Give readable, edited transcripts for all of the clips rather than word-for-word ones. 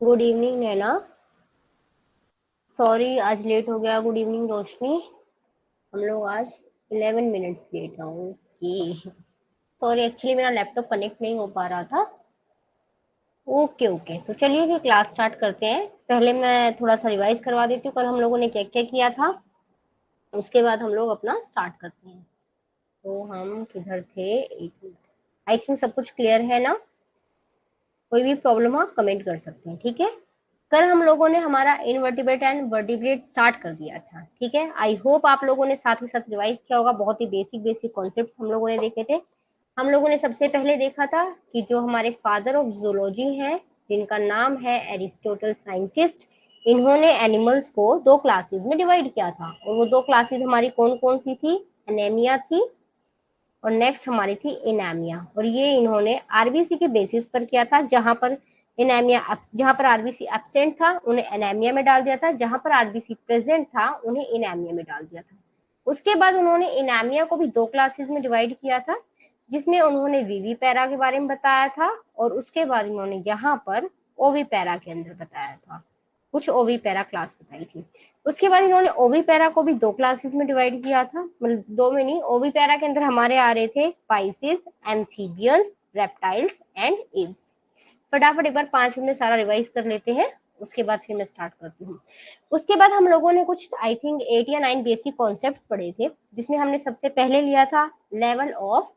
Good evening नैना। Sorry आज late हो गया। गुड इवनिंग रोशनी। हम लोग आज 11 मिनट्स लेट आऊंगी। सॉरी एक्चुअली मेरा लैपटॉप कनेक्ट नहीं हो पा रहा था। ओके ओके, तो चलिए फिर क्लास स्टार्ट करते हैं। पहले मैं थोड़ा सा रिवाइज करवा देती हूँ कल हम लोगों ने क्या क्या किया था। उसके बाद हम लोग अपना स्टार्ट करते हैं। तो हम किधर थे, एक मिनट। आई थिंक सब कुछ क्लियर है ना। कोई भी प्रॉब्लम हो आप कमेंट कर सकते हैं, ठीक है। कल हम लोगों ने हमारा इनवर्टिब्रेट एंड वर्टिब्रेट स्टार्ट कर दिया था, ठीक है। आई होप आप लोगों ने साथ ही साथ रिवाइज किया होगा। बहुत ही बेसिक बेसिक कॉन्सेप्ट्स हम लोगों ने देखे थे। हम लोगों ने सबसे पहले देखा था कि जो हमारे फादर ऑफ जूलॉजी हैं, जिनका नाम है एरिस्टोटल साइंटिस्ट, इन्होंने एनिमल्स को दो क्लासेस में डिवाइड किया था। और वो दो क्लासेस हमारी कौन कौन सी थी? एनेमिया थी और नेक्स्ट हमारी थी इनामिया। और ये इन्होंने आरबीसी के बेसिस पर किया था। जहां पर आरबीसी एब्सेंट था उन्हें एनेमिया में डाल दिया था, जहां पर आरबीसी प्रेजेंट था उन्हें इनामिया में डाल दिया था। उसके बाद उन्होंने इनामिया को भी दो क्लासेस में डिवाइड किया था, जिसमें उन्होंने वीवी पैरा के बारे में बताया था और उसके बाद उन्होंने यहाँ पर ओवी पैरा के अंदर बताया था। कुछ ओवी पैरा क्लास बताई थी। उसके बाद इन्होंने ओवी पैरा को भी दो क्लासेस में डिवाइड किया था, मतलब दो में नहीं। ओवी पैरा के अंदर हमारे आ रहे थे Pisces, amphibians, reptiles and Aves. फटाफट एक बार 5 मिनट में सारा रिवाइज कर लेते हैं, उसके बाद फिर मैं स्टार्ट करती हूँ। उसके बाद हम लोगों ने कुछ आई थिंक 8 या 9 बेसिक कॉन्सेप्ट पढ़े थे, जिसमें हमने सबसे पहले लिया था लेवल ऑफ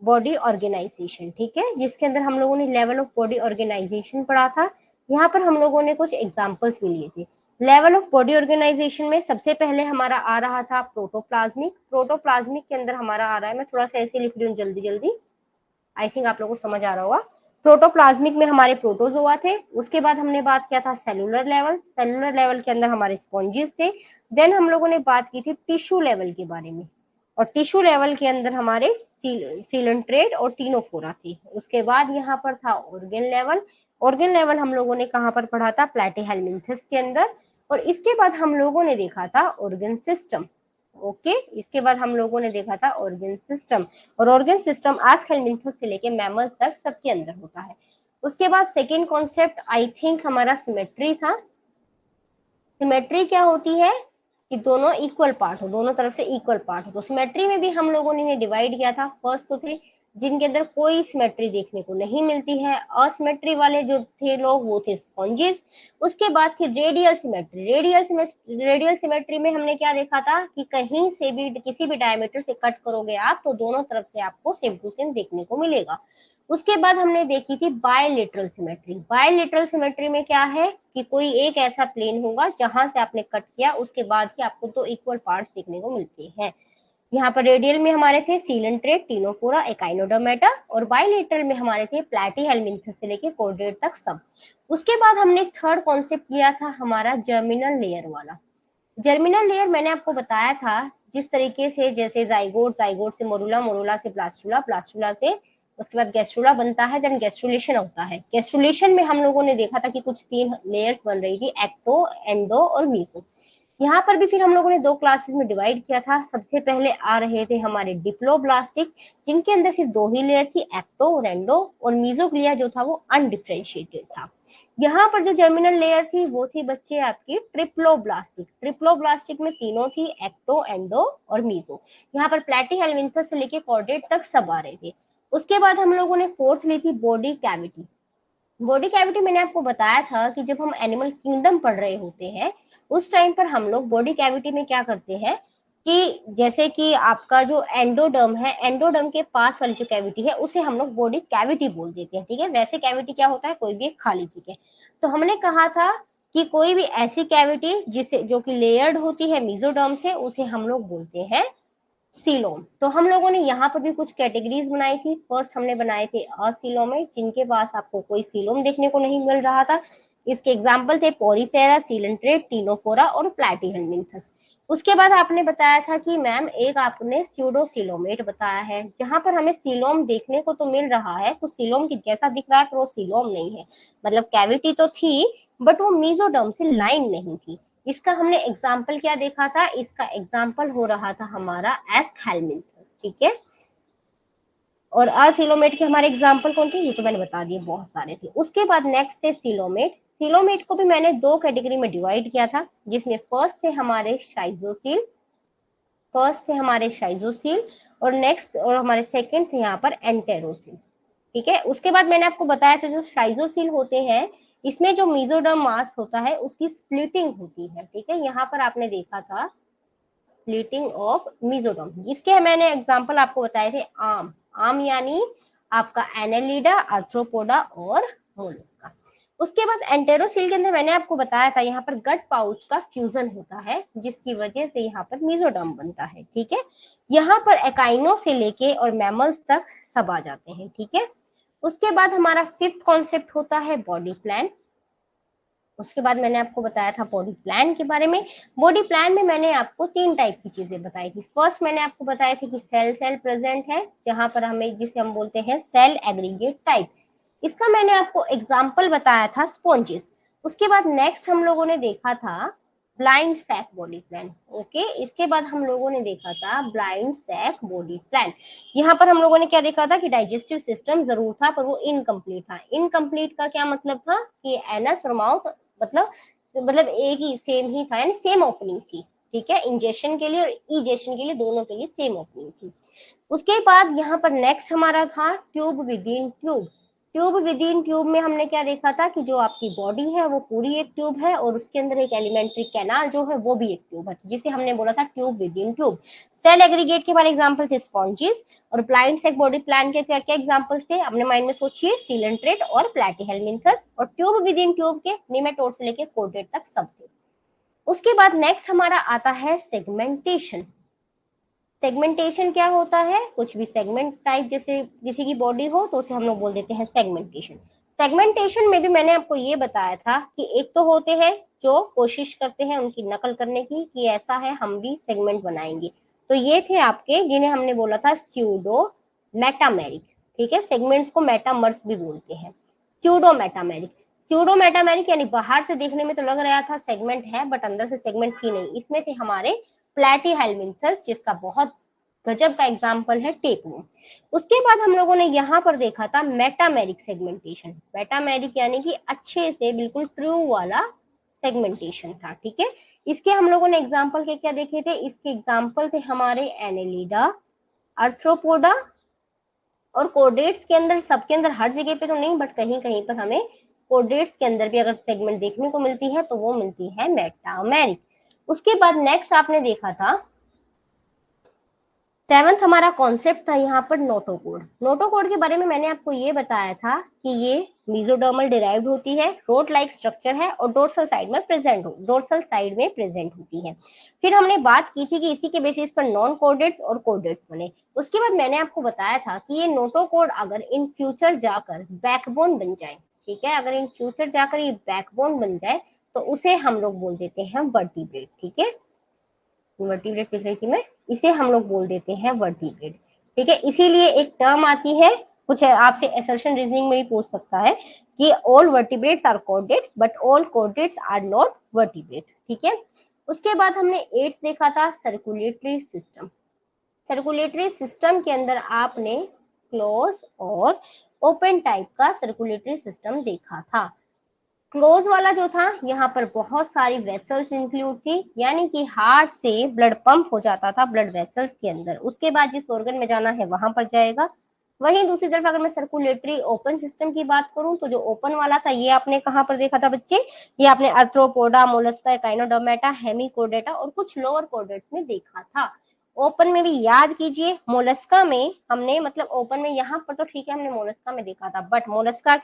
बॉडी ऑर्गेनाइजेशन, ठीक है, जिसके अंदर हम लोगों ने लेवल ऑफ बॉडी ऑर्गेनाइजेशन पढ़ा था। यहाँ पर हम लोगों ने कुछ एग्जाम्पल्स भी लिए थे। लेवल ऑफ बॉडी ऑर्गेनाइजेशन में सबसे पहले हमारा आ रहा था प्रोटोप्लाज्मिक। प्रोटोप्लाज्मिक के अंदर हमारा आ रहा है, मैं थोड़ा सा ऐसे लिख रही हूँ जल्दी जल्दी, आई थिंक आप लोगों को समझ आ रहा होगा। प्रोटोप्लाज्मिक में हमारे प्रोटोजोआ थे। उसके बाद हमने बात किया था सेलुलर लेवल। सेलुलर लेवल के अंदर हमारे स्पॉन्जेस थे। देन हम लोगों ने बात की थी टिश्यू लेवल के बारे में, और टिश्यू लेवल के अंदर हमारे सीलेंट्रेट और टीनोफोरा थी। उसके बाद यहाँ पर था ऑर्गन लेवल। ऑर्गन लेवल हम लोगों ने कहाँ पर पढ़ा था? प्लेटीहेल्मिन्थस के अंदर। और इसके बाद हम लोगों ने देखा था ऑर्गन सिस्टम। ओके, इसके बाद हम लोगों ने देखा था ऑर्गन सिस्टम। और ऑर्गन सिस्टम आज हेल्मिन्थस से लेके मैमल्स तक सबके अंदर होता है। उसके बाद सेकेंड कॉन्सेप्ट आई थिंक हमारा सिमेट्री था। सिमेट्री क्या होती है? कि दोनों इक्वल पार्ट हो, दोनों तरफ से इक्वल पार्ट हो। तो सिमेट्री में भी हम लोगों ने डिवाइड किया था। फर्स्ट तो थे जिनके अंदर कोई सिमेट्री देखने को नहीं मिलती है, असिमेट्री वाले जो थे लोग, वो थे स्पॉन्जेस। उसके बाद थी रेडियल सिमेट्री। रेडियल सिमेट्री में हमने क्या देखा था कि कहीं से भी किसी भी डायमीटर से कट करोगे आप तो दोनों तरफ से आपको सेम टू सेम देखने को मिलेगा। उसके बाद हमने देखी थी बायलेटरल सिमेट्री। बायलेटरल सिमेट्री में क्या है कि कोई एक ऐसा प्लेन होगा जहां से आपने कट किया उसके बाद ही आपको दो इक्वल पार्ट्स देखने को मिलते हैं। यहाँ पर रेडियल में हमारे थे सीलेंट्रेट, टीनोफोरा, एकाइनोडर्मेटा, और बायलेटरल में हमारे थे प्लैटीहेल्मिन्थस से लेके कॉर्डेट तक सब। उसके बाद हमने थर्ड कॉन्सेप्ट लिया था हमारा जर्मिनल लेयर वाला। जर्मिनल लेयर मैंने आपको बताया था जिस तरीके से, जैसे जाइगोट, जाइगोट से मोरुला, मोरुला से प्लास्टुला, प्लास्टुला से उसके बाद गैस्ट्रुला बनता है, देन गैस्ट्रुलेशन होता है। गैस्ट्रुलेशन में हम लोगों ने देखा था कि कुछ 3 लेयर्स बन रही थी, एक्टो, एंडो और मीसो। यहाँ पर भी फिर हम लोगों ने दो क्लासेस में डिवाइड किया था। सबसे पहले आ रहे थे हमारे डिप्लोब्लास्टिक, जिनके अंदर सिर्फ दो ही लेयर थी, एक्टो और एंडो, और मीजोग्लिया जो था वो अनडिफ्रेंशिएटेड था। यहाँ पर जो जर्मिनल लेयर थी वो थी बच्चे आपकी ट्रिप्लोब्लास्टिक। ट्रिप्लोब्लास्टिक में तीनों थी, एक्टो, एंडो और मीजो। यहाँ पर प्लैटीहेल्मिन्थस से लेके कॉर्डेट तक सब आ रहे थे। उसके बाद हम लोगों ने फोर्थ ली थी बॉडी कैविटी। बॉडी कैविटी मैंने आपको बताया था कि जब हम एनिमल किंगडम पढ़ रहे होते हैं उस टाइम पर हम लोग बॉडी कैविटी में क्या करते हैं कि जैसे कि आपका जो एंडोडर्म है, एंडोडर्म के पास वाली जो कैविटी है उसे हम लोग बॉडी कैविटी बोल देते हैं, ठीक है। वैसे कैविटी क्या होता है? कोई भी एक खाली जगह। तो हमने कहा था कि कोई भी ऐसी कैविटी जिसे जो कि लेयर्ड होती है मेसोडर्म से, उसे हम लोग बोलते हैं सीलोम। तो हम लोगों ने यहाँ पर भी कुछ कैटेगरीज बनाई थी। फर्स्ट हमने बनाए थे असीलोमेट, जिनके पास आपको कोई सीलोम देखने को नहीं मिल रहा था। इसके एग्जाम्पल थे पोरीफेरा, सीलेंट्रेट, टीनोफोरा और प्लैटीहेल्मिन्थस। उसके बाद आपने बताया था कि मैम एक आपने स्यूडोसीलोमेट बताया है, जहां पर हमें सीलोम देखने को तो मिल रहा है, कुछ सीलोम के जैसा दिख रहा है, पर वो सीलोम नहीं है। मतलब कैविटी तो थी बट वो मीजोडर्म से लाइन नहीं थी। इसका हमने एग्जाम्पल क्या देखा था? इसका एग्जाम्पल हो रहा था हमारा एस्कैल्मिन्थस, ठीक है। और असिलोमेट के हमारे एग्जाम्पल कौन थे? ये तो मैंने बता दिए, बहुत सारे थे। उसके बाद नेक्स्ट थे सिलोमेट। सीलोमेट को भी मैंने दो कैटेगरी में डिवाइड किया था, जिसमें फर्स्ट थे हमारे शाइजोसील और नेक्स्ट और हमारे सेकंड थे यहाँ पर एंटेरोसील। ठीक है, उसके बाद मैंने आपको बताया था जो शाइजोसील होते हैं इसमें जो मेसोडर्म मास होता है उसकी स्प्लिटिंग होती है। ठीक है, यहाँ पर आपने देखा था स्प्लिटिंग ऑफ मेसोडर्म, जिसके मैंने एग्जांपल आपको बताए थे आम यानी आपका एनेलिडा, आर्थ्रोपोडा और मोलस्का। उसके बाद एंटेरोसील के अंदर मैंने आपको बताया था यहाँ पर गट पाउच का फ्यूजन होता है, जिसकी वजह से यहाँ पर मेसोडर्म बनता है। ठीक है, यहाँ पर एकाइनो से लेके और मैमल्स तक सब आ जाते हैं। ठीक है, उसके बाद हमारा फिफ्थ कॉन्सेप्ट होता है बॉडी प्लान। उसके बाद मैंने आपको बताया था बॉडी प्लान के बारे में। बॉडी प्लान में मैंने आपको तीन टाइप की चीजें बताई थी। फर्स्ट मैंने आपको बताया था कि सेल प्रेजेंट है, जहां पर हमें जिसे हम बोलते हैं सेल एग्रीगेट टाइप। इसका मैंने आपको एग्जाम्पल बताया था स्पॉन्जेस। उसके बाद नेक्स्ट हम लोगों ने देखा था blind sac body plan. Okay, इसके बाद हम लोगों ने देखा था ब्लाइंड सैक बॉडी प्लान। यहाँ पर हम लोगों ने क्या देखा था कि डाइजेस्टिव सिस्टम जरूर था पर वो इनकम्प्लीट था। इनकम्प्लीट का क्या मतलब था कि एनस और माउथ मतलब एक ही सेम ही था, यानी सेम ओपनिंग थी। ठीक है, इंजेक्शन के लिए और इजेक्शन के लिए दोनों के लिए सेम ओपनिंग थी। उसके बाद यहाँ पर नेक्स्ट हमारा था tube with in tube. Tube with in tube में हमने क्या देखा था कि जो आपकी बॉडी है वो पूरी एक ट्यूब है और उसके अंदर एक एलिमेंट्री कैनाल जो है वो भी एक ट्यूब है, जिसे हमने बोला था tube with in tube. Cell aggregate के बारे एग्जांपल थे स्पॉन्जेस, और ब्लाइंड सेक बॉडी प्लान के क्या क्या एग्जांपल्स थे अपने माइंड में सोचिए, सीलेंट्रेट और प्लैटीहेलमिन्थस। और ट्यूब विद इन ट्यूब के निमेटोड से लेके कोडेट तक सब थे। उसके बाद नेक्स्ट हमारा आता है सेगमेंटेशन। सेगमेंटेशन क्या होता है, कुछ भी सेगमेंट टाइप जैसे किसी की बॉडी हो तो उसे हम लोग बोल देते हैं सेगमेंटेशन। सेगमेंटेशन में भी मैंने आपको ये बताया था कि एक तो होते हैं जो कोशिश करते हैं उनकी नकल करने की कि ऐसा है हम भी सेगमेंट बनाएंगे, तो ये थे आपके जिन्हें हमने बोला था स्यूडो मेटामेरिक। ठीक है, सेगमेंट्स को मेटामर्स भी बोलते हैं। स्यूडो मेटामेरिक यानी बाहर से देखने में तो लग रहा था सेगमेंट है बट अंदर से सेगमेंट थी नहीं। इसमें थे हमारे प्लैटीहेलमिन्थस, जिसका बहुत गजब का एग्जाम्पल है टेपवुम। उसके बाद हम लोगों ने यहाँ पर देखा था मेटामेरिक सेगमेंटेशन। मेटामेरिक यानी कि अच्छे से बिल्कुल ट्रू वाला सेगमेंटेशन था। ठीक है, इसके हम लोगों ने एग्जाम्पल के क्या देखे थे, इसके एग्जाम्पल थे हमारे एनेलिडा, आर्थ्रोपोडा और कोडेट्स के अंदर, सबके अंदर हर जगह पे तो नहीं बट कहीं कहीं पर हमें कोडेट्स के अंदर भी अगर सेगमेंट देखने को मिलती है तो वो मिलती है मेटामेरिक। उसके बाद नेक्स्ट आपने देखा था सेवंथ हमारा कॉन्सेप्ट था यहाँ पर नोटोकोड। नोटोकोड के बारे में मैंने आपको ये बताया था कि ये मेसोडर्मल डिराइव्ड होती है, रोड लाइक स्ट्रक्चर है और डोर्सल साइड में प्रेजेंट होती है। फिर हमने बात की थी कि इसी के बेसिस पर नॉन कोडेट्स और कोडेट्स बने। उसके बाद मैंने आपको बताया था कि ये नोटोकोड अगर इन फ्यूचर जाकर बैकबोन बन जाए, ठीक है, अगर इन फ्यूचर जाकर ये बैकबोन बन जाए तो उसे हम लोग बोल देते हैं वर्टिब्रेट। ठीक है, वर्टिब्रेट लिख रही थी मैं, इसे हम लोग बोल देते हैं वर्टिब्रेट। ठीक है, इसीलिए एक टर्म आती है, कुछ आपसे असर्शन रीजनिंग में भी पूछ सकता है कि ऑल वर्टिब्रेट्स आर कोडेड but all chordates are not vertebrate. ठीक है, उसके बाद हमने 8 देखा था सर्कुलेटरी सिस्टम। सर्कुलेटरी सिस्टम के अंदर आपने क्लोज और ओपन टाइप का सर्कुलेटरी सिस्टम देखा था। क्लोज वाला जो था यहाँ पर बहुत सारी वेसल्स इंक्लूड थी, यानी कि हार्ट से ब्लड पंप हो जाता था ब्लड वेसल्स के अंदर, उसके बाद जिस ऑर्गन में जाना है वहां पर जाएगा। वहीं दूसरी तरफ अगर मैं सर्कुलेटरी ओपन सिस्टम की बात करूं तो जो ओपन वाला था ये आपने कहाँ पर देखा था बच्चे, ये आपने आर्थ्रोपोडा, मोलस्का, एकाइनोडर्मेटा, हेमिकोडेटा और कुछ लोअर कोडेट्स में देखा था। ओपन में भी याद कीजिए, मोलस्का में हमने मतलब ओपन में यहाँ पर तो ठीक है हमने मोलस्का में देखा था, बट मोलस्का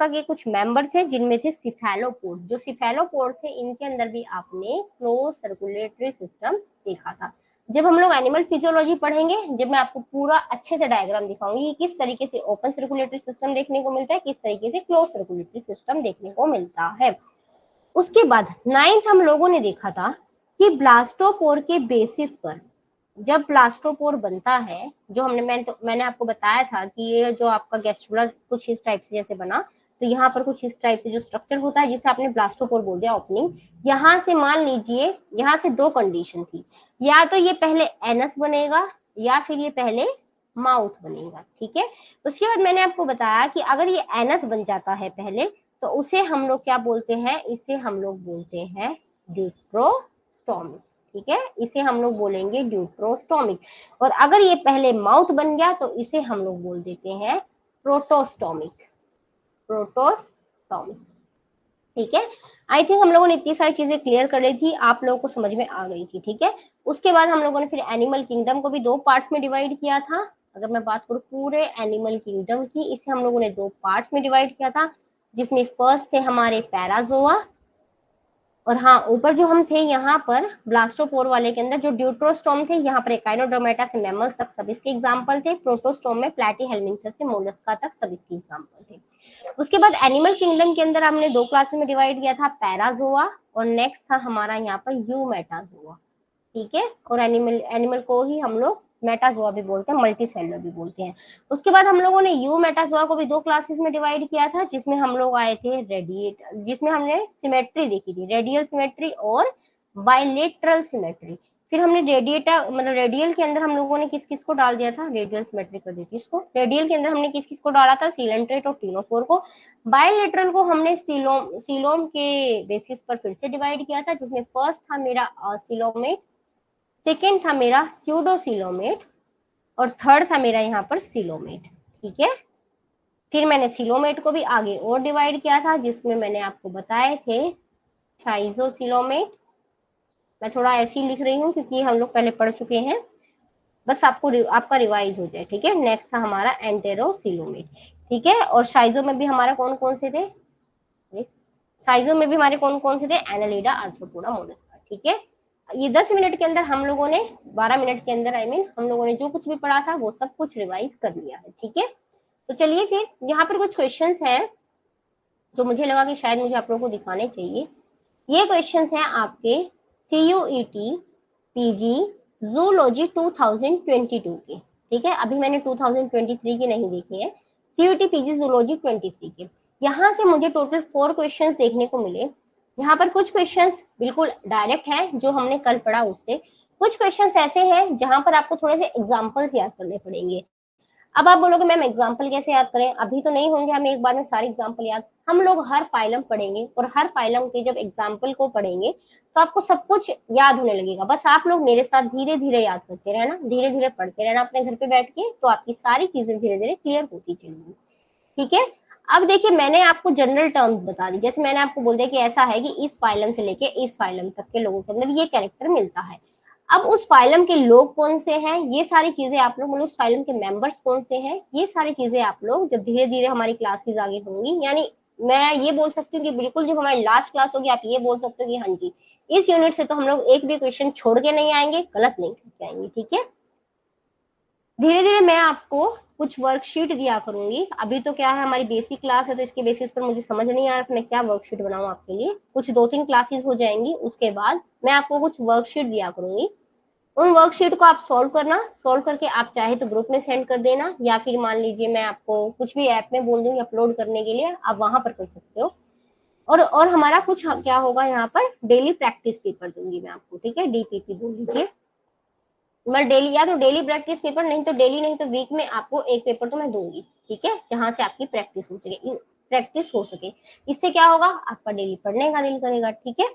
के कुछ मेंबर थे जिनमें थे सिफेलोपोड। जो सिफेलोपोड थे इनके अंदर भी आपने क्लोज सर्कुलेटरी सिस्टम देखा था। जब हम लोग एनिमल फिजियोलॉजी पढ़ेंगे, जब मैं आपको पूरा अच्छे से डायग्राम दिखाऊंगी कि किस तरीके से ओपन सर्कुलेटरी सिस्टम देखने को मिलता है, किस तरीके से क्लोज सर्कुलेटरी सिस्टम देखने को मिलता है। उसके बाद 9th हम लोगों ने देखा था कि ब्लास्टोपोर के बेसिस पर जब ब्लास्टोपोर बनता है, जो मैंने आपको बताया था कि ये जो आपका गैस्ट्रुला कुछ इस टाइप से जैसे बना, तो यहाँ पर कुछ इस टाइप से जो स्ट्रक्चर होता है जिसे आपने ब्लास्टोपोर बोल दिया ओपनिंग। यहाँ से मान लीजिए, यहाँ से दो कंडीशन थी, या तो ये पहले एनस बनेगा या फिर ये पहले माउथ बनेगा। ठीक है, उसके बाद मैंने आपको बताया कि अगर ये एनस बन जाता है पहले तो उसे हम लोग क्या बोलते हैं, इसे हम लोग बोलते हैं ड्यूट्रोस्टोमिक। ठीक है, इसे हम लोग बोलेंगे ड्यूट्रोस्टोमिक। और अगर ये पहले माउथ बन गया तो इसे हम लोग बोल देते हैं प्रोटोस्टोमिक। प्रोटोस्टोमिक। ठीक है, आई थिंक हम लोगों ने इतनी सारी चीजें क्लियर कर ली थी, आप लोगों को समझ में आ गई थी। ठीक है, उसके बाद हम लोगों ने फिर एनिमल किंगडम को भी दो पार्ट्स में डिवाइड किया था। अगर मैं बात करूं पूरे एनिमल किंगडम की, इसे हम लोगों ने दो पार्ट्स में डिवाइड किया था, जिसमें फर्स्ट थे हमारे पैराजोआ, और हाँ ऊपर जो हम थे यहाँ पर ब्लास्टोपोर वाले के अंदर जो ड्यूट्रोस्टोम थे, यहाँ पर एकाइनोडर्मेटा से मैमल्स तक सब इसके एग्जाम्पल थे। प्रोटोस्टोम में प्लैटीहेल्मिन्थस से मोलस्का तक सब इसके एग्जाम्पल थे। उसके बाद एनिमल किंगडम के अंदर हमने दो क्लासेस में डिवाइड किया था, पैराजोआ और नेक्स्ट था हमारा यहाँ पर यूमेटाजोआ। ठीक है, और एनिमल एनिमल को ही हम लोग मेटाजोआ भी बोलते हैं, मल्टीसेलुलर भी बोलते हैं। उसके बाद हम लोगों ने यू मेटाजोआ को भी दो क्लासेस में डिवाइड किया था, जिसमें हम लोग आए थे रेडिएट, जिसमें हमने सिमेट्री देखी थी, रेडियल सिमेट्री और बायलेटरल सिमेट्री। फिर हमने रेडिएटा मतलब रेडियल के अंदर हम लोगों ने किस किस को डाल दिया था, रेडियल सिमेट्री कर दी थी इसको। रेडियल के अंदर हमने किस किस को डाला था, सीलेंट्रेट और टीनोफोर को। बायलेटरल को हमने सीलोम के बेसिस पर फिर से डिवाइड किया था, जिसमें फर्स्ट था मेरा सीलोमेट, सेकेंड था मेरा स्यूडोसिलोमेट और थर्ड था मेरा यहाँ पर सिलोमेट। ठीक है, फिर मैंने सिलोमेट को भी आगे और डिवाइड किया था, जिसमें मैंने आपको बताए थे शाइजोसिलोमेट। मैं थोड़ा ऐसे ही लिख रही हूँ क्योंकि हम लोग पहले पढ़ चुके हैं, बस आपको आपका रिवाइज हो जाए। ठीक है, नेक्स्ट था हमारा एंटेरोसिलोमेट। ठीक है, और शाइजो में भी हमारा कौन कौन से थे, साइजो में भी हमारे कौन कौन से थे, एनालिडा, आर्थ्रोपोडा, मोलस्का। ठीक है, ये 10 मिनट के अंदर हम लोगों ने 12 मिनट के अंदर हम लोगों ने जो कुछ भी पढ़ा था वो सब कुछ रिवाइज कर लिया है। ठीक है, तो चलिए फिर यहाँ पर कुछ क्वेश्चंस हैं जो मुझे लगा कि शायद मुझे आप लोगों को दिखाने चाहिए। ये क्वेश्चंस हैं आपके CUET PG जूलॉजी 2022 के। ठीक है, अभी मैंने 2023 के नहीं देखे हैं, CUET PG जूलॉजी 23 के। यहाँ से मुझे टोटल 4 क्वेश्चंस देखने को मिले। यहाँ पर कुछ क्वेश्चंस बिल्कुल डायरेक्ट हैं जो हमने कल पढ़ा उससे, कुछ क्वेश्चंस ऐसे हैं जहां पर आपको थोड़े से एग्जाम्पल्स याद करने पड़ेंगे। अब आप बोलोगे मैम एग्जाम्पल कैसे याद करें, अभी तो नहीं होंगे हमें एक बार में सारे एग्जाम्पल याद। हम लोग हर फाइलम पढ़ेंगे और हर फाइलम के जब एग्जाम्पल को पढ़ेंगे तो आपको सब कुछ याद होने लगेगा। बस आप लोग मेरे साथ धीरे धीरे याद करते रहना, धीरे धीरे पढ़ते रहना अपने घर पे बैठ के, तो आपकी सारी चीजें धीरे धीरे क्लियर होती चलेंगी। ठीक है, अब देखिए मैंने आपको जनरल टर्म्स बता दी, जैसे मैंने आपको बोल दिया कि ऐसा है कि इस फाइलम से लेके इस फाइलम तक के लोगों के अंदर ये कैरेक्टर मिलता है। अब उस फाइलम के लोग कौन से हैं, ये सारी चीजें आप लोग, मतलब उस फाइलम के मेंबर्स कौन से हैं, ये सारी चीजें आप लोग जब धीरे धीरे हमारी क्लासेस आगे होंगी, यानी मैं ये बोल सकती हूँ कि बिल्कुल जब हमारी लास्ट क्लास होगी आप ये बोल सकते हो कि हाँ जी इस यूनिट से तो हम लोग एक भी क्वेश्चन छोड़ के नहीं आएंगे, गलत नहीं करके आएंगे। ठीक है, धीरे धीरे मैं आपको कुछ वर्कशीट दिया करूंगी। अभी तो क्या है हमारी बेसिक क्लास है, तो इसके बेसिस पर मुझे समझ नहीं आ रहा मैं क्या वर्कशीट बनाऊं आपके लिए। कुछ 2-3 क्लासेस हो जाएंगी, उसके बाद मैं आपको कुछ वर्कशीट दिया करूंगी। उन वर्कशीट को आप सॉल्व करना, सॉल्व करके आप चाहे तो ग्रुप में सेंड कर देना, या फिर मान लीजिए मैं आपको कुछ भी ऐप में बोल दूंगी अपलोड करने के लिए, आप वहां पर कर सकते हो। और हमारा कुछ क्या होगा यहाँ पर, डेली प्रैक्टिस पेपर दूंगी मैं आपको। ठीक है, DPP बोल लीजिए, मैं डेली, या तो डेली प्रैक्टिस पेपर, नहीं तो डेली नहीं तो वीक में आपको एक पेपर तो मैं दूंगी। ठीक है, जहां से आपकी प्रैक्टिस हो सके, इससे क्या होगा, आपका डेली पढ़ने का दिल करेगा। ठीक है,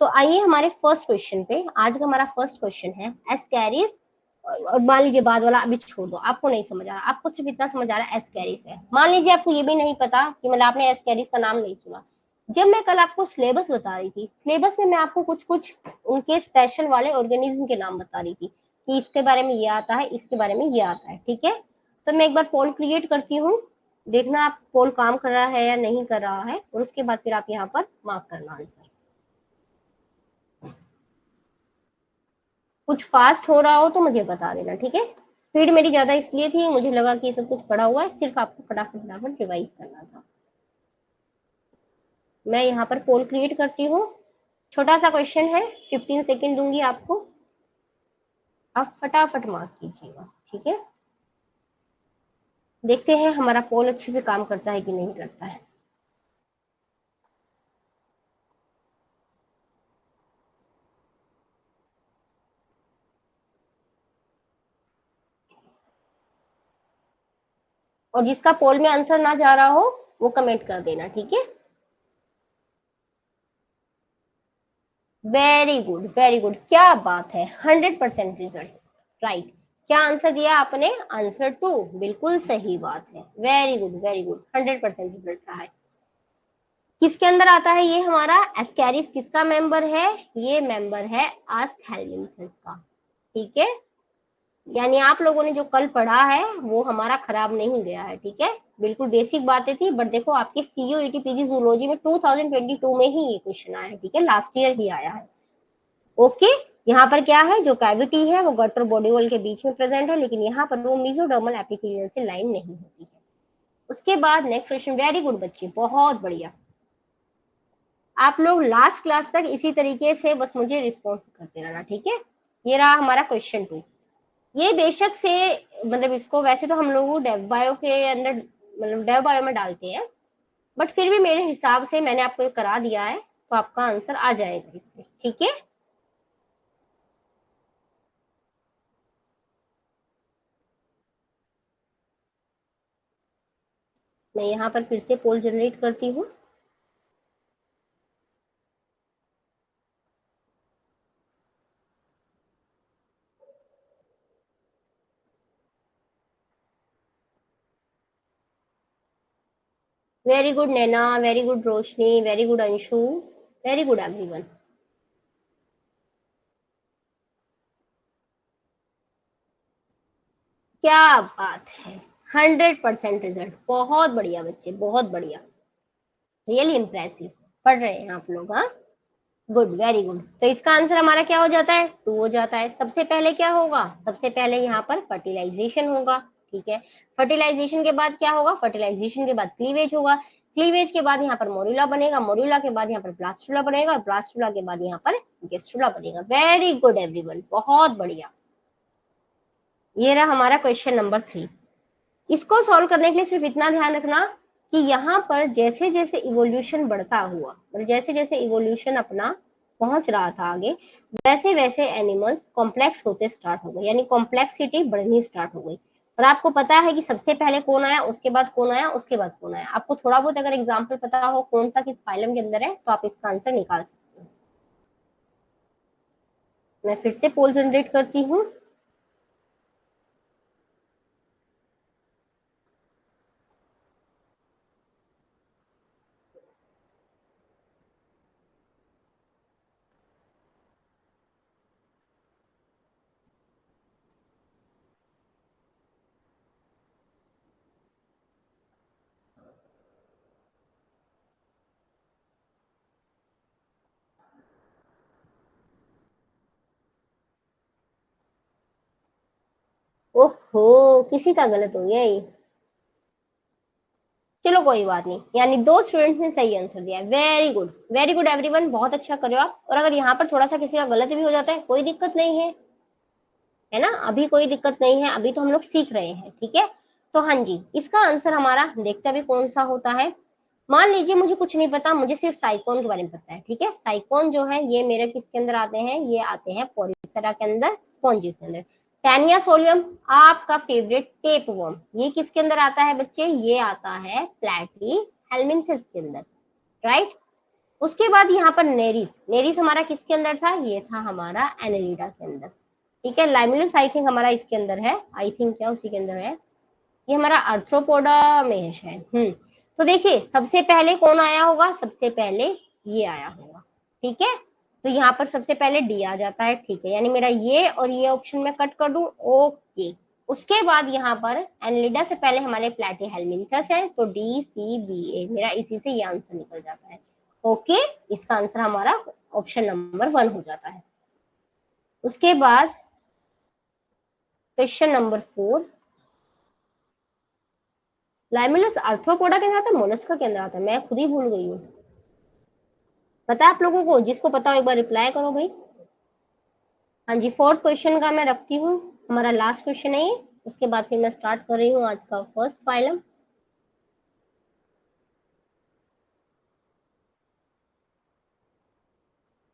तो आइए हमारे फर्स्ट क्वेश्चन पे। आज का हमारा फर्स्ट क्वेश्चन है एस्कैरिस, और मान लीजिए बाद वाला अभी छोड़ दो, आपको नहीं समझ आ रहा, आपको सिर्फ इतना समझ आ रहा है एस्कैरिस है। मान लीजिए आपको ये भी नहीं पता कि मतलब आपने एस्कैरिस का नाम नहीं सुना। जब मैं कल आपको सिलेबस बता रही थी, सिलेबस में मैं आपको कुछ कुछ उनके स्पेशल वाले ऑर्गेनिज्म के नाम बता रही थी कि इसके बारे में ये आता है, इसके बारे में ये आता है। ठीक है, तो मैं एक बार पोल क्रिएट करती हूँ, देखना आप पोल काम कर रहा है या नहीं कर रहा है, और उसके बाद फिर आप यहाँ पर मार्क करना आंसर। कुछ फास्ट हो रहा हो तो मुझे बता देना। ठीक है, स्पीड मेरी ज्यादा इसलिए थी, मुझे लगा कि ये सब कुछ पढ़ा हुआ है, सिर्फ आपको फटाफट फटाफट रिवाइज करना था। मैं यहाँ पर पोल क्रिएट करती हूँ, छोटा सा क्वेश्चन है, 15 सेकेंड दूंगी आपको, आप फटाफट मार्क कीजिएगा। ठीक है, देखते हैं हमारा पोल अच्छे से काम करता है कि नहीं करता है। और जिसका पोल में आंसर ना जा रहा हो वो कमेंट कर देना। ठीक है, वेरी गुड वेरी गुड, क्या बात है, 100% रिजल्ट। राइट। क्या आंसर दिया आपने? आंसर टू, बिल्कुल सही बात है। Very good very good, 100% result रहा है। किसके अंदर आता है ये हमारा एस्कैरिस? किसका मेंबर है? ये मेंबर है आस्थेल्मिन्थस का। ठीक है, यानी आप लोगों ने जो कल पढ़ा है वो हमारा खराब नहीं गया है। ठीक है, बिल्कुल बेसिक बातें थी, बट देखो आपके सीयू ईटी पीजी जूलॉजी में 2022 में ही ये क्वेश्चन आया है। ठीक है, लास्ट ईयर ही आया है। ओके। यहाँ पर क्या है, जो कैविटी है वो गटर बॉडी वॉल के बीच में प्रेजेंट है, लेकिन यहाँ पर वो मेसोडर्मल एपिथेलियम से लाइन नहीं होती है। उसके बाद नेक्स्ट क्वेश्चन। वेरी गुड बच्चे, बहुत बढ़िया। आप लोग लास्ट क्लास तक इसी तरीके से बस मुझे रिस्पॉन्स करते रहना। ठीक है, ये रहा हमारा क्वेश्चन टू। ये बेशक से, मतलब इसको वैसे तो हम लोग डेव बायो के अंदर, मतलब डेव बायो में डालते हैं, बट फिर भी मेरे हिसाब से मैंने आपको करा दिया है, तो आपका आंसर आ जाएगा इससे। ठीक है, मैं यहाँ पर फिर से पोल जनरेट करती हूँ। Very good Naina, very good Roshni, very good Anshu, very good everyone. क्या बात है, 100% रिजल्ट। बहुत बढ़िया बच्चे, बहुत बढ़िया, रियली इम्प्रेसिव। पढ़ रहे हैं आप लोग, हाँ। Good, very good. तो इसका आंसर हमारा क्या हो जाता है? टू हो जाता है। सबसे पहले क्या होगा? सबसे पहले यहाँ पर फर्टिलाइजेशन होगा। ठीक है, फर्टिलाइजेशन के बाद क्या होगा? फर्टिलाइजेशन के बाद क्लीवेज होगा। क्लीवेज के बाद यहाँ पर मोरुला बनेगा। मोरुला के बाद यहाँ पर ब्लास्टुला बनेगा। और ब्लास्टुला के बाद यहाँ पर गेस्टुला बनेगा। वेरी गुड एवरीवन, बहुत बढ़िया। ये रहा हमारा क्वेश्चन नंबर 3। इसको सॉल्व करने के लिए सिर्फ इतना ध्यान रखना कि यहाँ पर जैसे जैसे इवोल्यूशन बढ़ता हुआ, मतलब जैसे जैसे इवोल्यूशन अपना पहुंच रहा था आगे, वैसे वैसे एनिमल्स कॉम्प्लेक्स होते स्टार्ट हो गए, यानी कॉम्प्लेक्सिटी बढ़नी स्टार्ट हो गई। और आपको पता है कि सबसे पहले कौन आया, उसके बाद कौन आया, उसके बाद कौन आया। आपको थोड़ा बहुत अगर एग्जाम्पल पता हो कौन सा किस फाइलम के अंदर है, तो आप इसका आंसर निकाल सकते हो। मैं फिर से पोल जनरेट करती हूँ। ओहो, किसी का गलत हो गया ये। चलो कोई बात नहीं, यानी दो स्टूडेंट्स ने सही आंसर दिया है। Very good, very good everyone, बहुत अच्छा करो आप। और अगर यहाँ पर थोड़ा सा किसी का गलत भी हो जाता है, कोई दिक्कत नहीं है, है ना। अभी कोई दिक्कत नहीं है, अभी तो हम लोग सीख रहे हैं। ठीक है, तो हाँ जी, इसका आंसर हमारा देखते अभी कौन सा होता है। मान लीजिए मुझे कुछ नहीं पता, मुझे सिर्फ साइकोन के बारे में पता है। ठीक है, साइकोन जो है ये मेरे किसके अंदर आते हैं? ये आते हैं पोरिफेरा के अंदर, स्पॉन्जिस के अंदर। टैनिया सोलियम, आपका फेवरेट टेप वर्म, ये किसके अंदर आता है बच्चे? ये आता है प्लेटी हेलमिंथस के अंदर। राइट। उसके बाद यहाँ पर नेरिस, नेरिस हमारा किसके अंदर था? ये था हमारा एनेलिडा के अंदर। ठीक है, लाइमुलस आई थिंक हमारा इसके अंदर है, आई थिंक क्या उसी के अंदर है। ये हमारा आर्थ्रोपोडा में है शायद। तो देखिए सबसे पहले कौन आया होगा? सबसे पहले ये आया होगा। ठीक है, तो यहाँ पर सबसे पहले डी आ जाता है। ठीक है, यानी मेरा ये और ये ऑप्शन में कट कर दूं। ओके। उसके बाद यहाँ पर एनलिडा से पहले हमारे प्लेटीहेल्मिन्थस है, तो डी सी बी ए, मेरा इसी से ये आंसर निकल जाता है। ओके, इसका आंसर हमारा ऑप्शन नंबर 1 हो जाता है। उसके बाद क्वेश्चन नंबर 4। लाइमुलस आर्थ्रोपोडा के अंदर आता है, मोलस्का के अंदर आता है? मैं खुद ही भूल गई हूँ। पता है आप लोगों को? जिसको पता हो एक बार रिप्लाई करो भाई। हाँ जी, फोर्थ क्वेश्चन का मैं रखती हूँ, हमारा लास्ट क्वेश्चन है ये। उसके बाद फिर मैं स्टार्ट कर रही हूँ आज का फर्स्ट फाइलम।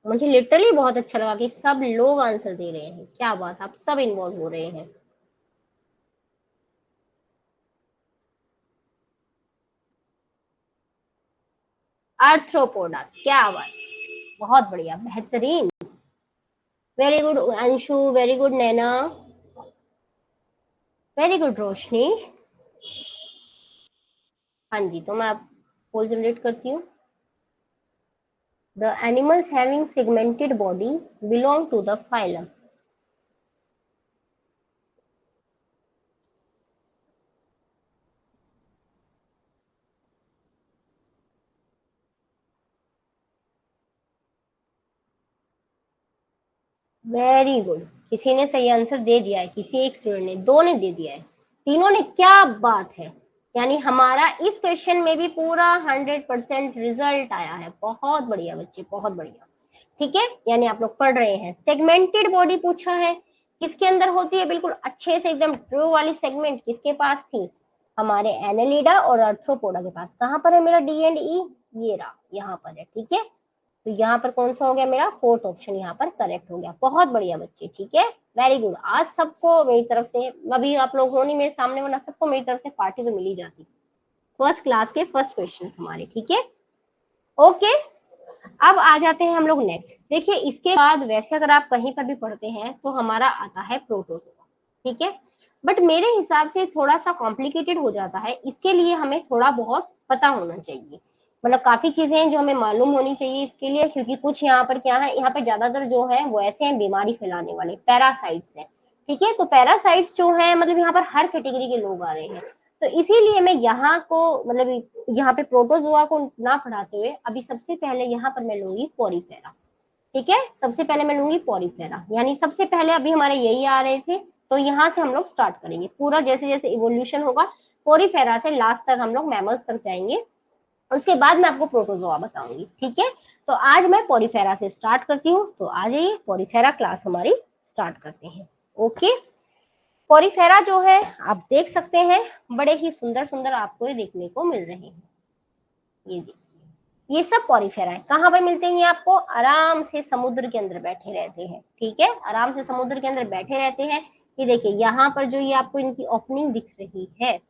मुझे लिटरली बहुत अच्छा लगा कि सब लोग आंसर दे रहे हैं। क्या बात, आप सब इन्वॉल्व हो रहे हैं। आर्थ्रोपोडा, क्या बात। बहुत बढ़िया, बेहतरीन, very good Anshu, very good Naina, very good Roshni. हाँ जी, तो मैं आप पोल जनरेट करती हूँ। The animals having segmented body belong to the phylum. Very good, किसी ने सही आंसर दे दिया है, किसी एक स्टूडेंट ने, दो ने दे दिया है, तीनों ने, क्या बात है। यानी हमारा इस क्वेश्चन में भी पूरा 100% रिजल्ट आया है। बहुत बढ़िया बच्चे, बहुत बढ़िया। ठीक है, यानी आप लोग पढ़ रहे हैं। सेगमेंटेड बॉडी पूछा है, किसके अंदर होती है? बिल्कुल अच्छे से एकदम ट्रू वाली सेगमेंट किसके पास थी? हमारे एनेलिडा और अर्थ्रोपोडा के पास। कहां पर है मेरा डी एंड ई? ये रहा, यहाँ पर है। ठीक है, तो यहाँ पर कौन सा हो गया मेरा? फोर्थ ऑप्शन यहाँ पर करेक्ट हो गया। बहुत बढ़िया बच्चे, ठीक है, वेरी गुड। आज सबको मेरी तरफ से, अभी आप लोग हो नहीं मेरे सामने, वरना सबको मेरी तरफ से पार्टी तो मिल ही जाती। फर्स्ट क्लास के फर्स्ट क्वेश्चन हमारे, ठीक है, ओके। अब आ जाते हैं हम लोग नेक्स्ट। देखिए, इसके बाद वैसे अगर आप कहीं पर भी पढ़ते हैं तो हमारा आता है प्रोटोजोआ, ठीक है, बट मेरे हिसाब से थोड़ा सा कॉम्प्लिकेटेड हो जाता है। इसके लिए हमें थोड़ा बहुत पता होना चाहिए, मतलब काफी चीजें हैं जो हमें मालूम होनी चाहिए इसके लिए, क्योंकि कुछ यहाँ पर क्या है, यहाँ पर ज्यादातर जो है वो ऐसे हैं बीमारी फैलाने वाले पैरासाइट्स हैं। ठीक है, तो पैरासाइट्स जो है मतलब यहाँ पर हर कैटेगरी के लोग आ रहे हैं, तो इसीलिए मैं यहाँ को मतलब यहाँ पे प्रोटोजोआ को ना पढ़ाते हुए अभी सबसे पहले यहाँ पर मैं लूंगी पोरीफेरा। ठीक है, सबसे पहले मैं लूंगी पोरीफेरा, यानी सबसे पहले अभी हमारे यही आ रहे थे, तो यहाँ से हम लोग स्टार्ट करेंगे पूरा, जैसे जैसे इवोल्यूशन होगा पोरीफेरा से लास्ट तक हम लोग मैमल्स तक जाएंगे, उसके बाद मैं आपको प्रोटोजोआ बताऊंगी। ठीक है, तो आज मैं पोरीफेरा से स्टार्ट करती हूँ, तो आ जाइए पोरीफेरा क्लास हमारी स्टार्ट करते हैं। ओके, पोरीफेरा जो है आप देख सकते हैं, बड़े ही सुंदर सुंदर आपको ये देखने को मिल रहे हैं। ये देखिए, ये सब पोरीफेरा है। कहाँ पर मिलते हैं ये आपको? आराम से समुद्र के अंदर बैठे रहते हैं। ठीक है, आराम से समुद्र के अंदर बैठे रहते हैं। ये देखिए, यहाँ पर जो ये आपको इनकी ओपनिंग दिख रही है,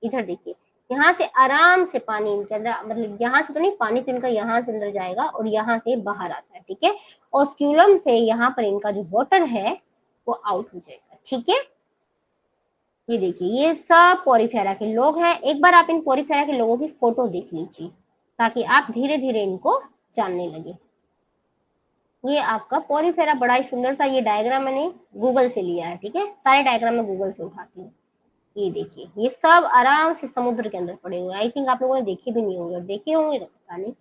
इधर देखिए, यहाँ से आराम से पानी इनके अंदर, मतलब यहाँ से तो नहीं, पानी तो इनका यहाँ से अंदर जाएगा और यहाँ से बाहर आता है। ठीक है, ऑस्क्यूलम से यहाँ पर इनका जो वाटर है वो आउट हो जाएगा। ठीक है, ये देखिए, ये सब पोरीफेरा के लोग हैं। एक बार आप इन पोरीफेरा के लोगों की फोटो देख लीजिए, ताकि आप धीरे धीरे इनको जानने लगे। ये आपका पोरीफेरा, बड़ा ही सुंदर सा ये डायग्राम मैंने गूगल से लिया है। ठीक है, सारे डायग्राम मैं गूगल से उठाती हूँ। ये देखिए, ये सब आराम से समुद्र के अंदर पड़े हुए हैं। आई थिंक आप लोगों ने देखे भी नहीं होंगे, और देखे होंगे तो पता नहीं।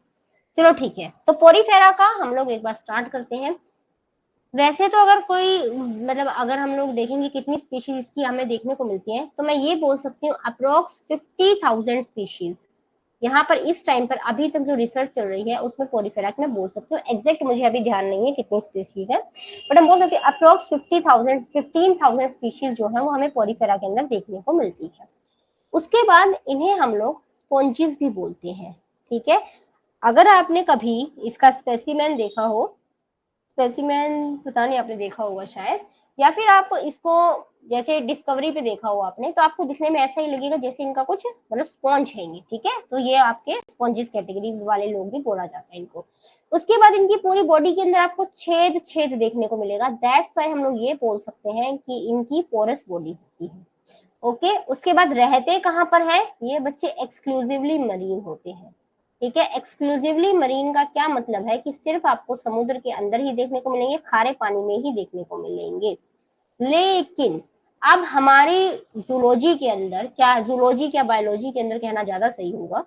चलो ठीक है, तो पोरीफेरा का हम लोग एक बार स्टार्ट करते हैं। वैसे तो अगर कोई मतलब अगर हम लोग देखेंगे कितनी स्पीशीज की हमें देखने को मिलती है, तो मैं ये बोल सकती हूँ अप्रोक्स 50,000 स्पीशीज यहाँ पर इस टाइम पर अभी तक जो रिसर्च चल रही है उसमें पोरीफेरा की मैं बोल सकती हूँ। एग्जैक्ट मुझे अभी ध्यान नहीं है कितनी स्पीशीज है, बट हम बोल सकते हैं अप्रोक्स 15,000 स्पीशीज जो है वो हमें पोरीफेरा के अंदर देखने को मिलती है। उसके बाद इन्हें हम लोग स्पॉन्जिस भी बोलते हैं। ठीक है, अगर आपने कभी इसका स्पेसिमेन देखा हो, स्पेसिमेन पता नहीं आपने देखा होगा शायद, या फिर आप इसको जैसे डिस्कवरी पे देखा हो आपने, तो आपको दिखने में ऐसा ही लगेगा जैसे इनका कुछ मतलब स्पॉन्ज है ये। ठीक है, तो ये आपके स्पॉन्जिस कैटेगरी वाले लोग भी बोला जाता है इनको। उसके बाद इनकी पूरी बॉडी के अंदर आपको छेद छेद देखने को मिलेगा, दैट्स वाई हम लोग ये बोल सकते हैं कि इनकी पोरस बॉडी होती है। ओके, उसके बाद रहते कहाँ पर है ये बच्चे? एक्सक्लूसिवली मरीन होते हैं। ठीक है, एक्सक्लूसिवली मरीन का क्या मतलब है कि सिर्फ आपको समुद्र के अंदर ही देखने को मिलेंगे, खारे पानी में ही देखने को मिलेंगे। लेकिन अब हमारी जूलॉजी के अंदर, क्या जूलॉजी क्या बायोलॉजी के अंदर कहना ज्यादा सही होगा,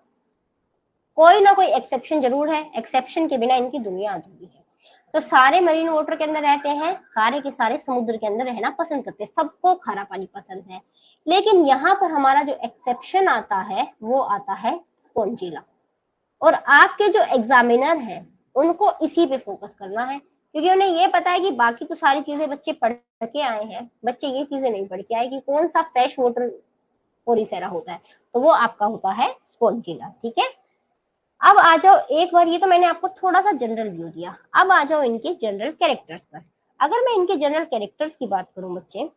कोई ना कोई एक्सेप्शन जरूर है, एक्सेप्शन के बिना इनकी दुनिया अधूरी है। तो सारे मरीन वाटर के अंदर रहते हैं, सारे के सारे समुद्र के अंदर रहना पसंद करते हैं, सबको खारा पानी पसंद है। लेकिन यहाँ पर हमारा जो एक्सेप्शन आता है वो आता है स्पॉन्जिला, और आपके जो एग्जामिनर हैं उनको इसी पे फोकस करना है, क्योंकि उन्हें ये पता है कि बाकी तो सारी चीजें बच्चे पढ़ के आए हैं, बच्चे ये चीजें नहीं पढ़ के आए कि कौन सा फ्रेश वाटर पोरीफेरा होता है, तो वो आपका होता है स्पॉन्जिला। ठीक है, अब आ जाओ, एक बार ये तो मैंने आपको थोड़ा सा जनरल व्यू दिया, अब आ जाओ इनके जनरल कैरेक्टर्स पर। अगर मैं इनके जनरल कैरेक्टर्स की बात करूं बच्चे,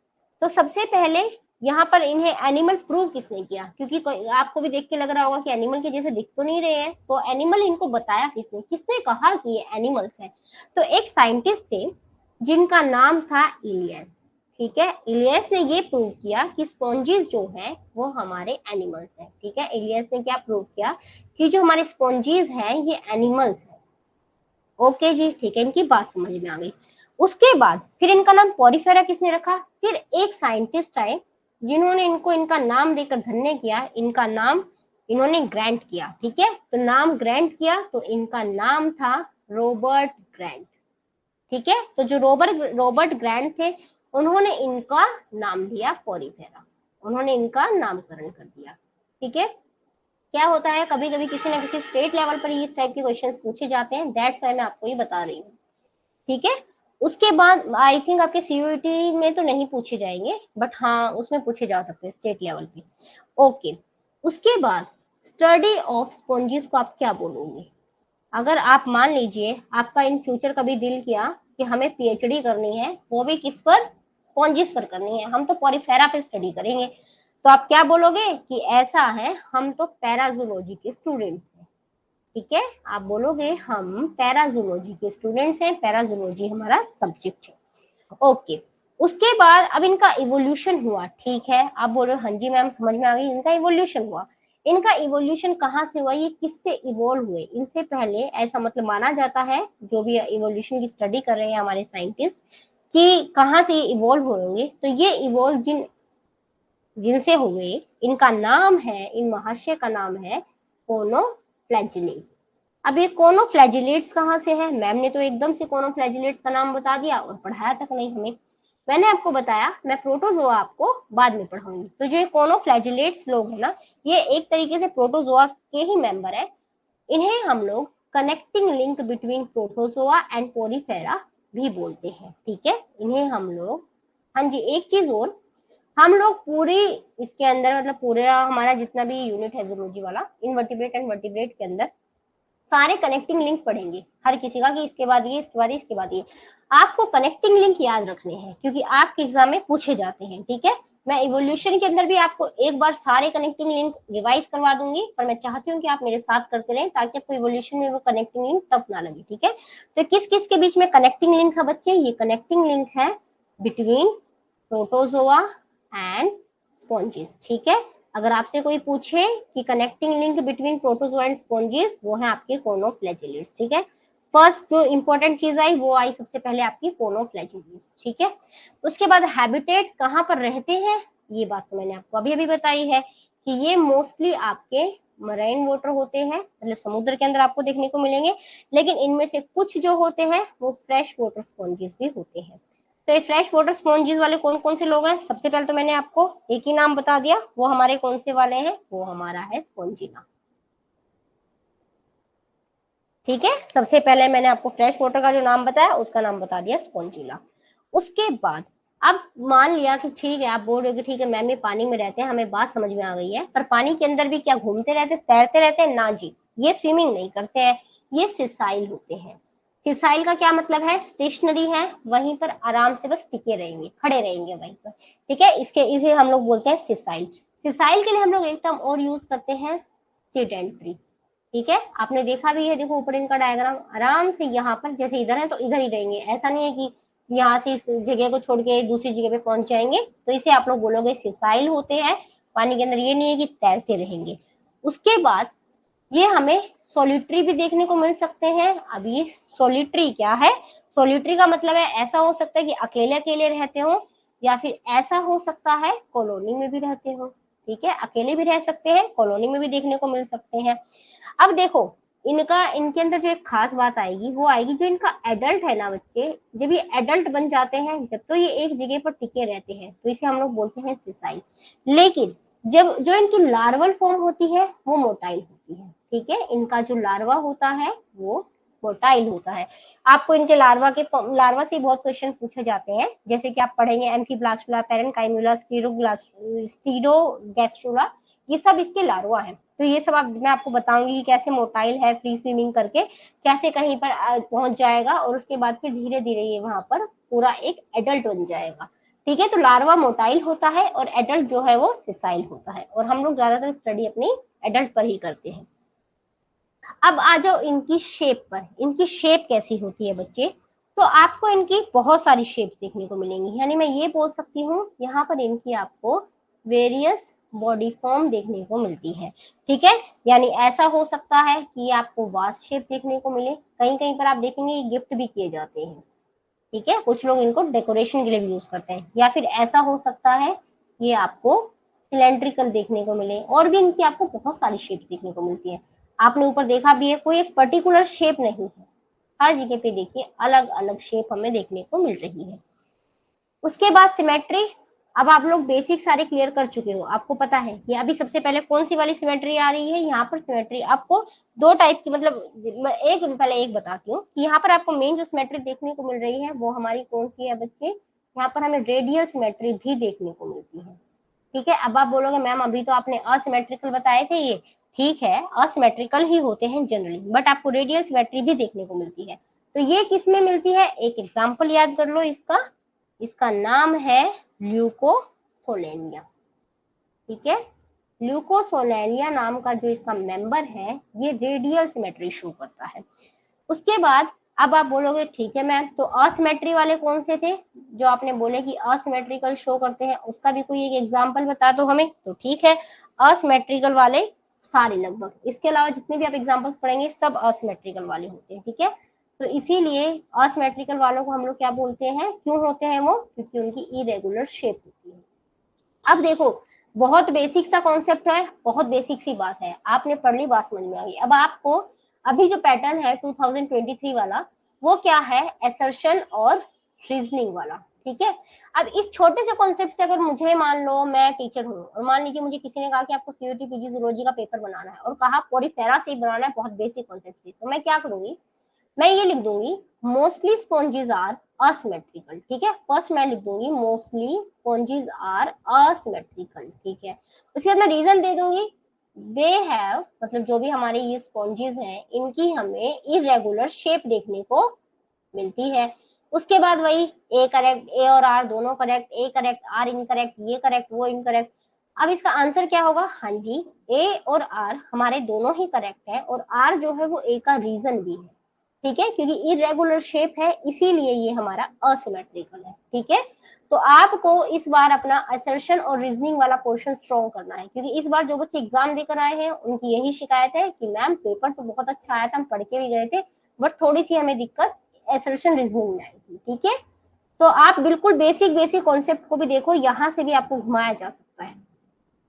तो सबसे पहले यहाँ पर इन्हें एनिमल प्रूव किसने किया, क्योंकि आपको भी देख के लग रहा होगा कि एनिमल के जैसे दिख तो नहीं रहे हैं, तो एनिमल इनको बताया किसने, किसने कहा कि ये एनिमल्स है। तो एक साइंटिस्ट थे जिनका नाम था इलियस। ठीक है, इलियस ने ये प्रूव किया कि स्पॉन्जीज जो है वो हमारे एनिमल्स है। ठीक है, इलियस ने क्या प्रूव किया कि जो हमारे स्पॉन्जीज है ये एनिमल्स है। ओके जी, ठीक है, इनकी बात समझ में आ गई। उसके बाद फिर इनका नाम पॉरीफेरा किसने रखा, फिर एक साइंटिस्ट आए जिन्होंने इनको इनका नाम देकर धन्य किया, इनका नाम इन्होंने ग्रांट किया। ठीक है, तो नाम ग्रांट किया तो इनका नाम था रॉबर्ट ग्रांट। ठीक है, तो जो रॉबर्ट ग्रांट थे उन्होंने इनका नाम दिया पॉरीफेरा, उन्होंने इनका नामकरण कर दिया। ठीक है, क्या होता है कभी कभी किसी ना किसी स्टेट लेवल पर इस टाइप के क्वेश्चंस पूछे जाते हैं, दैट्स व्हाई मैं आपको ये बता रही हूँ। ठीक है, उसके बाद आई थिंक आपके सीयूईटी में तो नहीं पूछे जाएंगे, बट हाँ उसमें पूछे जा सकते हैं स्टेट लेवल पे। ओके, उसके बाद स्टडी ऑफ स्पॉन्जीज को आप क्या बोलोगे। अगर आप मान लीजिए आपका इन फ्यूचर कभी दिल किया कि हमें पीएचडी करनी है, वो भी किस पर, स्पॉन्जिस पर करनी है, हम तो पॉरीफेरा पे स्टडी करेंगे, तो आप क्या बोलोगे कि ऐसा है, हम तो पैराजूलॉजी के स्टूडेंट्स हैं। ठीक है, आप बोलोगे हम पैराजूलॉजी के स्टूडेंट्स हैं, पैराजूलॉजी हमारा सब्जेक्ट है। ओके, उसके बाद अब इनका इवोल्यूशन हुआ। ठीक है, आप बोल रहे हो हाँ जी मैम समझ में आ गई, इनका इवोल्यूशन हुआ। इनका इवोल्यूशन कहाँ से हुआ, ये किससे इवोल्व हुए, इनसे पहले ऐसा मतलब माना जाता है, जो भी इवोल्यूशन की स्टडी कर रहे हैं हमारे साइंटिस्ट, कि कहाँ से ये इवोल्व हुए होंगे। तो ये इवोल्व जिनसे हुए, इनका नाम है, इन महाशय का नाम है कोनोफ्लैजिलेट्स। अब ये कोनोफ्लैजिलेट्स कहाँ से है, मैम ने तो एकदम से कोनोफ्लैजिलेट्स का नाम बता दिया और पढ़ाया तक नहीं हमें। मैंने आपको बताया मैं प्रोटोजोआ आपको बाद में पढ़ाऊंगी। तो जो ये कोनोफ्लैजिलेट्स लोग है ना, ये एक तरीके से प्रोटोजोआ के ही मेंबर है। इन्हें हम लोग connecting link between protozoa and Porifera भी बोलते हैं। ठीक है, इन्हें हम लोग, हाँ जी एक चीज और, हम लोग पूरी इसके अंदर मतलब पूरा हमारा जितना भी यूनिट है जूलॉजी वाला, इनवर्टिब्रेट एंड वर्टिब्रेट के अंदर सारे कनेक्टिंग लिंक पढ़ेंगे हर किसी का, कि इसके बाद ये, इसके बाद ये, इसके बाद ये। आपको कनेक्टिंग लिंक याद रखने हैं क्योंकि आपके एग्जाम में पूछे जाते हैं। ठीक है, मैं इवोल्यूशन के अंदर भी आपको एक बार सारे कनेक्टिंग लिंक रिवाइज करवा दूंगी, पर मैं चाहती हूँ कि आप मेरे साथ करते रहें ताकि आपको इवोल्यूशन में वो कनेक्टिंग लिंक टफ ना लगे। ठीक है, तो किस किस के बीच में कनेक्टिंग लिंक है बच्चे, ये कनेक्टिंग लिंक है बिटवीन प्रोटोजोआ एंड स्पॉन्जेस। ठीक है, अगर आपसे कोई पूछे कि connecting link between protozoa and sponges, वो है आपके कोनोफ्लैजिलेट्स। ठीक है, फर्स्ट जो इंपॉर्टेंट चीज आई वो आई सबसे पहले आपकी कोनोफ्लैजिलेट्स। ठीक है, उसके बाद हैबिटेट कहाँ पर रहते हैं, ये बात तो मैंने आपको अभी अभी बताई है कि ये मोस्टली आपके मरीन वाटर होते हैं, मतलब समुद्र के अंदर आपको देखने को मिलेंगे, लेकिन इनमें से कुछ जो होते हैं वो फ्रेश वाटर स्पॉन्जेस भी होते हैं। तो ये फ्रेश वाटर स्पॉन्जेस वाले कौन कौन से लोग हैं, सबसे पहले तो मैंने आपको एक ही नाम बता दिया, वो हमारे कौन से वाले हैं, वो हमारा है स्पॉन्जिला। ठीक है, सबसे पहले मैंने आपको फ्रेश वाटर का जो नाम बताया उसका नाम बता दिया स्पॉन्जिला। उसके बाद अब मान लिया कि ठीक है, आप बोल रहे हो कि ठीक है मैम ये पानी में रहते हैं, हमें बात समझ में आ गई है, पर पानी के अंदर भी क्या घूमते रहते, तैरते रहते हैं, ना जी, ये स्विमिंग नहीं करते हैं, ये सिसाइल होते हैं। सिसाइल का क्या मतलब है, स्टेशनरी है, वहीं पर आराम से बस टिके रहेंगे, खड़े रहेंगे वहीं पर। ठीक है, इसे हम लोग बोलते हैं सिसाइल। सिसाइल के लिए हम लोग एक टर्म और यूज करते हैं, सेडेंट्री। ठीक है, आपने देखा भी है, देखो ऊपर इनका डायग्राम, आराम से यहाँ पर जैसे इधर है तो इधर ही रहेंगे, ऐसा नहीं है कि यहाँ से इस जगह को छोड़ के दूसरी जगह पे पहुंच जाएंगे, तो इसे आप लोग बोलोगे सिसाइल होते हैं पानी के अंदर, ये नहीं है कि तैरते रहेंगे। उसके बाद ये हमें सोलिटरी भी देखने को मिल सकते हैं। अब ये सोलिटरी क्या है, सोलिटरी का मतलब है ऐसा हो सकता है कि अकेले अकेले रहते हो, या फिर ऐसा हो सकता है कॉलोनी में भी रहते हो। ठीक है, अकेले भी रह सकते हैं, कॉलोनी में भी देखने को मिल सकते हैं। अब देखो इनके अंदर जो एक खास बात आएगी वो आएगी, जो इनका एडल्ट है ना बच्चे, जब ये एडल्ट बन जाते हैं, जब तो ये एक जगह पर टिके रहते हैं, तो इसे हम लोग बोलते हैं सिसाइल। लेकिन जब जो इनकी लार्वल फॉर्म होती है वो मोटाइल होती है। ठीक है, इनका जो लार्वा होता है वो मोटाइल होता है। आपको इनके लार्वा से बहुत क्वेश्चन पूछे जाते हैं, जैसे कि आप पढ़ेंगे एम्फीब्लास्टुला, पेरेन्काइमुला, स्टीरोगैस्ट्रुला, ये सब इसके लार्वा है। तो ये सब मैं आपको बताऊंगी कि कैसे मोटाइल है, फ्री स्विमिंग करके कैसे कहीं पर पहुंच जाएगा, और उसके बाद फिर धीरे धीरे ये वहां पर पूरा एक एडल्ट बन जाएगा। ठीक है। तो लार्वा मोटाइल होता है और एडल्ट जो है वो सिसाइल होता है, और हम लोग ज्यादातर स्टडी अपनी एडल्ट पर ही करते हैं। अब आ जाओ इनकी शेप पर, इनकी शेप कैसी होती है बच्चे। तो आपको इनकी बहुत सारी शेप देखने को मिलेंगी, यानी मैं ये बोल सकती हूँ यहाँ पर इनकी आपको वेरियस बॉडी फॉर्म देखने को मिलती है। ठीक है, यानी ऐसा हो सकता है कि आपको वास्ट शेप देखने को मिले, कहीं कहीं पर आप देखेंगे ये गिफ्ट भी किए जाते हैं। ठीक है, कुछ लोग इनको डेकोरेशन के लिए भी यूज करते हैं। या फिर ऐसा हो सकता है ये आपको सिलेंड्रिकल देखने को मिले, और भी इनकी आपको बहुत सारी शेप देखने को मिलती है। आपने ऊपर देखा भी है, कोई एक पर्टिकुलर शेप नहीं है, हर जगह पे देखिए अलग अलग शेप हमें देखने को मिल रही है। उसके बाद सिमेट्री। अब आप लोग बेसिक सारे क्लियर कर चुके हो, आपको पता है कि अभी सबसे पहले कौन सी वाली सिमेट्री आ रही है। यहाँ पर सिमेट्री आपको दो टाइप की, मतलब एक पहले एक बताती हूँ कि यहाँ पर आपको मेन जो सिमेट्री देखने को मिल रही है वो हमारी कौन सी है बच्चे। यहाँ पर हमें रेडियल सिमेट्री भी देखने को मिलती है। ठीक है, अब आप बोलोगे मैम अभी तो आपने असिमेट्रिकल बताए थे, ये ठीक है असिमेट्रिकल ही होते हैं जनरली, बट आपको रेडियल सिमेट्री भी देखने को मिलती है। तो ये किस में मिलती है, एक एग्जाम्पल याद कर लो इसका, इसका नाम है ल्यूकोसोलेनिया। ठीक है, ल्यूकोसोलेनिया नाम का जो इसका मेंबर है ये रेडियल सिमेट्री शो करता है। उसके बाद अब आप बोलोगे ठीक है मैम तो असिमेट्री वाले कौन से थे जो आपने बोले कि असिमेट्रिकल शो करते हैं, उसका भी कोई एक एग्जांपल बता दो हमें। तो ठीक है, असिमेट्रिकल वाले सारे लगभग, इसके अलावा जितने भी आप एग्जांपल्स पढ़ेंगे सब असिमेट्रिकल वाले होते हैं। ठीक है, तो इसीलिए असिमेट्रिकल वालों को हम लोग क्या बोलते हैं, क्यों होते हैं वो, क्योंकि उनकी इरेगुलर शेप होती है। अब देखो बहुत बेसिक सा कॉन्सेप्ट है, बहुत बेसिक सी बात है, आपने पढ़ ली बात समझ में आ गई। अब आपको अभी जो पैटर्न है 2023 वाला वो क्या है, असर्शन और रीजनिंग वाला। ठीक है, अब इस छोटे से कॉन्सेप्ट से अगर मुझे मान लो मैं टीचर हूँ और मान लीजिए मुझे किसी ने कहा कि आपको सीयूटी पीजी जूलॉजी का पेपर बनाना है और कहा पोरीफेरा से ही बनाना है बहुत बेसिक कॉन्सेप्ट से, तो मैं क्या करूंगी, मैं ये लिख दूंगी मोस्टली स्पॉन्जेस आर असिमेट्रिकल। ठीक है, फर्स्ट मैं लिख दूंगी मोस्टली स्पॉन्जेस आर असिमेट्रिकल। ठीक है, उसके बाद मैं रीजन दे दूंगी दे हैव, मतलब जो भी हमारे ये स्पॉन्जेस हैं इनकी हमें इरेगुलर शेप देखने को मिलती है। उसके बाद वही ए करेक्ट, ए और आर दोनों correct, A correct R incorrect, ये करेक्ट वो इनकरेक्ट। अब इसका आंसर क्या होगा, हाँ जी ए और आर हमारे दोनों ही करेक्ट है, और आर जो है वो ए का रीजन भी है। ठीक है, क्योंकि इरेगुलर शेप है इसीलिए ये हमारा असिमेट्रिकल है। ठीक है, तो आपको इस बार अपना असर्शन और रीजनिंग वाला पोर्शन स्ट्रॉन्ग करना है, क्योंकि इस बार जो बच्चे एग्जाम देकर आए हैं उनकी यही शिकायत है कि मैम पेपर तो बहुत अच्छा आया था, हम पढ़ के भी गए थे, बट थोड़ी सी हमें दिक्कत असर्शन रीजनिंग में आई थी। ठीक है, तो आप बिल्कुल बेसिक बेसिक कॉन्सेप्ट को भी देखो, यहाँ से भी आपको घुमाया जा सकता है।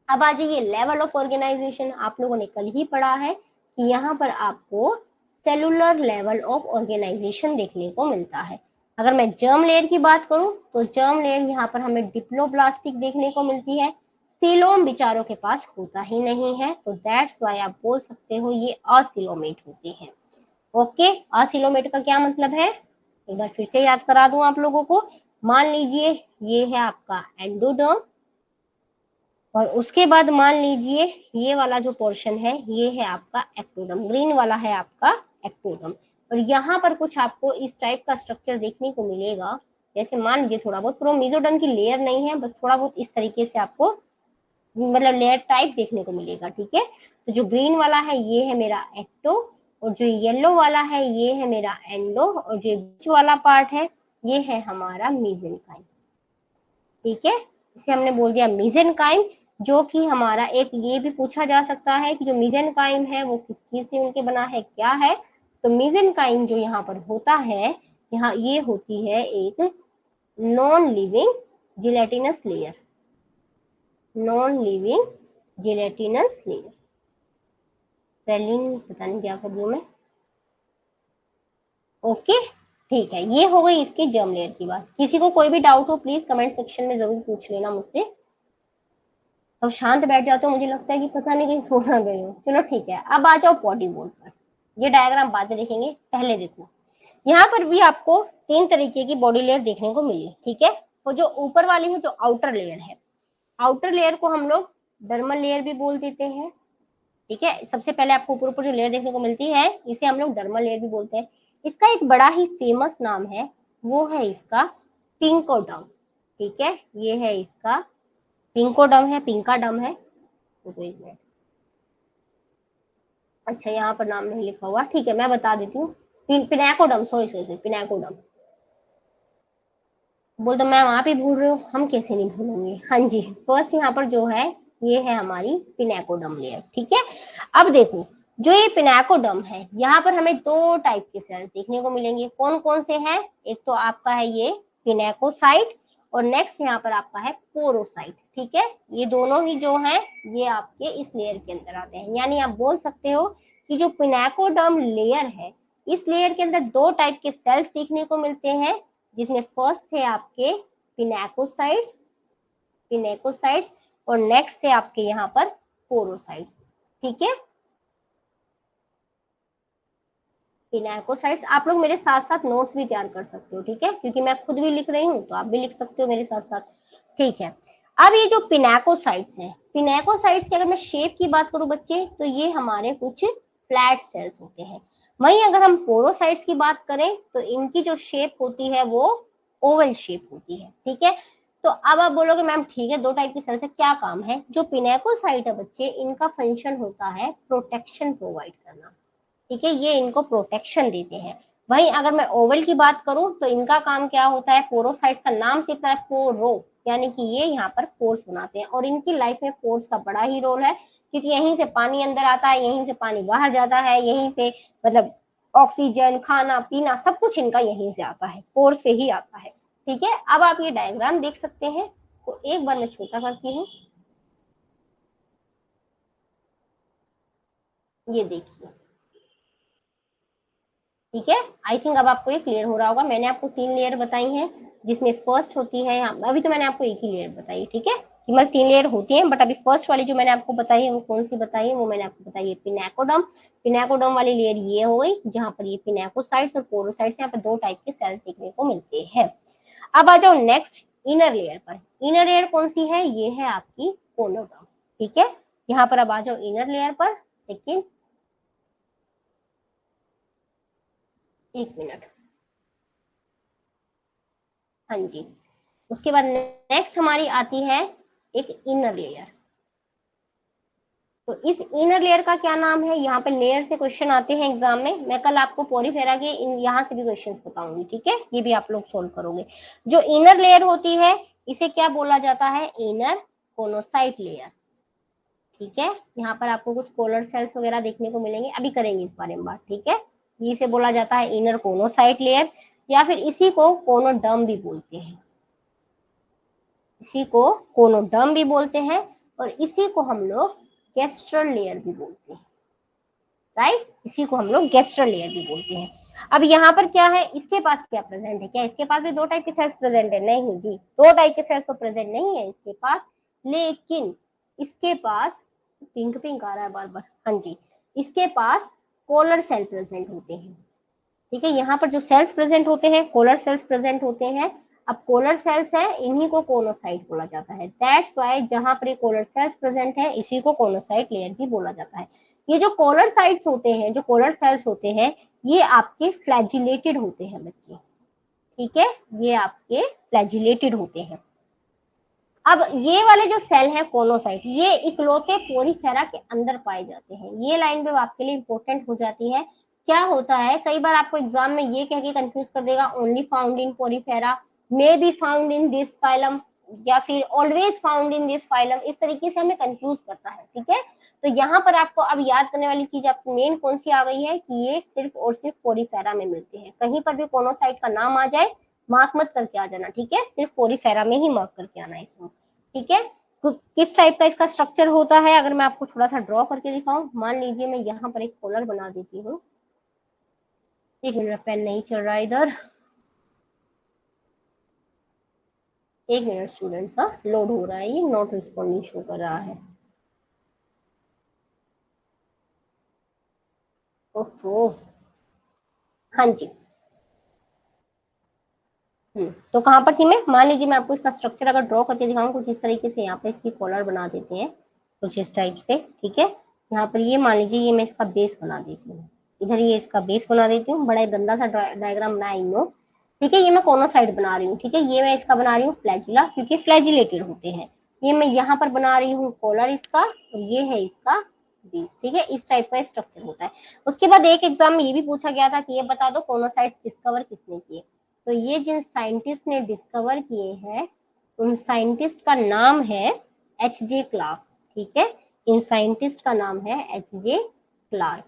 अब आ जाइए लेवल ऑफ ऑर्गेनाइजेशन, आप लोगों ने कल ही पढ़ा है कि यहाँ पर आपको सेलुलर लेवल ऑफ ऑर्गेनाइजेशन देखने को मिलता है। अगर मैं जर्म लेयर की बात करूं तो जर्म लेयर यहाँ पर हमें डिप्लोब्लास्टिक देखने को मिलती है, सीलोम बेचारों के पास होता ही नहीं है, तो दैट्स वाई आप बोल सकते हो ये असिलोमेट होते हैं। ओके, असिलोमेट का क्या मतलब है, एक बार फिर से याद करा दूं आप लोगों को। मान लीजिए ये है आपका एंडोडर्म, और उसके बाद मान लीजिए ये वाला जो पोर्शन है ये है आपका एक्टोडर्म, ग्रीन वाला है आपका एक्टोडर्म, और यहाँ पर कुछ आपको इस टाइप का स्ट्रक्चर देखने को मिलेगा। जैसे मान लीजिए थोड़ा बहुत, पूरा मेसोडर्म की लेयर नहीं है, बस थोड़ा बहुत इस तरीके से आपको मतलब लेयर टाइप देखने को मिलेगा। ठीक है, तो जो ग्रीन वाला है ये है मेरा एक्टो, और जो येलो वाला है ये है मेरा एंडो, और जो बीच वाला पार्ट है ये है हमारा मेसेनकाइम। ठीक है, इसे हमने बोल दिया मेसेनकाइम, जो कि हमारा एक ये भी पूछा जा सकता है कि जो मेसेनकाइम है वो किस चीज से उनके बना है, क्या है। तो मेसेनकाइम जो यहाँ पर होता है, यहाँ ये होती है एक non living gelatinous layer, non living gelatinous layer. Spelling पता नहीं क्या कर दूं मैं। ओके, ठीक है, ये हो गई इसकी जर्म लेयर की बात। किसी को कोई भी डाउट हो प्लीज कमेंट सेक्शन में जरूर पूछ लेना मुझसे। अब शांत बैठ जाते हो, मुझे लगता है कि पता नहीं कहीं सो ना गए हो। चलो ठीक है, अब आ जाओ बॉडी बोर्ड पर, ये डायग्राम बाद में देखेंगे, पहले देखो यहाँ पर भी आपको तीन तरीके की बॉडी लेयर देखने को मिली। ठीक है, तो जो ऊपर वाली है जो आउटर लेयर है, आउटर लेयर को हम लोग डर्मल लेयर भी बोल देते हैं। ठीक है, सबसे पहले आपको ऊपर ऊपर जो लेयर देखने को मिलती है इसे हम लोग डर्मल लेयर भी बोलते हैं। इसका एक बड़ा ही फेमस नाम है, वो है इसका पिंकोडर्म। ठीक है, ये है इसका पिंकोडम है, पिंकाडम है। तो एक मिनट, अच्छा यहाँ पर नाम नहीं लिखा हुआ, ठीक है मैं बता देती हूँ। पिनाकोडम, सॉरी सॉरी सॉरी, पिनाकोडम। बोल तो मैम आप ही भूल रहे हो, हम कैसे नहीं भूलेंगे। हाँ जी, फर्स्ट यहाँ पर जो है ये है हमारी पिनाकोडम लेयर। ठीक है, अब देखो जो ये पिनाकोडम है, यहाँ पर हमें दो टाइप के सेल्स देखने को मिलेंगे। कौन कौन से हैं? एक तो आपका है ये पिनाकोसाइट, और नेक्स्ट यहाँ पर आपका है पोरोसाइट। ठीक है, ये दोनों ही जो है ये आपके इस लेयर के अंदर आते हैं। यानी आप बोल सकते हो कि जो पिनाकोडम लेयर है, इस लेयर के अंदर दो टाइप के सेल्स देखने को मिलते हैं, जिसमें फर्स्ट थे आपके पिनाकोसाइट्स, पिनाकोसाइट्स, और नेक्स्ट थे आपके यहाँ पर पोरोसाइट्स। ठीक है, पिनाकोसाइट्स आप लोग मेरे साथ साथ नोट्स भी तैयार कर सकते हो। ठीक है, क्योंकि मैं खुद भी लिख रही हूँ तो आप भी लिख सकते हो मेरे साथ साथ। ठीक है, अब ये जो पिनाकोसाइट्स हैं, पिनाकोसाइट्स की अगर मैं शेप की बात करूं बच्चे, तो ये हमारे कुछ फ्लैट सेल्स होते हैं। वहीं अगर हम पोरोसाइट्स की बात करें तो इनकी जो शेप होती है वो ओवल शेप होती है। ठीक है, तो अब आप बोलोगे मैम ठीक है, दो टाइप की सेल्स है, क्या काम है? जो पिनाकोसाइट है बच्चे, इनका फंक्शन होता है प्रोटेक्शन प्रोवाइड करना। ठीक है, ये इनको प्रोटेक्शन देते हैं। वहीं अगर मैं ओवल की बात करूं तो इनका काम क्या होता है? पोरोसाइट्स का नाम से तरह पोरो, यानी कि ये यहाँ पर पोर्स बनाते हैं, और इनकी लाइफ में पोर्स का बड़ा ही रोल है, क्योंकि यहीं से पानी अंदर आता है, यहीं से पानी बाहर जाता है, यहीं से मतलब ऑक्सीजन, खाना पीना सब कुछ इनका यहीं से आता है, पोर से ही आता है। ठीक है, अब आप ये डायग्राम देख सकते हैं, इसको एक बार मैं छोटा करती हूँ, ये देखिए। ठीक है, आई थिंक अब आपको ये क्लियर हो रहा होगा। मैंने आपको 3 लेयर बताई हैं, जिसमें फर्स्ट होती है, अभी तो मैंने आपको एक ही लेयर बताई। ठीक है, कि मतलब 3 लेयर होती हैं, बट अभी फर्स्ट वाली जो मैंने आपको बताई है वो कौन सी बताई है, वो मैंने आपको बताई है पिनाकोडम। पिनाकोडम वाली लेयर ये हो गई, जहां पर ये पिनाकोसाइट्स और पोरोसाइट्स, यहाँ पर दो टाइप के सेल्स देखने को मिलते हैं। अब आ जाओ नेक्स्ट इनर लेयर पर। इनर लेयर कौन सी है? ये है आपकी कोनोडम। ठीक है, यहाँ पर अब आ जाओ इनर लेयर पर। सेकेंड, एक मिनट, हाँ जी। उसके बाद नेक्स्ट हमारी आती है एक इनर लेयर। तो इस इनर लेयर का क्या नाम है? यहाँ पे लेयर से क्वेश्चन आते हैं एग्जाम में, मैं कल आपको पोरीफेरा के यहाँ से भी क्वेश्चंस बताऊंगी। ठीक है, ये भी आप लोग सोल्व करोगे। जो इनर लेयर होती है इसे क्या बोला जाता है? Inner choanocyte layer. ठीक है, यहाँ पर आपको कुछ पोलर सेल्स वगैरह देखने को मिलेंगे, अभी करेंगे इस बारे में बात। ठीक है, इसे बोला जाता है इनर कोनोसाइट लेयर, या फिर इसी को कोनोडर्म भी बोलते हैं, इसी को कोनोडर्म भी बोलते हैं, और इसी को हम लोग गैस्ट्रल लेयर भी बोलते हैं। राइट, इसी को हम लोग गैस्ट्रल लेयर भी बोलते हैं। अब यहाँ पर क्या है, इसके पास क्या प्रेजेंट है? क्या इसके पास भी दो टाइप के सेल्स प्रेजेंट है? नहीं जी, दो टाइप के सेल्स तो प्रेजेंट नहीं है इसके पास, लेकिन इसके पास पिंक पिंक आ रहा है बार बार, हाँ जी, इसके पास पोलर सेल प्रेजेंट होते हैं। ठीक है, यहाँ पर जो सेल्स प्रेजेंट होते हैं, कोलर सेल्स प्रेजेंट होते हैं। अब कोलर सेल्स है, इन्हीं को कोनोसाइट बोला जाता है। दैट्स वाई जहां पर ये कोलर सेल्स प्रेजेंट है, इसी को कोनोसाइट लेयर भी बोला जाता है। ये जो कोलर साइट्स होते हैं, जो कोलर सेल्स होते हैं, ये आपके फ्लैजिलेटेड होते हैं बच्चे। ठीक है, ये आपके फ्लैजिलेटेड होते हैं। अब ये वाले जो सेल है कोनोसाइट, ये इकलौते पोरीफेरा के अंदर पाए जाते हैं। ये लाइन भी आपके लिए इंपॉर्टेंट हो जाती है। क्या होता है, कई बार आपको एग्जाम में ये कह के कंफ्यूज कर देगा, only found in Porifera, may be found in this phylum, या फिर always found in this phylum, इस तरीके से हमें कंफ्यूज करता है। ठीक है, तो यहाँ पर आपको अब याद करने वाली चीज आपकी मेन कौन सी आ गई है, कि ये सिर्फ और सिर्फ पोरीफेरा में मिलते हैं। कहीं पर भी कोनोसाइट का नाम आ जाए, मार्क मत करके आ जाना। ठीक है, सिर्फ पोरीफेरा में ही मार्क करके आना है इसमें। ठीक है, तो किस टाइप का इसका स्ट्रक्चर होता है, अगर मैं आपको थोड़ा सा ड्रॉ करके दिखाऊं, मान लीजिए मैं यहाँ पर एक पोलर बना देती हूँ। एक मिनट, पेन नहीं चल रहा इधर, एक मिनट स्टूडेंट सा लोड हो रहा है, ये नॉट रिस्पॉन्डिंग शो कर रहा है। ओफो, हाँ जी। तो कहाँ पर थी मैं? मान लीजिए मैं आपको इसका स्ट्रक्चर अगर ड्रॉ करके दिखाऊं कुछ इस तरीके से, यहाँ पे इसकी कॉलर बना देते हैं कुछ इस टाइप से। ठीक है, यहाँ पर ये मान लीजिए, ये मैं इसका बेस बना देती हूँ, इधर ये इसका बेस बना देती हूँ। बड़ा गंदा सा डायग्राम बनाया इन लोग, ठीक है, ये मैं कोनोसाइट बना रही हूँ। ठीक है, ये मैं इसका बना रही हूँ फ्लैजिला, क्योंकि फ्लैजिलेटेड होते हैं। ये मैं यहाँ पर बना रही हूँ कॉलर इसका, और ये है इसका बीज। ठीक है, इस टाइप का स्ट्रक्चर होता है। उसके बाद एक एग्जाम में ये भी पूछा गया था कि ये बता दो कोनोसाइट डिस्कवर किसने किए। तो ये जिन साइंटिस्ट ने डिस्कवर किए हैं, उन साइंटिस्ट का नाम है H.J. क्लार्क। ठीक है, इन साइंटिस्ट का नाम है H.J. क्लार्क।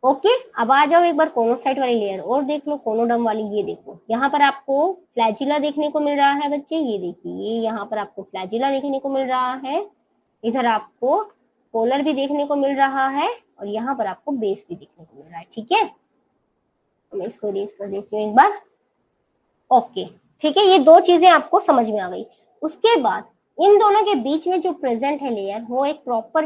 ओके, अब आ जाओ एक बार कोनोसाइट वाली लेयर और देख लो, कोनोडर्म वाली। ये देखो, यहाँ पर आपको फ्लैजिला देखने को मिल रहा है बच्चे। ये देखिए, ये यहाँ पर आपको फ्लैजिला देखने को मिल रहा है। इधर आपको पोलर भी देखने को मिल रहा है, और यहाँ पर आपको बेस भी देखने को मिल रहा है। ठीक है, मैं इसको इरेज कर देती हूँ एक बार। ओके, ठीक है, ये दो चीजें आपको समझ में आ गई। उसके बाद इन दोनों के बीच में जो प्रेजेंट है लेयर, वो एक प्रॉपर,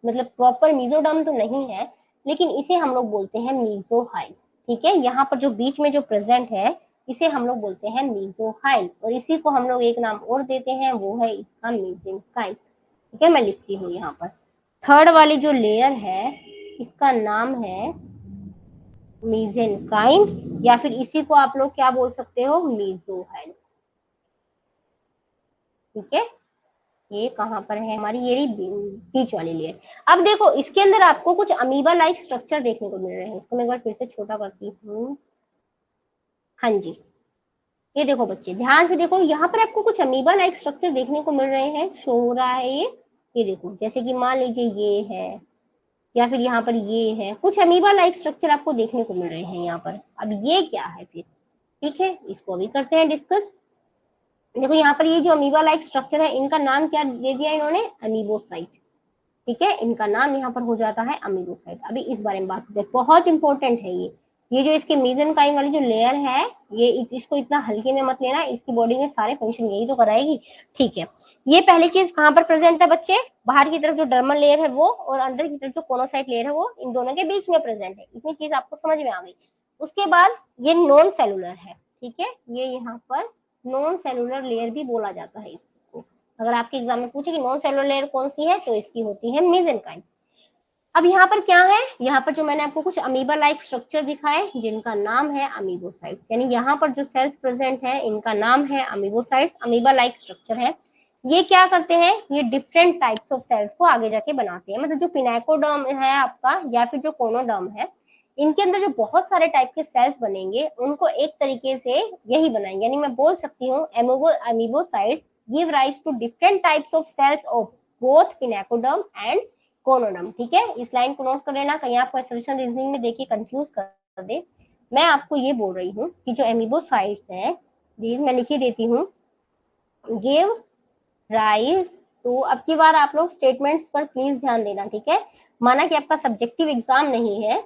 मतलब प्रॉपर मीजोडर्म तो नहीं है, लेकिन इसे हम लोग बोलते हैं मीजोहाइल। ठीक है, यहाँ पर जो बीच में जो प्रेजेंट है, इसे हम लोग बोलते हैं मीजोहाइल, और इसी को हम लोग एक नाम और देते हैं, वो है इसका मेसेनकाइम। ठीक है, मैं लिखती हूँ यहाँ पर। थर्ड वाली जो लेयर है, इसका नाम है मेसेनकाइम, या फिर इसी को आप लोग क्या बोल सकते हो, मीजोहाइल। ठीक है, ये कहाँ पर है हमारी, ये रही बीच वाली लेयर। अब देखो, इसके अंदर आपको कुछ अमीबा लाइक स्ट्रक्चर देखने को मिल रहे हैं। इसको मैं एक बार फिर से छोटा करती हूँ। हाँ जी, ये देखो बच्चे, ध्यान से देखो, यहाँ पर आपको कुछ अमीबा लाइक स्ट्रक्चर देखने को मिल रहे हैं। शो हो रहा है ये देखो, जैसे कि मान लीजिए ये है, या फिर यहाँ पर ये है, कुछ अमीबा लाइक स्ट्रक्चर आपको देखने को मिल रहे हैं यहाँ पर। अब ये क्या है फिर? ठीक है, इसको अभी करते हैं डिस्कस। देखो, यहाँ पर ये जो अमीबा लाइक स्ट्रक्चर है, इनका नाम क्या दे दिया इन्होंने, अमीबोसाइट। ठीक है, इनका नाम यहाँ पर हो जाता है अमीबोसाइट। अभी इस बारे में बात करते हैं, बहुत इंपॉर्टेंट है ये जो इसके मेसेनकाइम वाली जो लेयर है, ये इसको इतना हल्के में मत लेना, इसकी बॉडी में सारे फंक्शन यही तो कराएगी। ठीक है, ये पहली चीज कहाँ पर प्रेजेंट है बच्चे, बाहर की तरफ जो डर्मल लेयर है वो, और अंदर की तरफ जो कोनोसाइट लेयर है वो, इन दोनों के बीच में प्रेजेंट है। इतनी चीज आपको समझ में आ गई। उसके बाद ये नॉन सेलुलर है। ठीक है, ये यहाँ पर नॉन सेलुलर लेयर भी बोला जाता है इसको। अगर आपके एग्जाम में पूछे कि नॉन सेलुलर लेयर कौन सी है, तो इसकी होती है मेसेनकाइम। अब यहाँ पर क्या है, यहाँ पर जो मैंने आपको कुछ अमीबा लाइक स्ट्रक्चर दिखाए, जिनका नाम है अमीबोसाइट्स, यानी यहाँ पर जो सेल्स प्रेजेंट है, इनका नाम है अमीबोसाइट्स। अमीबा लाइक स्ट्रक्चर है। ये क्या करते हैं, ये डिफरेंट टाइप्स ऑफ सेल्स को आगे जाके बनाते हैं। मतलब जो पिनाकोडर्म है आपका, या फिर जो कोनोडर्म है, इनके अंदर जो बहुत सारे टाइप के सेल्स बनेंगे, उनको एक तरीके से यही बनाएंगे। यानी मैं बोल सकती हूँ, amoebocytes give rise to different types of cells of both pinacoderm and choanoderm. ठीक है, इस लाइन को नोट कर लेना, कहीं आपको एसोसिएशन रीजनिंग में देखिए कंफ्यूज कर दे। मैं आपको ये बोल रही हूँ कि जो एमीबोसाइट्स हैं, दीज मैं लिखी देती हूँ, गिव राइज टू। अब की बार आप लोग स्टेटमेंट्स पर प्लीज ध्यान देना। ठीक है, माना कि आपका सब्जेक्टिव एग्जाम नहीं है,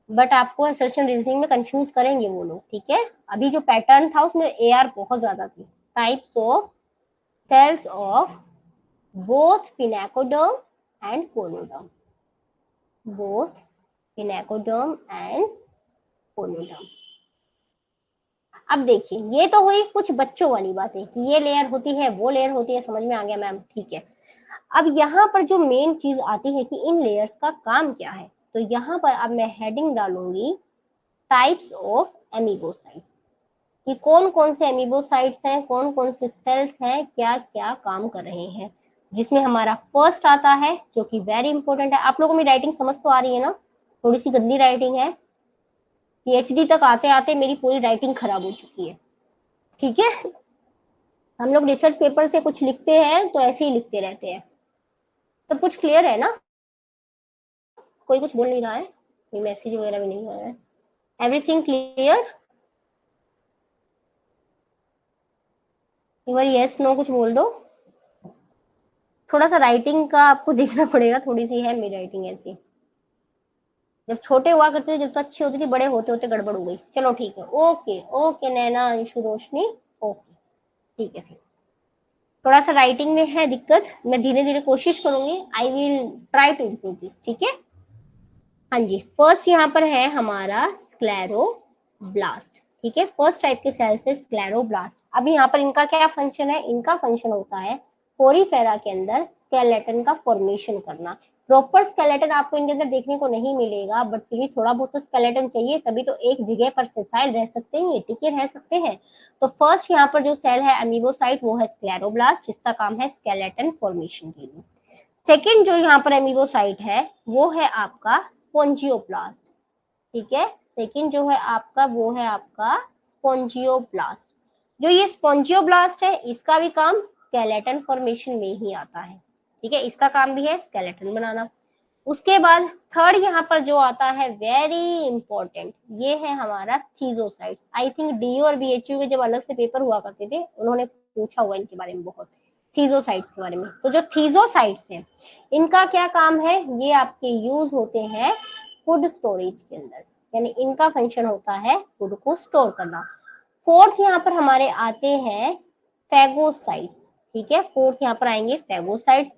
बट आपको एसोसिएशन रीजनिंग में कंफ्यूज करेंगे वो लोग। ठीक है, अभी जो पैटर्न था उसमें AR बहुत ज्यादा थी। Types of cells of both pinacoderm and choanoderm, both pinacoderm and choanoderm. अब देखिए, ये तो हुई कुछ बच्चों वाली बातें कि ये लेयर होती है, वो लेयर होती है, समझ में आ गया मैम। ठीक है, अब यहाँ पर जो मेन चीज आती है कि इन लेयर्स का काम क्या है, तो यहाँ पर अब मैं हेडिंग डालूंगी टाइप्स ऑफ एमीबोसाइट्स, कि कौन कौन से एमीबोसाइट्स हैं, कौन कौन से सेल्स हैं, क्या क्या काम कर रहे हैं। जिसमें हमारा फर्स्ट आता है, जो कि वेरी इंपॉर्टेंट है। आप लोगों में राइटिंग समझ तो आ रही है ना, थोड़ी सी गंदी राइटिंग है, PhD तक आते आते मेरी पूरी राइटिंग खराब हो चुकी है। ठीक है, हम लोग रिसर्च पेपर से कुछ लिखते हैं तो ऐसे ही लिखते रहते हैं। तो कुछ क्लियर है ना, कोई कुछ बोल नहीं रहा है, कोई मैसेज वगैरह भी नहीं आया है, एवरीथिंग क्लियर? एक बार यस नो कुछ बोल दो। थोड़ा सा राइटिंग का आपको देखना पड़ेगा, थोड़ी सी है मेरी राइटिंग ऐसी। जब छोटे हुआ करते थे, जब तो अच्छी होती थी, बड़े होते होते गड़बड़ हो गई। चलो ठीक है, ओके ओके नैना, अंशु, रोशनी, ओके ठीक है। फिर थोड़ा सा राइटिंग में है दिक्कत, मैं धीरे धीरे कोशिश करूंगी, I will try to improve this. ठीक है, हाँ जी, फर्स्ट यहाँ पर है हमारा स्क्लेरोब्लास्ट। ठीक है, फर्स्ट टाइप के सेल्स है स्क्लेरोब्लास्ट। अब यहाँ पर इनका क्या फंक्शन है, इनका फंक्शन होता है पोरीफेरा के अंदर स्केलेटन का फॉर्मेशन करना। प्रॉपर स्केलेटन आपको इनके अंदर देखने को नहीं मिलेगा, बट फिर भी थोड़ा बहुत तो स्केलेटन चाहिए, तभी तो एक जगह पर सेसाइल रह सकते हैं, ये टिके रह सकते हैं। तो फर्स्ट यहाँ पर जो सेल है अमीबोसाइट वो है स्क्लेरोब्लास्ट, जिसका काम है स्केलेटन फॉर्मेशन के लिए। सेकेंड जो यहाँ पर अमीबोसाइट है वो है आपका स्पोंजियोप्लास्ट, ठीक है। सेकेंड जो है आपका वो है आपका स्पोंजियोप्लास्ट। जो ये स्पोंजियोब्लास्ट है इसका भी काम स्केलेटन फॉर्मेशन में ही आता है, ठीक है, इसका काम भी है स्केलेटन बनाना। उसके बाद थर्ड यहाँ पर जो आता है वेरी इंपॉर्टेंट, ये है हमारा थीजोसाइट्स। आई थिंक डी और बीएचयू के जब अलग से पेपर हुआ करते थे उन्होंने पूछा हुआ इनके बारे में बहुत, थीजोसाइट्स के बारे में। तो जो थीजोसाइट्स है इनका क्या काम है, ये आपके यूज होते हैं फूड स्टोरेज के अंदर, यानी इनका फंक्शन होता है फूड को स्टोर करना। फोर्थ यहाँ पर हमारे आते हैं फैगोसाइट्स, ठीक है। फोर्थ यहाँ पर आएंगे फैगोसाइट्स।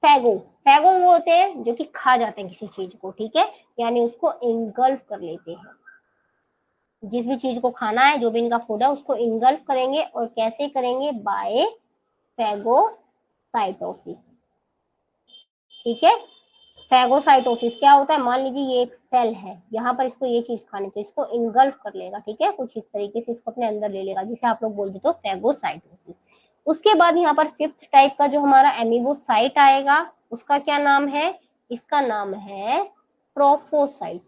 फैगो फैगो वो होते हैं जो कि खा जाते हैं किसी चीज को, ठीक है, यानी उसको इंगल्फ कर लेते हैं। जिस भी चीज को खाना है, जो भी इनका फूड है, उसको इंगल्फ करेंगे। और कैसे करेंगे, बाय फैगोसाइटोसिस, ठीक है। फैगोसाइटोसिस क्या होता है, मान लीजिए ये एक सेल है, यहाँ पर इसको ये चीज खानी, तो इसको इंगल्फ कर लेगा, ठीक है, कुछ इस तरीके से इसको अपने अंदर ले लेगा, जिसे आप लोग बोल देते हो फैगोसाइटोसिस। उसके बाद यहाँ पर फिफ्थ टाइप का जो हमारा एमीबोसाइट आएगा उसका क्या नाम है, इसका नाम है ट्रोफोसाइट्स,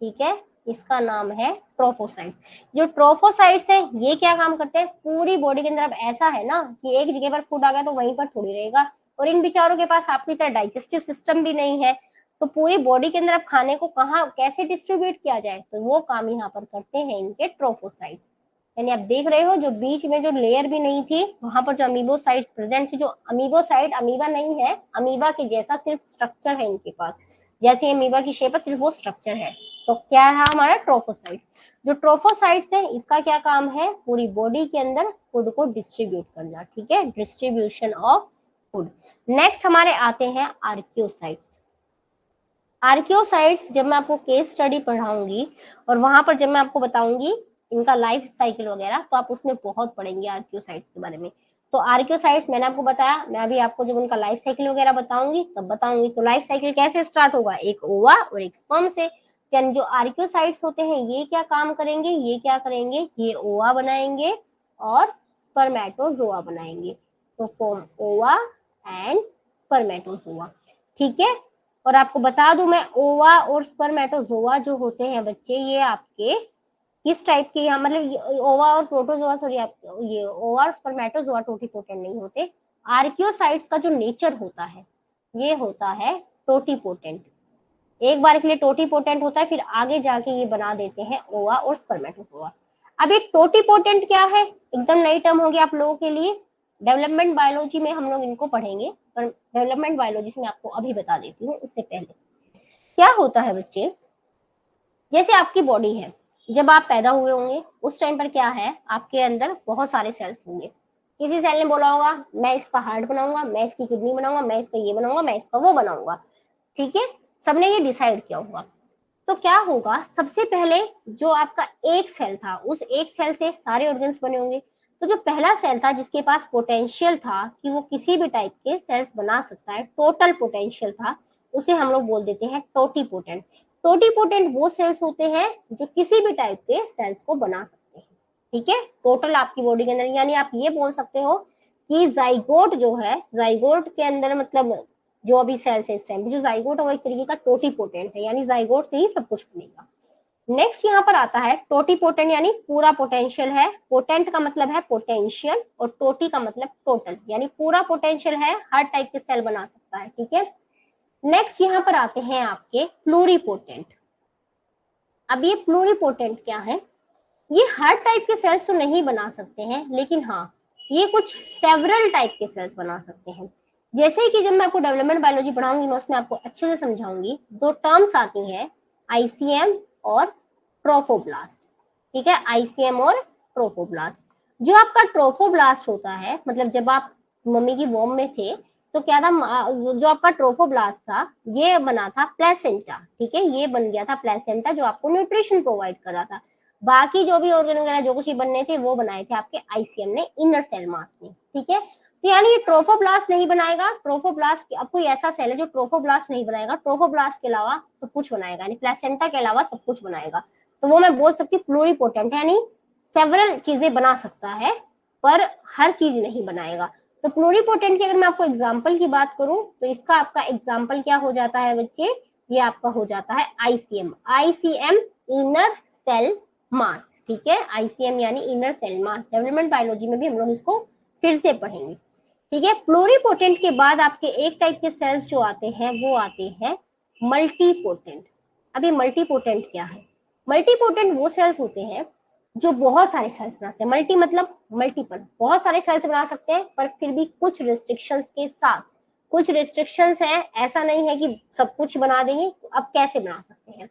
ठीक है, इसका नाम है ट्रोफोसाइट्स। जो ट्रोफोसाइट्स है ये क्या काम करते हैं, पूरी बॉडी के अंदर। अब ऐसा है ना कि एक जगह पर फूड आ गया तो वहीं पर थोड़ी रहेगा, और इन बेचारों के पास आपकी तरह डाइजेस्टिव सिस्टम भी नहीं है, तो पूरी बॉडी के अंदर अब खाने को कहाँ कैसे डिस्ट्रीब्यूट किया जाए, तो वो काम यहाँ पर करते हैं इनके ट्रोफोसाइट्स। यानी आप देख रहे हो जो बीच में जो लेयर भी नहीं थी वहां पर जो अमीबोसाइट्स प्रेजेंट थी, जो अमीबोसाइट अमीबा नहीं है, अमीबा के जैसा सिर्फ स्ट्रक्चर है इनके पास, जैसे अमीबा की शेप है सिर्फ वो स्ट्रक्चर है। तो क्या है हमारा ट्रोफोसाइट्स। जो ट्रोफोसाइट्स है इसका क्या काम है, पूरी बॉडी के अंदर फूड को डिस्ट्रीब्यूट करना, ठीक है, डिस्ट्रीब्यूशन ऑफ फूड। नेक्स्ट हमारे आते हैं आर्कियोसाइट्स। आर्कियोसाइट्स जब मैं आपको केस स्टडी पढ़ाऊंगी और वहां पर जब मैं आपको बताऊंगी इनका लाइफ साइकिल वगैरह, तो आप उसमें बहुत पढ़ेंगे आर्कियोसाइट्स के बारे में। तो आर्कियोसाइट्स मैंने आपको बताया, मैं अभी आपको जब उनका लाइफ साइकिल वगैरह बताऊंगी तब बताऊंगी। तो लाइफ साइकिल कैसे स्टार्ट होगा, एक ओवा और एक स्पर्म से। यानी जो आर्कियोसाइट्स होते हैं ये क्या काम करेंगे, ये क्या करेंगे, ये ओवा बनाएंगे और स्पर्मेटोजोआ बनाएंगे। तो फॉर्म ओवा एंड स्पर्मेटोजोआ, ठीक है। और आपको बता दूं मैं, ओवा और स्पर्मेटोजोआ जो होते हैं बच्चे, ये आपके किस टाइप के, यहाँ मतलब ओवा और प्रोटोजोआ, सॉरी, आप ये ओवा और स्पर्मेटोजोआ टोटीपोटेंट नहीं होते। आर्कियोसाइट्स का जो नेचर होता है ये होता है टोटीपोटेंट, एक बार के लिए टोटीपोटेंट होता है, फिर आगे जाके ये बना देते हैं ओवा और स्पर्मेटोजोआ। अब ये टोटीपोटेंट क्या है, एकदम नई टर्म होगी आप लोगों के लिए, डेवलपमेंट बायोलॉजी में हम लोग इनको पढ़ेंगे, पर डेवलपमेंट बायोलॉजी में आपको अभी बता देती हूँ। उससे पहले क्या होता है बच्चे, जैसे आपकी बॉडी है, जब आप पैदा हुए होंगे उस टाइम पर क्या है, आपके अंदर बहुत सारे सेल्स होंगे। किसी सेल ने बोला होगा मैं इसका हार्ट बनाऊंगा, मैं इसकी किडनी बनाऊंगा, मैं इसका ये बनाऊंगा, मैं इसका वो बनाऊंगा, ठीक है, सबने ये डिसाइड किया होगा। तो क्या होगा, सबसे पहले जो आपका एक सेल था, उस एक सेल से सारे ऑर्गन्स बने होंगे। तो जो पहला सेल था जिसके पास पोटेंशियल था कि वो किसी भी टाइप के सेल्स बना सकता है, टोटल पोटेंशियल था, उसे हम लोग बोल देते हैं टोटीपोटेंट। टोटीपोटेंट वो सेल्स होते हैं जो किसी भी टाइप के सेल्स को बना सकते हैं, ठीक है, टोटल आपकी बॉडी के अंदर। यानी आप ये बोल सकते हो कि जाइगोट जो है, जाइगोट के अंदर मतलब जो अभी सेल्स है इस टाइम, जो जाइगोट है वो एक तरीके का टोटीपोटेंट है, यानी जाइगोट से ही सब कुछ बनेगा। नेक्स्ट यहाँ पर आता है टोटीपोटेंट, यानी पूरा पोटेंशियल है। पोटेंट का मतलब है पोटेंशियल और टोटी का मतलब टोटल, यानी पूरा पोटेंशियल है, हर टाइप के सेल बना सकता है, ठीक है। नेक्स्ट यहाँ पर आते हैं आपके प्लूरीपोटेंट। अब ये प्लूरीपोटेंट क्या है, ये हर टाइप के सेल्स तो नहीं बना सकते हैं, लेकिन हाँ ये कुछ सेवरल टाइप के सेल्स बना सकते हैं। जैसे कि जब मैं आपको डेवलपमेंट बायोलॉजी पढ़ाऊंगी मैं उसमें आपको अच्छे से समझाऊंगी, दो टर्म्स आती हैं, आईसीएम और ट्रोफोब्लास्ट, ठीक है, आईसीएम और ट्रोफोब्लास्ट। जो आपका ट्रोफोब्लास्ट होता है, मतलब जब आप मम्मी की वॉम में थे तो क्या था, जो आपका ट्रोफोब्लास्ट था ये बना था प्लेसेंटा, ठीक है, ये बन गया था प्लेसेंटा जो आपको न्यूट्रिशन प्रोवाइड कर रहा था। बाकी जो भी ऑर्गन वगैरह जो कुछ बनने थे वो बनाए थे आपके आईसीएम ने, इनर सेल मास ने, ठीक है। तो यानी ये ट्रोफोब्लास्ट नहीं बनाएगा। ट्रोफोब्लास्ट, अब कोई ऐसा सेल है जो ट्रोफोब्लास्ट नहीं बनाएगा, ट्रोफोब्लास्ट के अलावा सब कुछ बनाएगा, यानी प्लेसेंटा के अलावा सब कुछ बनाएगा, तो वो मैं बोल सकती हूँ प्लूरीपोटेंट, यानी सेवरल चीजें बना सकता है पर हर चीज नहीं बनाएगा। तो प्लूरीपोटेंट की अगर मैं आपको एग्जांपल की बात करूं तो इसका आपका एग्जांपल क्या हो जाता है बच्चे, ये आपका हो जाता है ICM. ICM inner cell mass, ठीक है, आईसीएम यानी inner cell mass. Development biology में भी हम लोग इसको फिर से पढ़ेंगे, ठीक है। प्लूरीपोटेंट के बाद आपके एक टाइप के सेल्स जो आते हैं वो आते हैं मल्टीपोटेंट। अभी मल्टीपोटेंट क्या है? मल्टीपोटेंट वो सेल्स होते हैं जो बहुत सारे सेल्स बनाते हैं। मल्टी मतलब मल्टीपल, बहुत सारे सेल्स बना सकते हैं पर फिर भी कुछ रिस्ट्रिक्शंस के साथ। कुछ रिस्ट्रिक्शंस हैं, ऐसा नहीं है कि सब कुछ बना देंगे। अब कैसे बना सकते हैं?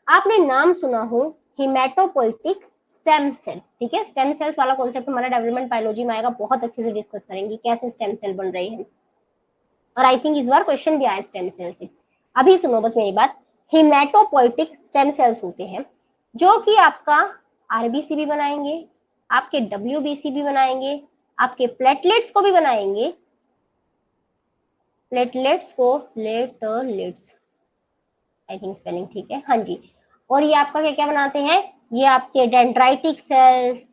आपने नाम सुना हो हिमेटोपोइटिक स्टेम सेल, ठीक है। स्टेम सेल्स वाला कॉन्सेप्ट हमारा डेवलपमेंट बायोलॉजी में आएगा, बहुत अच्छे से डिस्कस करेंगे कैसे स्टेम सेल बन रहे हैं, और आई थिंक इस बार क्वेश्चन भी आया स्टेम सेल से। अभी सुनो बस मेरी बात। हिमेटोपोइटिक स्टेम सेल्स होते हैं जो कि आपका आरबीसी भी बनाएंगे, आपके डब्ल्यूबीसी भी बनाएंगे, आपके प्लेटलेट्स को भी बनाएंगे। प्लेटलेट्स को, प्लेटलेट्स, आई थिंक स्पेलिंग ठीक है, हाँ जी। और ये आपका क्या क्या बनाते हैं? ये आपके डेंड्राइटिक सेल्स,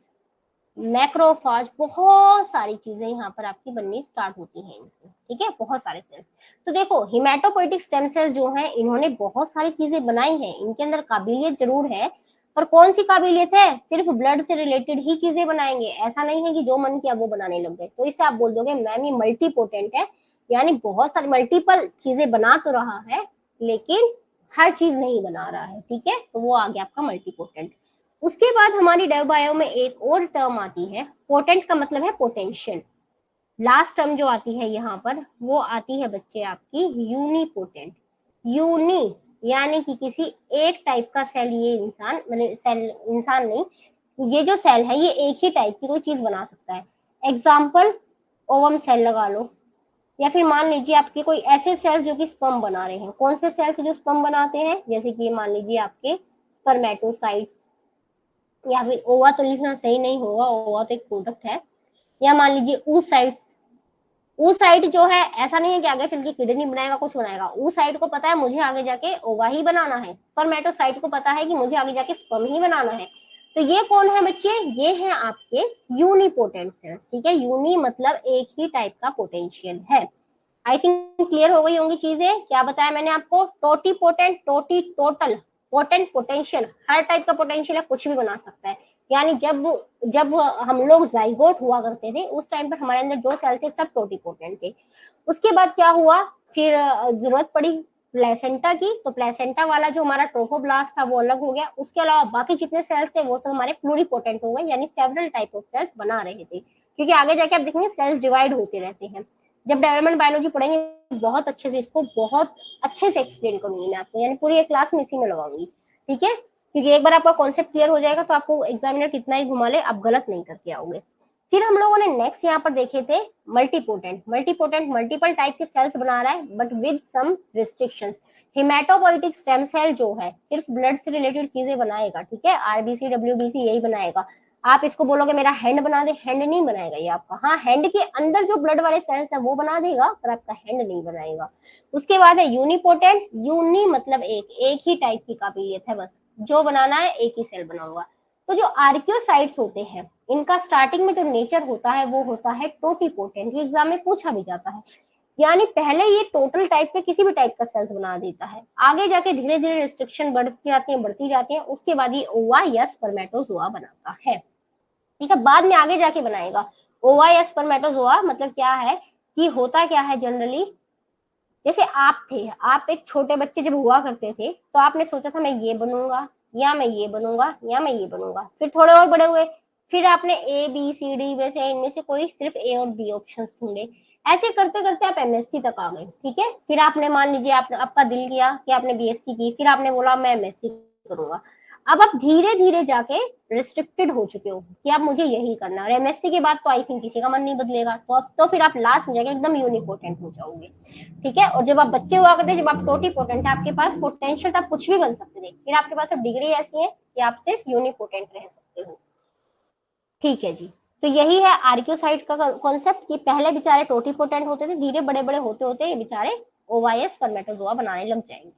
मैक्रोफाज, बहुत सारी चीजें यहाँ पर आपकी बननी स्टार्ट होती हैं इनसे, ठीक है, बहुत सारे सेल्स। तो देखो हिमेटोपोइटिक स्टेम सेल्स जो हैं इन्होंने बहुत सारी चीजें बनाई हैं, इनके अंदर काबिलियत जरूर है, पर कौन सी काबिलियत है? सिर्फ ब्लड से रिलेटेड ही चीजें बनाएंगे, ऐसा नहीं है कि जो मन किया वो बनाने लग गए। तो इससे आप बोल दोगे मैम ये मल्टीपोटेंट है, यानी बहुत सारी मल्टीपल चीजें बना तो रहा है लेकिन हर चीज नहीं बना रहा है, ठीक है, तो वो आ गया आपका मल्टीपोटेंट। उसके बाद हमारी डेव बायो में एक और टर्म आती है, पोटेंट का मतलब है पोटेंशियल। लास्ट टर्म जो आती है यहाँ पर वो आती है बच्चे आपकी यूनिपोटेंट। यूनि यानी कि किसी एक टाइप का सेल, ये इंसान मतलब सेल, इंसान नहीं, ये जो सेल है ये एक ही टाइप की कोई चीज बना सकता है। एग्जाम्पल ओवम सेल लगा लो, या फिर मान लीजिए आपके कोई ऐसे सेल्स जो कि स्पर्म बना रहे हैं। कौन से सेल्स जो स्पर्म बनाते हैं? जैसे कि मान लीजिए आपके स्पर्मेटोसाइट्स, या फिर ओवा तो लिखना सही नहीं होगा, ओवा तो एक प्रोडक्ट है। या मान लीजिए oocytes। oocyte जो है ऐसा नहीं है कि आगे चल के किडनी बनाएगा कुछ बनाएगा, oocyte को पता है मुझे आगे जाके ओवा ही बनाना है, स्पर्मेटोसाइट को पता है कि मुझे आगे जाके स्पर्म ही बनाना है। तो ये कौन है बच्चे? ये हैं आपके यूनिपोटेंट सेल्स, ठीक है। यूनि मतलब एक ही टाइप का पोटेंशियल है। आई थिंक क्लियर हो गई होंगी चीजें। क्या बताया मैंने आपको? टोटी पोटेंट, टोटी टोटल, पोटेंट पोटेंशियल, हर टाइप का पोटेंशियल है, कुछ भी बना सकता है। यानी जब जब हम लोग जाइगोट हुआ करते थे उस टाइम पर हमारे अंदर जो सेल थे सब टोटी पोटेंट थे। उसके बाद क्या हुआ? फिर जरूरत पड़ी प्लेसेंटा की, तो प्लेसेंटा वाला जो हमारा ट्रोफोब्लास्ट था वो अलग हो गया। उसके अलावा बाकी जितने सेल्स थे वो सब हमारे प्लूरीपोटेंट हो गए, यानी सेवरल टाइप ऑफ सेल्स बना रहे थे। क्योंकि आगे जाके आप देखेंगे सेल्स डिवाइड होते रहते हैं। जब डेवलपमेंट बायोलॉजी पढ़ेंगे बहुत अच्छे से, इसको बहुत अच्छे से एक्सप्लेन करूंगी मैं आपको, यानी पूरी एक क्लास में इसी में लगाऊंगी, ठीक है। क्योंकि एक बार आपका कॉन्सेप्ट क्लियर हो जाएगा तो आपको एग्जामिनर कितना ही घुमा ले आप गलत नहीं करके आओगे। फिर हम लोगों ने नेक्स्ट यहाँ पर देखे थे मल्टीपोटेंट। मल्टीपोटेंट मल्टीपल टाइप के सेल्स बना रहा है but with some restrictions. Haematopoietic stem cell जो है सिर्फ ब्लड से रिलेटेड चीजें बनाएगा, ठीक है, आरबीसी डब्ल्यूबीसी यही बनाएगा। आप इसको बोलोगे मेरा हैंड बना दे, हैंड नहीं बनाएगा ये आपका। हाँ, हैंड के अंदर जो ब्लड वाले सेल्स है वो बना देगा पर आपका हैंड नहीं बनाएगा। उसके बाद है यूनिपोटेंट। यूनि मतलब एक ही टाइप की काबिलियत है, बस जो बनाना है एक ही सेल बनाऊंगा। तो जो आर्कियोसाइट्स होते हैं इनका स्टार्टिंग में जो नेचर होता है वो होता है टोटीपोटेंट। ये एग्जाम में पूछा भी जाता है, यानी पहले ये टोटल टाइप के किसी भी टाइप का सेल्स बना देता है, आगे जाके धीरे धीरे रिस्ट्रिक्शन बढ़ती जाती है, उसके बाद ये ओवा या स्पर्मेटोजोआ बनाता है, ठीक है, बाद में आगे जाके बनाएगा। ओवा या स्पर्मेटोजोआ मतलब क्या है कि होता क्या है जनरली, जैसे आप थे, आप एक छोटे बच्चे जब हुआ करते थे तो आपने सोचा था मैं ये बनूंगा या मैं ये बनूंगा या मैं ये बनूंगा, फिर थोड़े और बड़े हुए, फिर आपने ए बी सी डी में से इनमें से कोई सिर्फ ए और बी ऑप्शंस ढूंढे। ऐसे करते करते आप एमएससी तक आ गए, ठीक है। फिर आपने मान लीजिए आपका दिल किया कि आपने बीएससी की, फिर आपने बोला मैं एमएससी करूंगा। अब आप धीरे धीरे जाके रिस्ट्रिक्टेड हो चुके हो कि अब मुझे यही करना है, और एमएससी के बाद तो आई थिंक किसी का मन नहीं बदलेगा, तो अब तो फिर आप लास्ट में जाके एकदम यूनिपोटेंट हो जाओगे, ठीक है। और जब आप बच्चे हुआ करते, जब आप टोटीपोटेंट है, आपके पास पोटेंशियल था, आप कुछ भी बन सकते थे, फिर आपके पास अब डिग्री ऐसी है कि आप सिर्फ यूनिपोटेंट रह सकते हो, ठीक है जी। तो यही है आर्कियोसाइट का कॉन्सेप्ट कि पहले बेचारे टोटीपोटेंट होते थे, धीरे बड़े बड़े होते होते ये बेचारे ओवाइस स्पर्मेटोजोआ बनाने लग जाएंगे।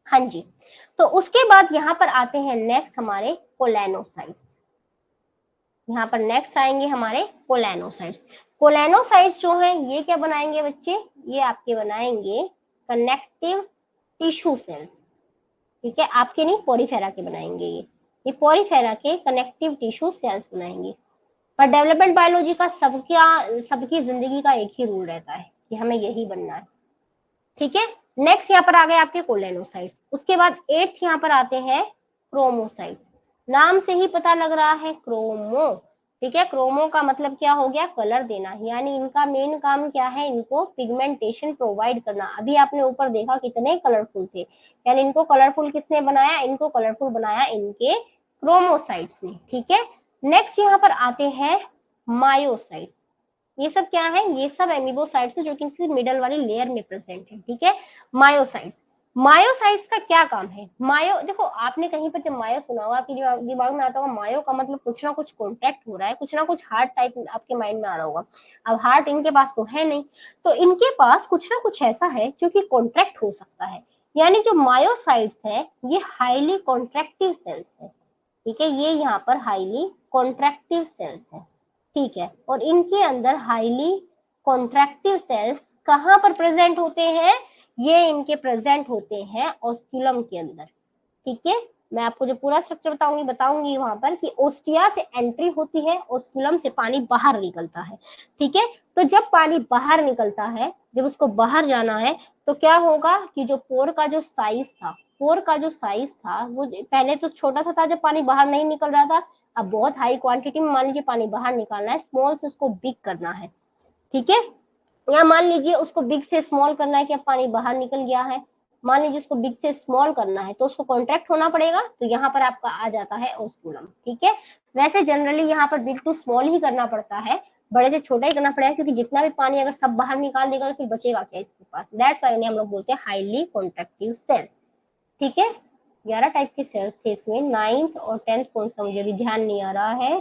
हाँ जी, तो उसके बाद यहाँ पर आते हैं नेक्स्ट हमारे कोलेनोसाइट्स। यहाँ पर नेक्स्ट आएंगे हमारे कोलेनोसाइट्स। कोलेनोसाइट्स जो है ये क्या बनाएंगे बच्चे, ये आपके बनाएंगे कनेक्टिव टिश्यू सेल्स। ठीक है, आपके नहीं, पोरीफेरा के बनाएंगे ये पोरीफेरा के कनेक्टिव टिश्यू सेल्स बनाएंगे। पर डेवलपमेंट बायोलॉजी का सबकी जिंदगी का एक ही रूल रहता है कि हमें यही बनना है। ठीक है, नेक्स्ट यहाँ पर आ गए आपके कोलेनोसाइट्स। उसके बाद 8th यहाँ पर आते हैं क्रोमोसाइट्स। नाम से ही पता लग रहा है क्रोमो। ठीक है, क्रोमो का मतलब क्या हो गया, कलर देना, यानी इनका मेन काम क्या है, इनको पिगमेंटेशन प्रोवाइड करना। अभी आपने ऊपर देखा कितने कलरफुल थे, यानी इनको कलरफुल किसने बनाया, इनको कलरफुल बनाया इनके क्रोमोसाइट्स ने। ठीक है, नेक्स्ट यहाँ पर आते हैं मायोसाइट्स। ये सब क्या है, ये सब एमिबोसाइट्स है जो कि मिडल वाली लेयर में प्रेजेंट है। ठीक है, मायोसाइट्स। मायोसाइट्स का क्या काम है, मायो देखो आपने कहीं पर जब मायो सुना होगा, आपके दिमाग में आता होगा मायो का मतलब कुछ ना कुछ कॉन्ट्रैक्ट हो रहा है, कुछ ना कुछ हार्ट टाइप आपके माइंड में आ रहा होगा। अब हार्ट इनके पास तो है नहीं, तो इनके पास कुछ ना कुछ ऐसा है जो कि कॉन्ट्रैक्ट हो सकता है। यानी जो मायोसाइट्स है ये हाईली कॉन्ट्रैक्टिव सेल्स है। ठीक है, ये यहाँ पर हाईली कॉन्ट्रैक्टिव सेल्स है। ठीक है, और इनके अंदर हाईली कॉन्ट्रैक्टिव सेल्स कहाँ पर प्रेजेंट होते हैं, ये इनके प्रेजेंट होते हैं ऑस्क्यूलम के अंदर। ठीक है, मैं आपको जो पूरा स्ट्रक्चर बताऊंगी वहां पर कि ओस्टिया से एंट्री होती है, ओस्क्यूलम से पानी बाहर निकलता है। ठीक है, तो जब पानी बाहर निकलता है, जब उसको बाहर जाना है, तो क्या होगा कि जो पोर का जो साइज था, वो पहले तो छोटा सा था जब पानी बाहर नहीं निकल रहा था, अब बहुत हाई क्वांटिटी में मान लीजिए पानी बाहर निकालना है, स्मॉल से उसको बिग करना है। ठीक है, या मान लीजिए उसको बिग से स्मॉल करना है कि अब पानी बाहर निकल गया है, मान लीजिए उसको बिग से स्मॉल करना है तो उसको कॉन्ट्रैक्ट होना पड़ेगा, तो यहाँ पर आपका आ जाता है ओस्कुलम। ठीक है, वैसे जनरली यहाँ पर बिग टू स्मॉल ही करना पड़ता है, बड़े से छोटा ही करना पड़ेगा, क्योंकि जितना भी पानी अगर सब बाहर निकाल देगा तो फिर बचेगा क्या इसके पास। दैट्स व्हाई हम लोग बोलते हैं हाईली कॉन्ट्रैक्टिव सेल्स। ठीक है, 11 टाइप के सेल्स थे इसमें, 9th और 10th कौन सा मुझे भी ध्यान नहीं आ रहा है,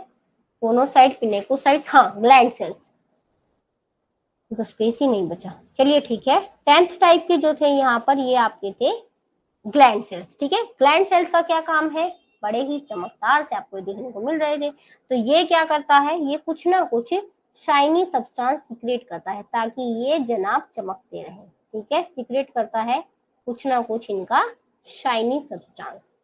कोनोसाइट, पिनेकोसाइट्स, हाँ ग्लैंड सेल्स, तो स्पेस ही नहीं बचा। चलिए ठीक है, 10th टाइप के जो थे यहाँ पर ये आपके थे ग्लैंड सेल्स। ठीक है, ग्लैंड सेल्स का क्या काम है, बड़े ही चमकदार से आपको देखने को मिल रहे थे, तो ये क्या करता है, ये कुछ ना कुछ शाइनी सब्सटेंस सीक्रेट करता है ताकि ये जनाब चमकते रहे। ठीक है, सीक्रेट करता है कुछ ना कुछ इनका शाइनी सब्सटेंस,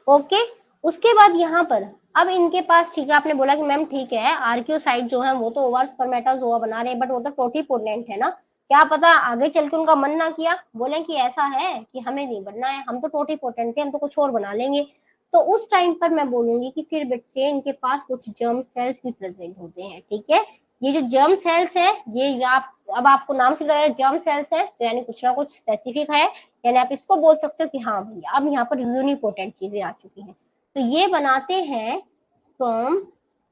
ओके। उसके बाद यहाँ पर अब इनके पास, ठीक है आपने बोला कि मैम ठीक है आर्कियोसाइट जो है वो तो ओवर स्पर्मेटोजोआ बना रहे हैं, बट वो तो टोटीपोटेंट है ना, क्या पता आगे चल के उनका मन ना किया, बोले कि ऐसा है कि हमें नहीं बनना है, हम तो टोटीपोटेंट थे, हम तो कुछ और बना लेंगे। तो उस टाइम पर मैं बोलूंगी कि फिर बच्चे इनके पास कुछ जर्म सेल्स भी प्रेजेंट होते हैं। ठीक है, ये जो जर्म सेल्स है ये आप अब आपको नाम से लग रहा है जर्म सेल्स है, तो यानी कुछ ना कुछ स्पेसिफिक है, यानी आप इसको बोल सकते हो कि हाँ भैया अब यहाँ पर यूनिपोटेंट चीजें आ चुकी हैं। तो ये बनाते हैं स्पर्म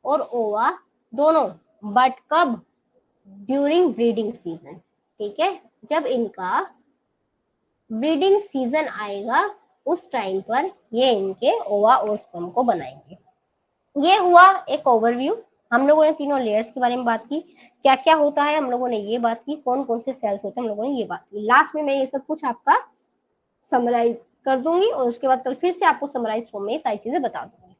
और ओवा दोनों, बट कब, ड्यूरिंग ब्रीडिंग सीजन। ठीक है, जब इनका ब्रीडिंग सीजन आएगा उस टाइम पर ये इनके ओवा और स्पर्म को बनाएंगे। ये हुआ एक ओवरव्यू, हम लोगों ने तीनों लेयर्स के बारे में बात की, क्या क्या होता है हम लोगों ने ये बात की, कौन कौन से सेल्स होते हैं हम लोगों ने ये बात की। लास्ट में मैं ये सब कुछ आपका समराइज कर दूंगी और उसके बाद कल फिर से आपको समराइज फॉर्म में सारी चीजें बता दूंगी।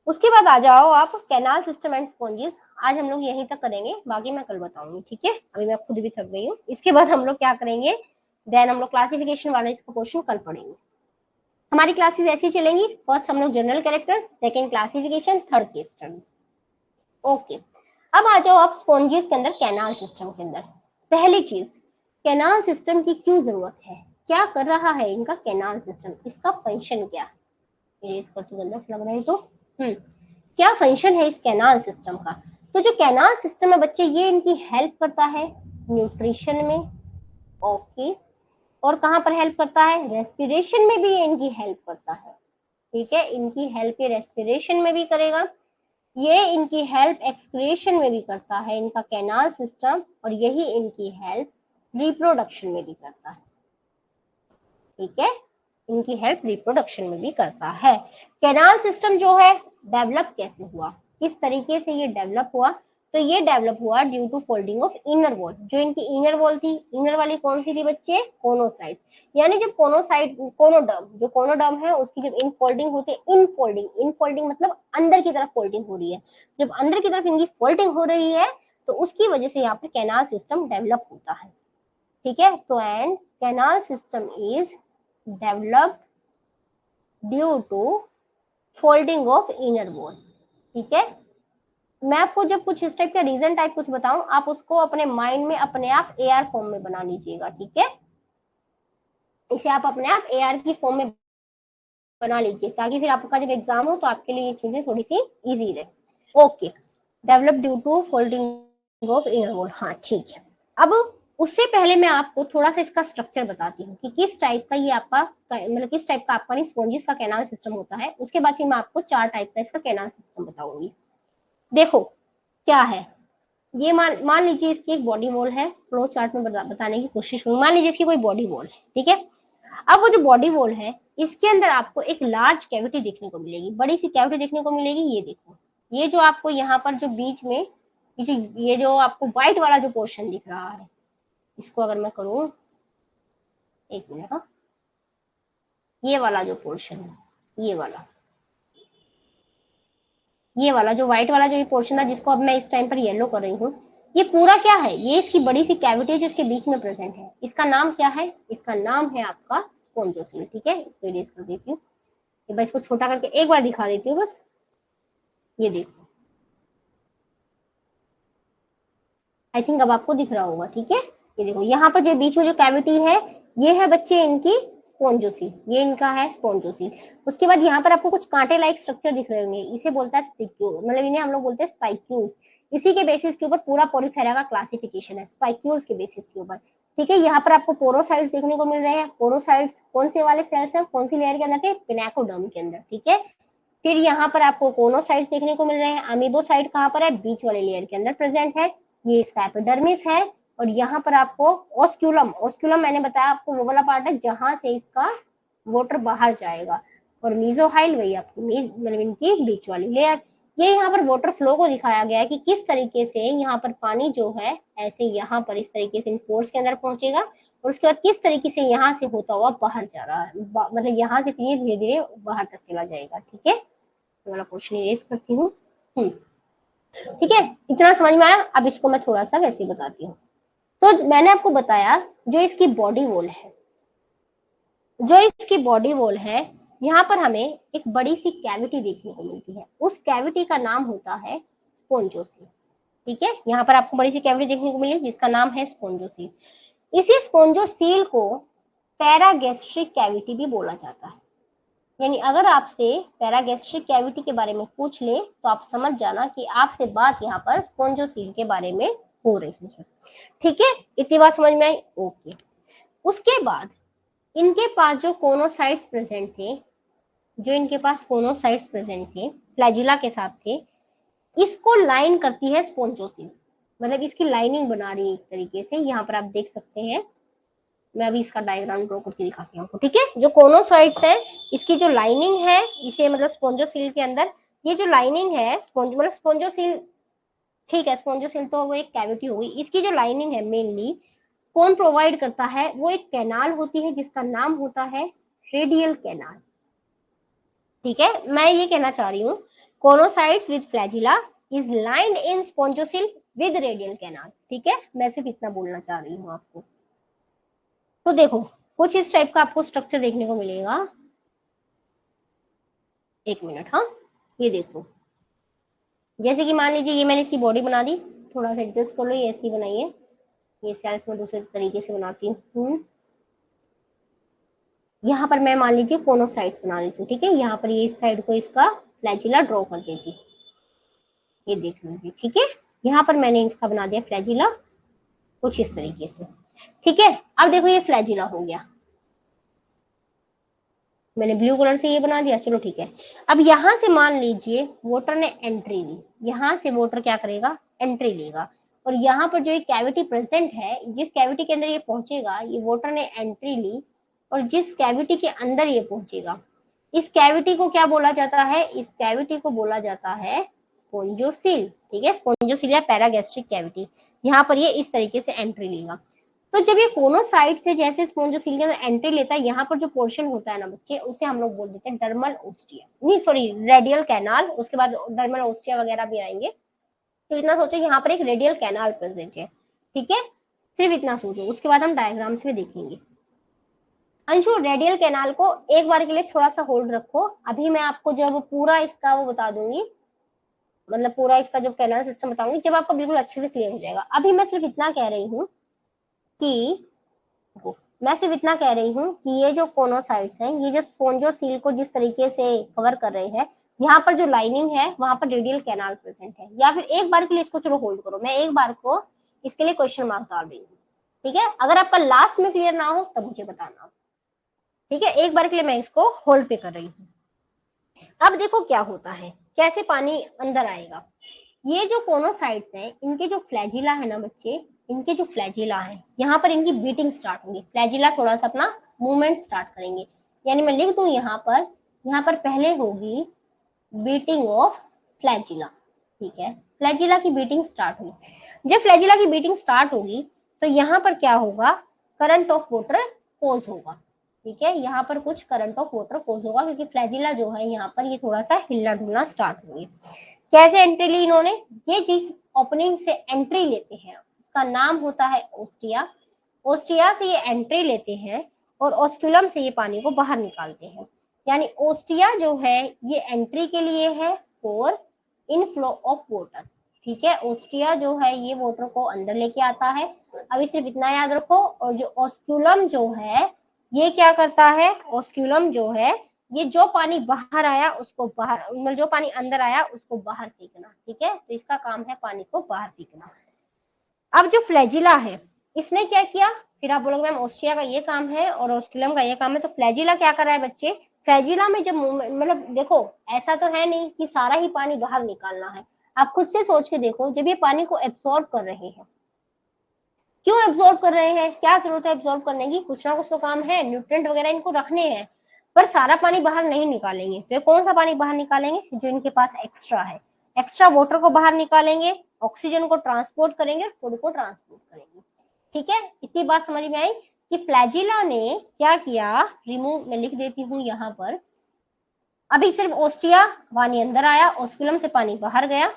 उसके बाद आ जाओ आप कैनाल सिस्टम एंड स्पॉन्जेस, आज हम लोग यहीं तक करेंगे, बाकी मैं कल बताऊंगी। ठीक है, अभी मैं खुद भी थक गई हूँ। इसके बाद हम लोग क्या करेंगे, देन हम लोग क्लासिफिकेशन वाला इसका पोर्शन कल पढ़ेंगे। हमारी क्लासेस ऐसी चलेंगी, फर्स्ट हम लोग general characters, second classification, third case study. Okay, अब आ जाओ आप स्पॉन्जेस के अंदर, कैनाल सिस्टम के अंदर। पहली चीज, कैनाल सिस्टम की क्यों जरूरत है, क्या कर रहा है इनका कैनाल सिस्टम, इसका फंक्शन क्या, इरेज कर तो गंदा से लग रहा है तो क्या फंक्शन है इस कैनाल सिस्टम का। तो जो कैनाल सिस्टम है बच्चे, ये इनकी हेल्प करता है न्यूट्रिशन में, ओके, और कहाँ पर हेल्प करता है, रेस्पिरेशन में भी ये इनकी हेल्प करता है। ठीक है, इनकी हेल्प ये रेस्पिरेशन में भी करेगा, ये इनकी हेल्प एक्सक्रिएशन में भी करता है इनका कैनाल सिस्टम, और यही इनकी हेल्प रिप्रोडक्शन में भी करता है। ठीक है, इनकी हेल्प रिप्रोडक्शन में भी करता है। कैनाल सिस्टम जो है डेवलप कैसे हुआ, किस तरीके से ये डेवलप हुआ, तो ये डेवलप हुआ due to folding of inner wall. जो इनकी इनर वॉल थी, इनर वाली कौन सी थी बच्चे, कोनोसाइट्स, यानी जब कोनोसाइट कोनोडर्म, जो कोनोडर्म है उसकी जब इनफोल्डिंग होती है, इनफोल्डिंग मतलब अंदर की तरफ फोल्डिंग हो रही है, जब अंदर की तरफ इनकी फोल्डिंग हो रही है तो उसकी वजह से यहाँ पर कैनाल सिस्टम डेवलप होता है। ठीक है, तो and canal system is developed due to folding of inner wall. ठीक है, मैं आपको जब कुछ इस टाइप का रीजन टाइप कुछ बताऊं, आप उसको अपने माइंड में अपने आप एआर फॉर्म में बना लीजिएगा। ठीक है, इसे आप अपने आप एआर की फॉर्म में बना लीजिए, ताकि फिर आपका जब एग्जाम हो तो आपके लिए ये चीजें थोड़ी सी इजी रहे। Okay, develop due to folding of inner wall, हाँ ठीक है। अब उससे पहले मैं आपको थोड़ा सा इसका स्ट्रक्चर बताती हूँ कि किस टाइप का ये आपका मतलब किस टाइप का आपका स्पॉन्जिस का कैनाल सिस्टम होता है। उसके बाद फिर मैं आपको 4 टाइप का इसका कैनाल सिस्टम बताऊंगी। देखो क्या है, ये मान लीजिए इसकी एक बॉडी वॉल है, फ्लो चार्ट में बताने की कोशिश करूंगी। मान लीजिए इसकी कोई बॉडी वॉल है, ठीक है। अब वो जो बॉडी वॉल है इसके अंदर आपको एक लार्ज कैविटी देखने को मिलेगी, बड़ी सी कैविटी देखने को मिलेगी। ये देखो, ये जो आपको यहाँ पर जो बीच में ये जो आपको व्हाइट वाला जो पोर्शन दिख रहा है, इसको अगर मैं करूं, एक मिनट, हाँ, ये वाला जो पोर्शन है, ये वाला जो व्हाइट वाला जो ये पोर्शन है, जिसको अब मैं इस टाइम पर येलो कर रही हूँ, ये पूरा क्या है, ये इसकी बड़ी सी कैविटी जो इसके बीच में प्रेजेंट है, इसका नाम क्या है, इसका नाम है आपका स्पोंजोसिल। ठीक है, इसको इरेज कर देती हूँ, इसको छोटा करके एक बार दिखा देती हूँ बस। ये देखो, आई थिंक अब आपको दिख रहा होगा। ठीक है, ये देखो यहाँ पर जो बीच में जो कैविटी है, ये है बच्चे इनकी स्पोंजोसिल, ये इनका है स्पोंजोसिल। उसके बाद यहाँ पर आपको कुछ कांटे लाइक स्ट्रक्चर दिख रहे होंगे, इसे बोलता है स्पिक्यूल, मतलब इन्हें हम लोग बोलते हैं स्पाइक्यूल्स। इसी के बेसिस के ऊपर पूरा पोरीफेरा का क्लासिफिकेशन है, स्पाइक्यूल्स के बेसिस के ऊपर। ठीक है, यहाँ पर आपको पोरोसाइट्स देखने को मिल रहे हैं। पोरोसाइट्स कौन से वाले सेल्स हैं, कौन सी लेयर के अंदर थे, पिनाकोडर्म के अंदर। ठीक है, फिर यहाँ पर आपको कोनोसाइट्स देखने को मिल रहे हैं। अमीबोसाइट कहाँ पर है, बीच वाले लेयर के अंदर प्रेजेंट है, ये इसका एपिडर्मिस है। और यहाँ पर आपको ऑस्क्यूलम, ऑस्क्यूलम मैंने बताया आपको वो वाला पार्ट है जहां से इसका वाटर बाहर जाएगा। और मीजोहाइल वही आपको मतलब इनकी बीच वाली लेयर। ये यहाँ पर वाटर फ्लो को दिखाया गया है कि किस तरीके से यहाँ पर पानी जो है ऐसे यहाँ पर इस तरीके से इन पोर्स के अंदर पहुंचेगा, और उसके बाद किस तरीके से यहाँ से होता हुआ बाहर जा रहा है, मतलब यहाँ से फिर धीरे धीरे बाहर तक चला जाएगा। ठीक है, वाला क्वेश्चन इरेज करती हूँ। ठीक है, इतना समझ में आया। अब इसको मैं थोड़ा सा वैसे बताती हूँ। तो मैंने आपको बताया जो इसकी बॉडी वॉल है, यहाँ पर हमें एक बड़ी सी कैविटी देखने को मिलती है। उस कैविटी का नाम होता है स्पोंजोसिल। ठीक है, यहाँ पर आपको बड़ी सी कैविटी देखने को मिली जिसका नाम है स्पोंजोसिल। इसी स्पोंजोसिल को पैरागैस्ट्रिक कैविटी भी बोला जाता है। यानी अगर आपसे पैरागैस्ट्रिक कैविटी के बारे में पूछ ले तो आप समझ जाना कि आपसे बात यहाँ पर स्पोंजोसील के बारे में हो रही है। ठीक है, इतनी बात समझ में आई। ओके, उसके बाद इनके पास जो कोनोसाइट्स प्रेजेंट थे, फ्लैजिला के साथ थे, इसको लाइन करती है स्पोंजोसील, मतलब इसकी लाइनिंग बना रही है एक तरीके से। यहाँ पर आप देख सकते हैं, मैं अभी इसका डायग्राम ड्रॉ करके दिखाती हूँ आपको। ठीक है, जो कोनोसाइट्स है इसकी जो लाइनिंग है, इसे मतलब स्पोंजोसिल के अंदर ये जो लाइनिंग है मतलब स्पोंजोसिल, ठीक है, स्पोंजोसिल तो वो एक कैविटी हो गई। इसकी जो लाइनिंग है मेनली कौन प्रोवाइड करता है, वो एक कैनाल होती है जिसका नाम होता है रेडियल कैनाल। ठीक है, मैं ये कहना चाह रही हूँ choanocytes with flagella is lined in spongocoel with radial canal. ठीक है, मैं सिर्फ इतना बोलना चाह रही हूँ आपको। तो देखो, कुछ इस टाइप का आपको स्ट्रक्चर देखने को मिलेगा। एक मिनट, हाँ, ये देखो, जैसे कि मान लीजिए ये मैंने इसकी बॉडी बना दी, थोड़ा सा एडजस्ट कर लो, ये ऐसी बनाइए, ये सेल्स में दूसरे तरीके से बनाती हूँ। यहाँ पर मैं मान लीजिए कोनोसाइट्स बना देती हूँ। ठीक है, यहाँ पर ये इस साइड को इसका फ्लैजिला ड्रॉ कर देती, ये देख लीजिए। ठीक है, यहाँ पर मैंने इसका बना दिया फ्लैजिला कुछ इस तरीके से। ठीक है, अब देखो ये फ्लैजिला हो गया, मैंने ब्लू कलर से ये बना दिया। चलो ठीक है, अब यहां से मान लीजिए वाटर ने एंट्री ली, यहां से वाटर क्या करेगा, एंट्री लेगा। और यहाँ पर जो एक कैविटी प्रेजेंट है, जिस कैविटी के अंदर ये पहुंचेगा, ये वाटर ने एंट्री ली, और जिस कैविटी के अंदर ये पहुंचेगा, इस कैविटी को क्या बोला जाता है? इस कैविटी को बोला जाता है स्पोंजोसील। ठीक है, स्पोंजोसील या पैरागैस्ट्रिक कैविटी। यहाँ पर ये इस तरीके से एंट्री लेगा। तो जब ये कोनोसाइट से जैसे स्पोंजोसील के अंदर एंट्री लेता है, यहाँ पर जो पोर्शन होता है ना बच्चे, उसे हम लोग बोल देते हैं डर्मल ओस्टिया, नहीं सॉरी रेडियल कैनाल। उसके बाद डर्मल ओस्टिया वगैरह भी आएंगे। तो इतना सोचो यहाँ पर एक रेडियल कैनाल प्रेजेंट है। ठीक है, सिर्फ इतना सोचो, उसके बाद हम डायग्राम्स में देखेंगे। अंशु, रेडियल कैनाल को एक बार के लिए थोड़ा सा होल्ड रखो, अभी मैं आपको जब पूरा इसका वो बता दूंगी, मतलब पूरा इसका जब कैनाल सिस्टम बताऊंगी, जब आपको बिल्कुल अच्छे से क्लियर हो जाएगा। अभी मैं सिर्फ इतना कह रही हूँ कि ये जो कोनोसाइट्स हैं, ये जो स्पोंजोसील को जिस तरीके से कवर कर रहे हैं, यहाँ पर जो लाइनिंग है वहां पर रेडियल कैनाल प्रेजेंट है। या फिर एक बार के लिए इसको चलो होल्ड करो, मैं एक बार को इसके लिए क्वेश्चन मार्क डाल रही हूँ। ठीक है, अगर आपका लास्ट में क्लियर ना हो तब मुझे बताना। ठीक है, एक बार के लिए मैं इसको होल्ड पे कर रही हूँ। अब देखो क्या होता है, कैसे पानी अंदर आएगा। ये जो कोनोसाइट्स हैं, इनके जो फ्लैजिला है ना बच्चे, इनके जो फ्लैजिला है, यहाँ पर इनकी बीटिंग स्टार्ट होगी। फ्लैजिला थोड़ा सा अपना मूवमेंट स्टार्ट करेंगे, यानी मैं लिख दूं यहाँ पर पहले होगी बीटिंग ऑफ फ्लैजिला। ठीक है, फ्लैजिला की बीटिंग स्टार्ट होगी। जब फ्लैजिला की बीटिंग स्टार्ट होगी तो यहाँ पर क्या होगा, करंट ऑफ वाटर पोज होगा। ठीक है, यहाँ पर कुछ करंट ऑफ वाटर पोज होगा, क्योंकि फ्लैजिला जो है यहाँ पर ये थोड़ा सा हिलना डुलना स्टार्ट होगी। कैसे एंट्री ली इन्होंने, ये जिस ओपनिंग से एंट्री लेते हैं उसका नाम होता है ओस्टिया। ओस्टिया से ये एंट्री लेते हैं और ऑस्क्यूलम से ये पानी को बाहर निकालते हैं। यानी ओस्टिया जो है ये एंट्री के लिए है फॉर इनफ्लो ऑफ वाटर। ठीक है, ओस्टिया जो है ये वाटर को अंदर लेके आता है। अभी सिर्फ इतना याद रखो। और जो ऑस्क्यूलम जो है ये क्या करता है, ऑस्क्यूलम जो है ये जो पानी बाहर आया उसको बाहर, मतलब जो पानी अंदर आया उसको बाहर फेंकना। ठीक है, तो इसका काम है पानी को बाहर फेंकना। अब जो फ्लैजिला है इसने क्या किया, फिर आप बोलोगे मैम ओस्टिया का ये काम है और ऑस्क्यूलम का ये काम है, तो फ्लैजिला क्या कर रहा है बच्चे, फ्लैजिला में जब मतलब देखो ऐसा तो है नहीं कि सारा ही पानी बाहर निकालना है। आप खुद से सोच के देखो, जब ये पानी को एब्सॉर्ब कर रहे हैं, क्यों एब्सॉर्ब कर रहे हैं, क्या जरूरत है एब्सॉर्ब करने की, कुछ ना कुछ तो काम है, न्यूट्रिएंट वगैरह इनको रखने हैं। पर सारा पानी बाहर नहीं निकालेंगे, तो कौन सा पानी बाहर निकालेंगे, जो इनके पास एक्स्ट्रा है। एक्स्ट्रा वाटर को बाहर निकालेंगे, ऑक्सीजन को ट्रांसपोर्ट करेंगे, फूड को ट्रांसपोर्ट करेंगे। ठीक है, इतनी बात समझ में आई कि फ्लैजिला ने क्या किया, रिमूव, मैं लिख देती हूँ यहाँ पर। अभी सिर्फ ओस्टिया, पानी अंदर आया, ऑस्क्यूलम से पानी बाहर गया,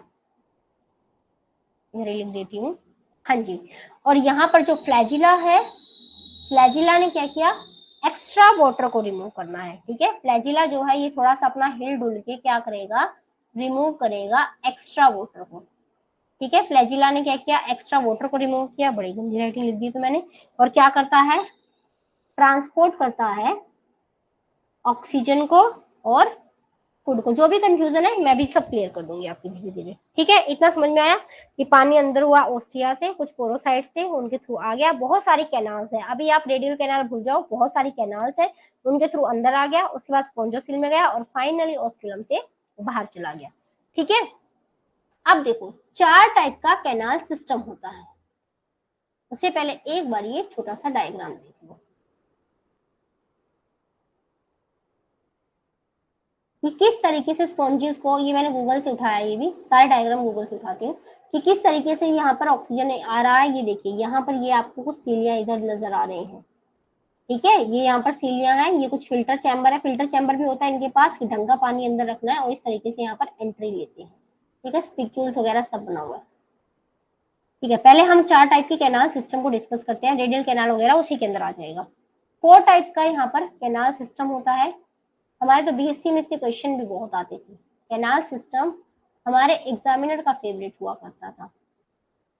लिख देती हूँ। हाँ जी, और यहाँ पर जो फ्लैजिला है, फ्लैजिला ने क्या किया, एक्स्ट्रा वाटर को रिमूव करना है। ठीक है, फ्लैजिला जो है ये थोड़ा सा अपना हिल डुल के क्या करेगा, रिमूव करेगा एक्स्ट्रा वाटर को। ठीक है, फ्लैजिला ने क्या किया, एक्स्ट्रा वाटर को रिमूव किया, बड़ी गंदी राइटिंग लिख दी तो मैंने। और क्या करता है, ट्रांसपोर्ट करता है ऑक्सीजन को और फूड को। जो भी कंफ्यूजन है मैं भी सब क्लियर कर दूंगी आपकी धीरे धीरे। ठीक है, इतना समझ में आया कि पानी अंदर हुआ ओस्टिया से, कुछ पोरोसाइट्स थे उनके थ्रू आ गया, बहुत सारी कैनाल्स है। अभी आप रेडियल कैनाल भूल जाओ, बहुत सारी कैनाल्स है, उनके थ्रू अंदर आ गया, उसके बाद स्पोंजोसिल में गया और फाइनली ऑस्क्यूलम से बाहर चला गया। ठीक है, अब देखो 4 टाइप का कैनाल सिस्टम होता है। उससे पहले एक बार ये छोटा सा डायग्राम देख लो कि किस तरीके से स्पॉन्जेस को, ये मैंने गूगल से उठाया, ये भी सारे डायग्राम गूगल से उठाती हूँ, कि किस तरीके से यहाँ पर ऑक्सीजन आ रहा है। ये देखिए यहाँ पर ये आपको कुछ सीलियां इधर नजर आ रहे हैं। ठीक है, ये यहाँ पर सीलियां हैं, ये कुछ फिल्टर चैम्बर है, फिल्टर चैम्बर भी होता है इनके पास कि ढंग का पानी अंदर रखना है, और इस तरीके से यहाँ पर एंट्री लेते हैं। ठीक है, स्पिक्यूल्स वगैरह सब बना हुआ है। ठीक है, पहले हम 4 टाइप के कैनाल सिस्टम को डिस्कस करते हैं, रेडियल कैनाल वगैरह उसी के अंदर आ जाएगा। 4 टाइप का यहाँ पर कैनाल सिस्टम होता है। हमारे तो बीएससी में से क्वेश्चन भी बहुत आते थे। कैनाल सिस्टम हमारे एग्जामिनर का फेवरेट हुआ करता था।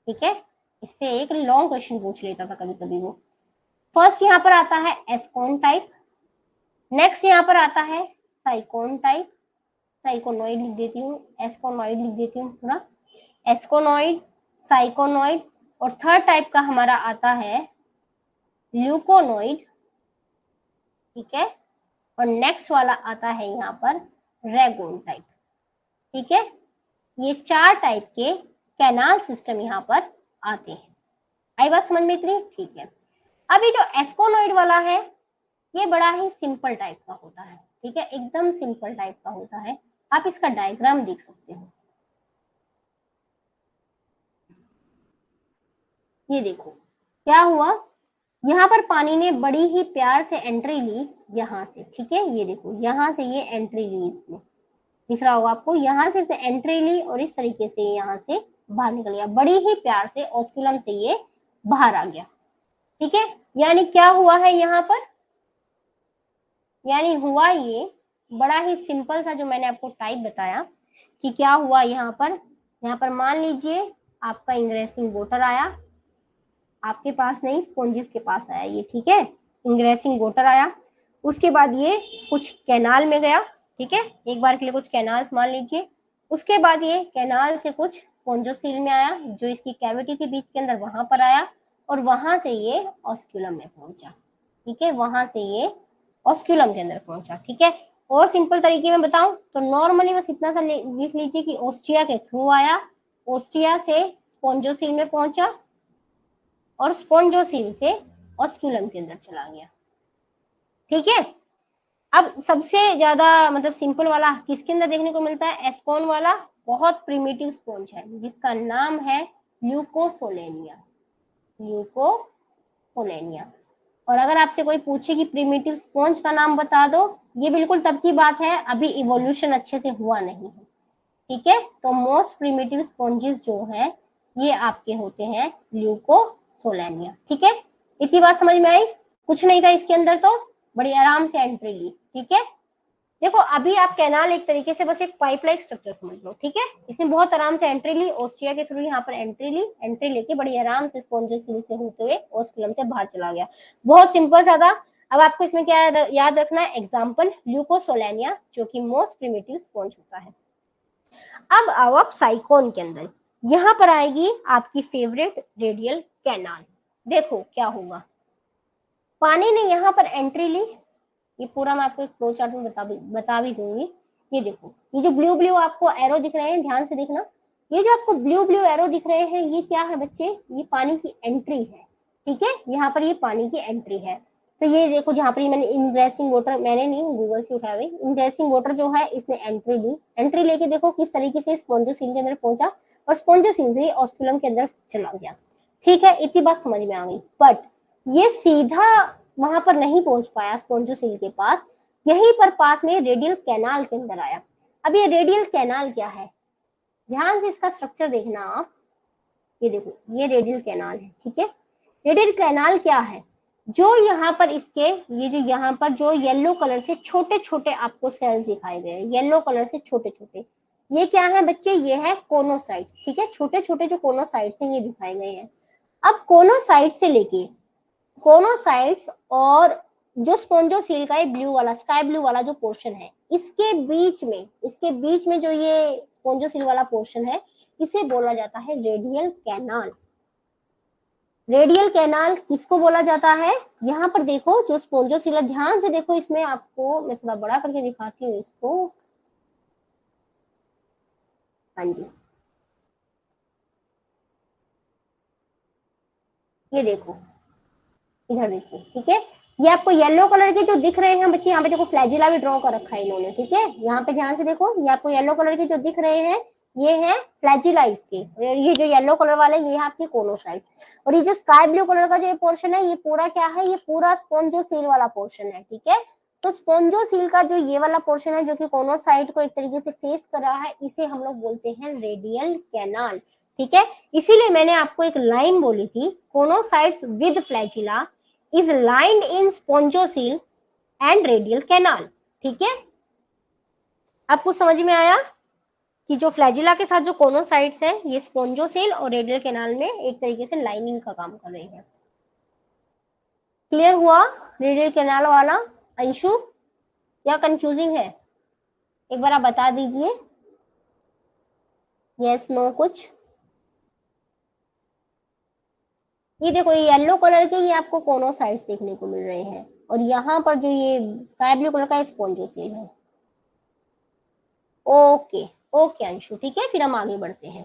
ठीक है, इससे एक लॉन्ग क्वेश्चन पूछ लेता था कभी कभी वो। फर्स्ट यहाँ पर आता है एस्कोन टाइप, नेक्स्ट यहाँ पर आता है साइकोन टाइप, साइकोनॉइड लिख देती हूँ, एस्कोनॉइड लिख देती हूँ पूरा, एस्कोनॉइड, साइकोनॉइड, और थर्ड टाइप का हमारा आता है ल्यूकोनॉइड। ठीक है, और नेक्स्ट वाला आता है यहाँ पर रेगोन टाइप। ठीक है, ये 4 टाइप के कैनाल सिस्टम यहाँ पर आते हैं। आई बात समझ में इतनी? ठीक है, अभी जो एस्कोनॉइड वाला है ये बड़ा ही सिंपल टाइप का होता है, ठीक है, एकदम सिंपल टाइप का होता है। आप इसका डायग्राम देख सकते हो। ये देखो क्या हुआ, यहाँ पर पानी ने बड़ी ही प्यार से एंट्री ली यहाँ से, ठीक है, ये देखो यहाँ से ये एंट्री ली इसने, दिख रहा होगा आपको, यहाँ से एंट्री ली और इस तरीके से यहाँ से बाहर निकल गया, बड़ी ही प्यार से ऑस्कुलम से ये बाहर आ गया, ठीक है। यानी क्या हुआ है यहाँ पर, यानी हुआ ये बड़ा ही सिंपल सा जो मैंने आपको टाइप बताया कि क्या हुआ यहाँ पर। यहाँ पर मान लीजिए आपका इंग्रेसिंग वाटर आया, आपके पास नहीं, स्पॉन्जिस के पास आया ये, ठीक है, इंग्रेसिंग वाटर आया, उसके बाद ये कुछ कैनाल में गया, ठीक है, एक बार के लिए कुछ कैनाल्स मान लीजिए, उसके बाद ये कैनाल से कुछ स्पॉन्जोसील में आया, जो इसकी कैविटी थी बीच के अंदर वहां पर आया, और वहां से ये ऑस्क्यूलम में पहुंचा, ठीक है, वहां से ये ऑस्क्यूलम के अंदर पहुंचा, ठीक है। और सिंपल तरीके में बताऊं तो नॉर्मली बस इतना सा लिख लीजिए कि ओस्टिया के थ्रू आया, ओस्टिया से स्पॉन्जोसील में पहुंचा, और स्पॉन्जोसील से ऑस्क्यूलम के अंदर चला गया, ठीक है। अब सबसे ज्यादा मतलब सिंपल वाला किसके अंदर देखने को मिलता है, एस्पोन वाला, बहुत प्रिमिटिव स्पॉन्ज है जिसका नाम है ल्यूकोसोलेनिया, ल्यूकोसोलेनिया। और अगर आपसे कोई पूछे कि प्रिमिटिव स्पॉन्ज का नाम बता दो, ये बिल्कुल तब की बात है, अभी इवोल्यूशन अच्छे से हुआ नहीं है, ठीक है। तो मोस्ट प्रिमिटिव स्पॉन्जेस जो है ये आपके होते हैं ल्यूकोसोलेनिया, ठीक है। इतनी बात समझ में आई, कुछ नहीं था इसके अंदर, तो बड़ी आराम से एंट्री ली, ठीक है। देखो अभी आप कैनाल एक तरीके से बस एक पाइप लाइक स्ट्रक्चर समझ लो, ठीक है, इसने बहुत आराम से एंट्री ली, ओस्टिया के थ्रू यहाँ पर एंट्री ली, एंट्री लेके बड़ी आराम से स्पॉन्जोसील से होते हुए ओस्कुलम से बाहर चला गया, बहुत सिंपल सा था। अब आपको इसमें क्या याद रखना है, एग्जाम्पल ल्यूकोसोलेनिया जो कि मोस्ट प्रिमिटिव स्पॉन्ज होता है। अब आओ आप साइकोन के अंदर, यहाँ पर आएगी आपकी फेवरेट रेडियल कैनाल। देखो क्या होगा, पानी ने यहाँ पर एंट्री ली, ये पूरा मैं आपको एक फ्लो चार्ट में बता भी दूंगी। ये देखो ये जो ब्लू ब्लू आपको एरो दिख रहे हैं, ध्यान से देखना, ये जो आपको ब्लू ब्लू एरो दिख रहे हैं ये क्या है बच्चे, ये पानी की एंट्री है, ठीक है, यहाँ पर ये पानी की एंट्री है। तो ये देखो जहाँ पर ये मैंने इनग्रेसिंग वाटर, मैंने नहीं गूगल से उठाया हुआ, इनग्रेसिंग वाटर जो है इसने एंट्री ली, एंट्री लेके देखो किस तरीके से स्पॉन्जोसील के अंदर पहुंचा, और स्पॉन्जोसील से ऑस्कुलम के अंदर चला गया, ठीक है, इतनी बात समझ में आ गई। बट ये सीधा वहां पर नहीं पहुंच पाया स्पॉन्जोसील के पास, यहीं पर पास में रेडियल कैनाल के अंदर आया। अब ये रेडियल कैनाल क्या है, ध्यान से इसका स्ट्रक्चर देखना आप, ये देखो ये रेडियल कैनाल है, ठीक है। रेडियल कैनाल क्या है, जो यहाँ पर इसके ये जो यहाँ पर जो येलो कलर से छोटे छोटे आपको सेल्स दिखाए गए हैं, येलो कलर से छोटे छोटे, ये क्या है बच्चे, ये है कोनोसाइट्स, ठीक है, छोटे छोटे जो कोनोसाइट्स हैं ये दिखाए गए हैं। अब कोनोसाइट से लेके कोनोसाइट्स और जो स्पॉन्जोसील का ब्लू वाला स्काई ब्लू वाला जो पोर्शन है, इसके बीच में जो ये स्पॉन्जोसील वाला पोर्शन है इसे बोला जाता है रेडियल कैनाल। रेडियल कैनाल किसको बोला जाता है, यहाँ पर देखो जो स्पॉन्जोसील, ध्यान से देखो, इसमें आपको मैं थोड़ा बड़ा करके दिखाती हूँ इसको, हाँ जी, ये देखो, इधर देखो, ठीक है, ये आपको येलो कलर के जो दिख रहे हैं बच्चे, यहाँ पे देखो फ्लैजिला भी ड्रॉ कर रखा है इन्होंने, ठीक है, यहाँ पे ध्यान से देखो, ये आपको येलो कलर के जो दिख रहे हैं ये है फ्लैजिला इसके, ये जो येलो कलर वाले ये है आपके कोनोसाइट्स, और ये जो स्काई ब्लू कलर का जो पोर्शन है ये पूरा क्या है, ये पूरा स्पॉन्जोसील वाला पोर्शन है, ठीक है। तो स्पॉन्जोसील का जो ये वाला पोर्शन है जो कि कोनोसाइट को एक तरीके से फेस कर रहा है, इसे हम लोग बोलते हैं रेडियल कैनाल, ठीक है। इसीलिए मैंने आपको एक लाइन बोली थी, choanocytes with flagella is lined in spongocoel and radial canal, ठीक है। अब कुछ समझ में आया कि जो फ्लैजिला के साथ जो कोनोसाइट्स है ये स्पॉन्जोसेल और रेडियल कैनाल में एक तरीके से लाइनिंग का काम कर रहे हैं। क्लियर हुआ रेडियल कैनाल वाला अंशु, या कंफ्यूजिंग है, एक बार आप बता दीजिए, यस नो कुछ। ये देखो ये येलो कलर के ये आपको कोनोसाइट्स देखने को मिल रहे हैं, और यहाँ पर जो ये स्काई ब्लू कलर का स्पॉन्जोसेल है। ओके ओके अंशु, ठीक है, फिर हम आगे बढ़ते हैं।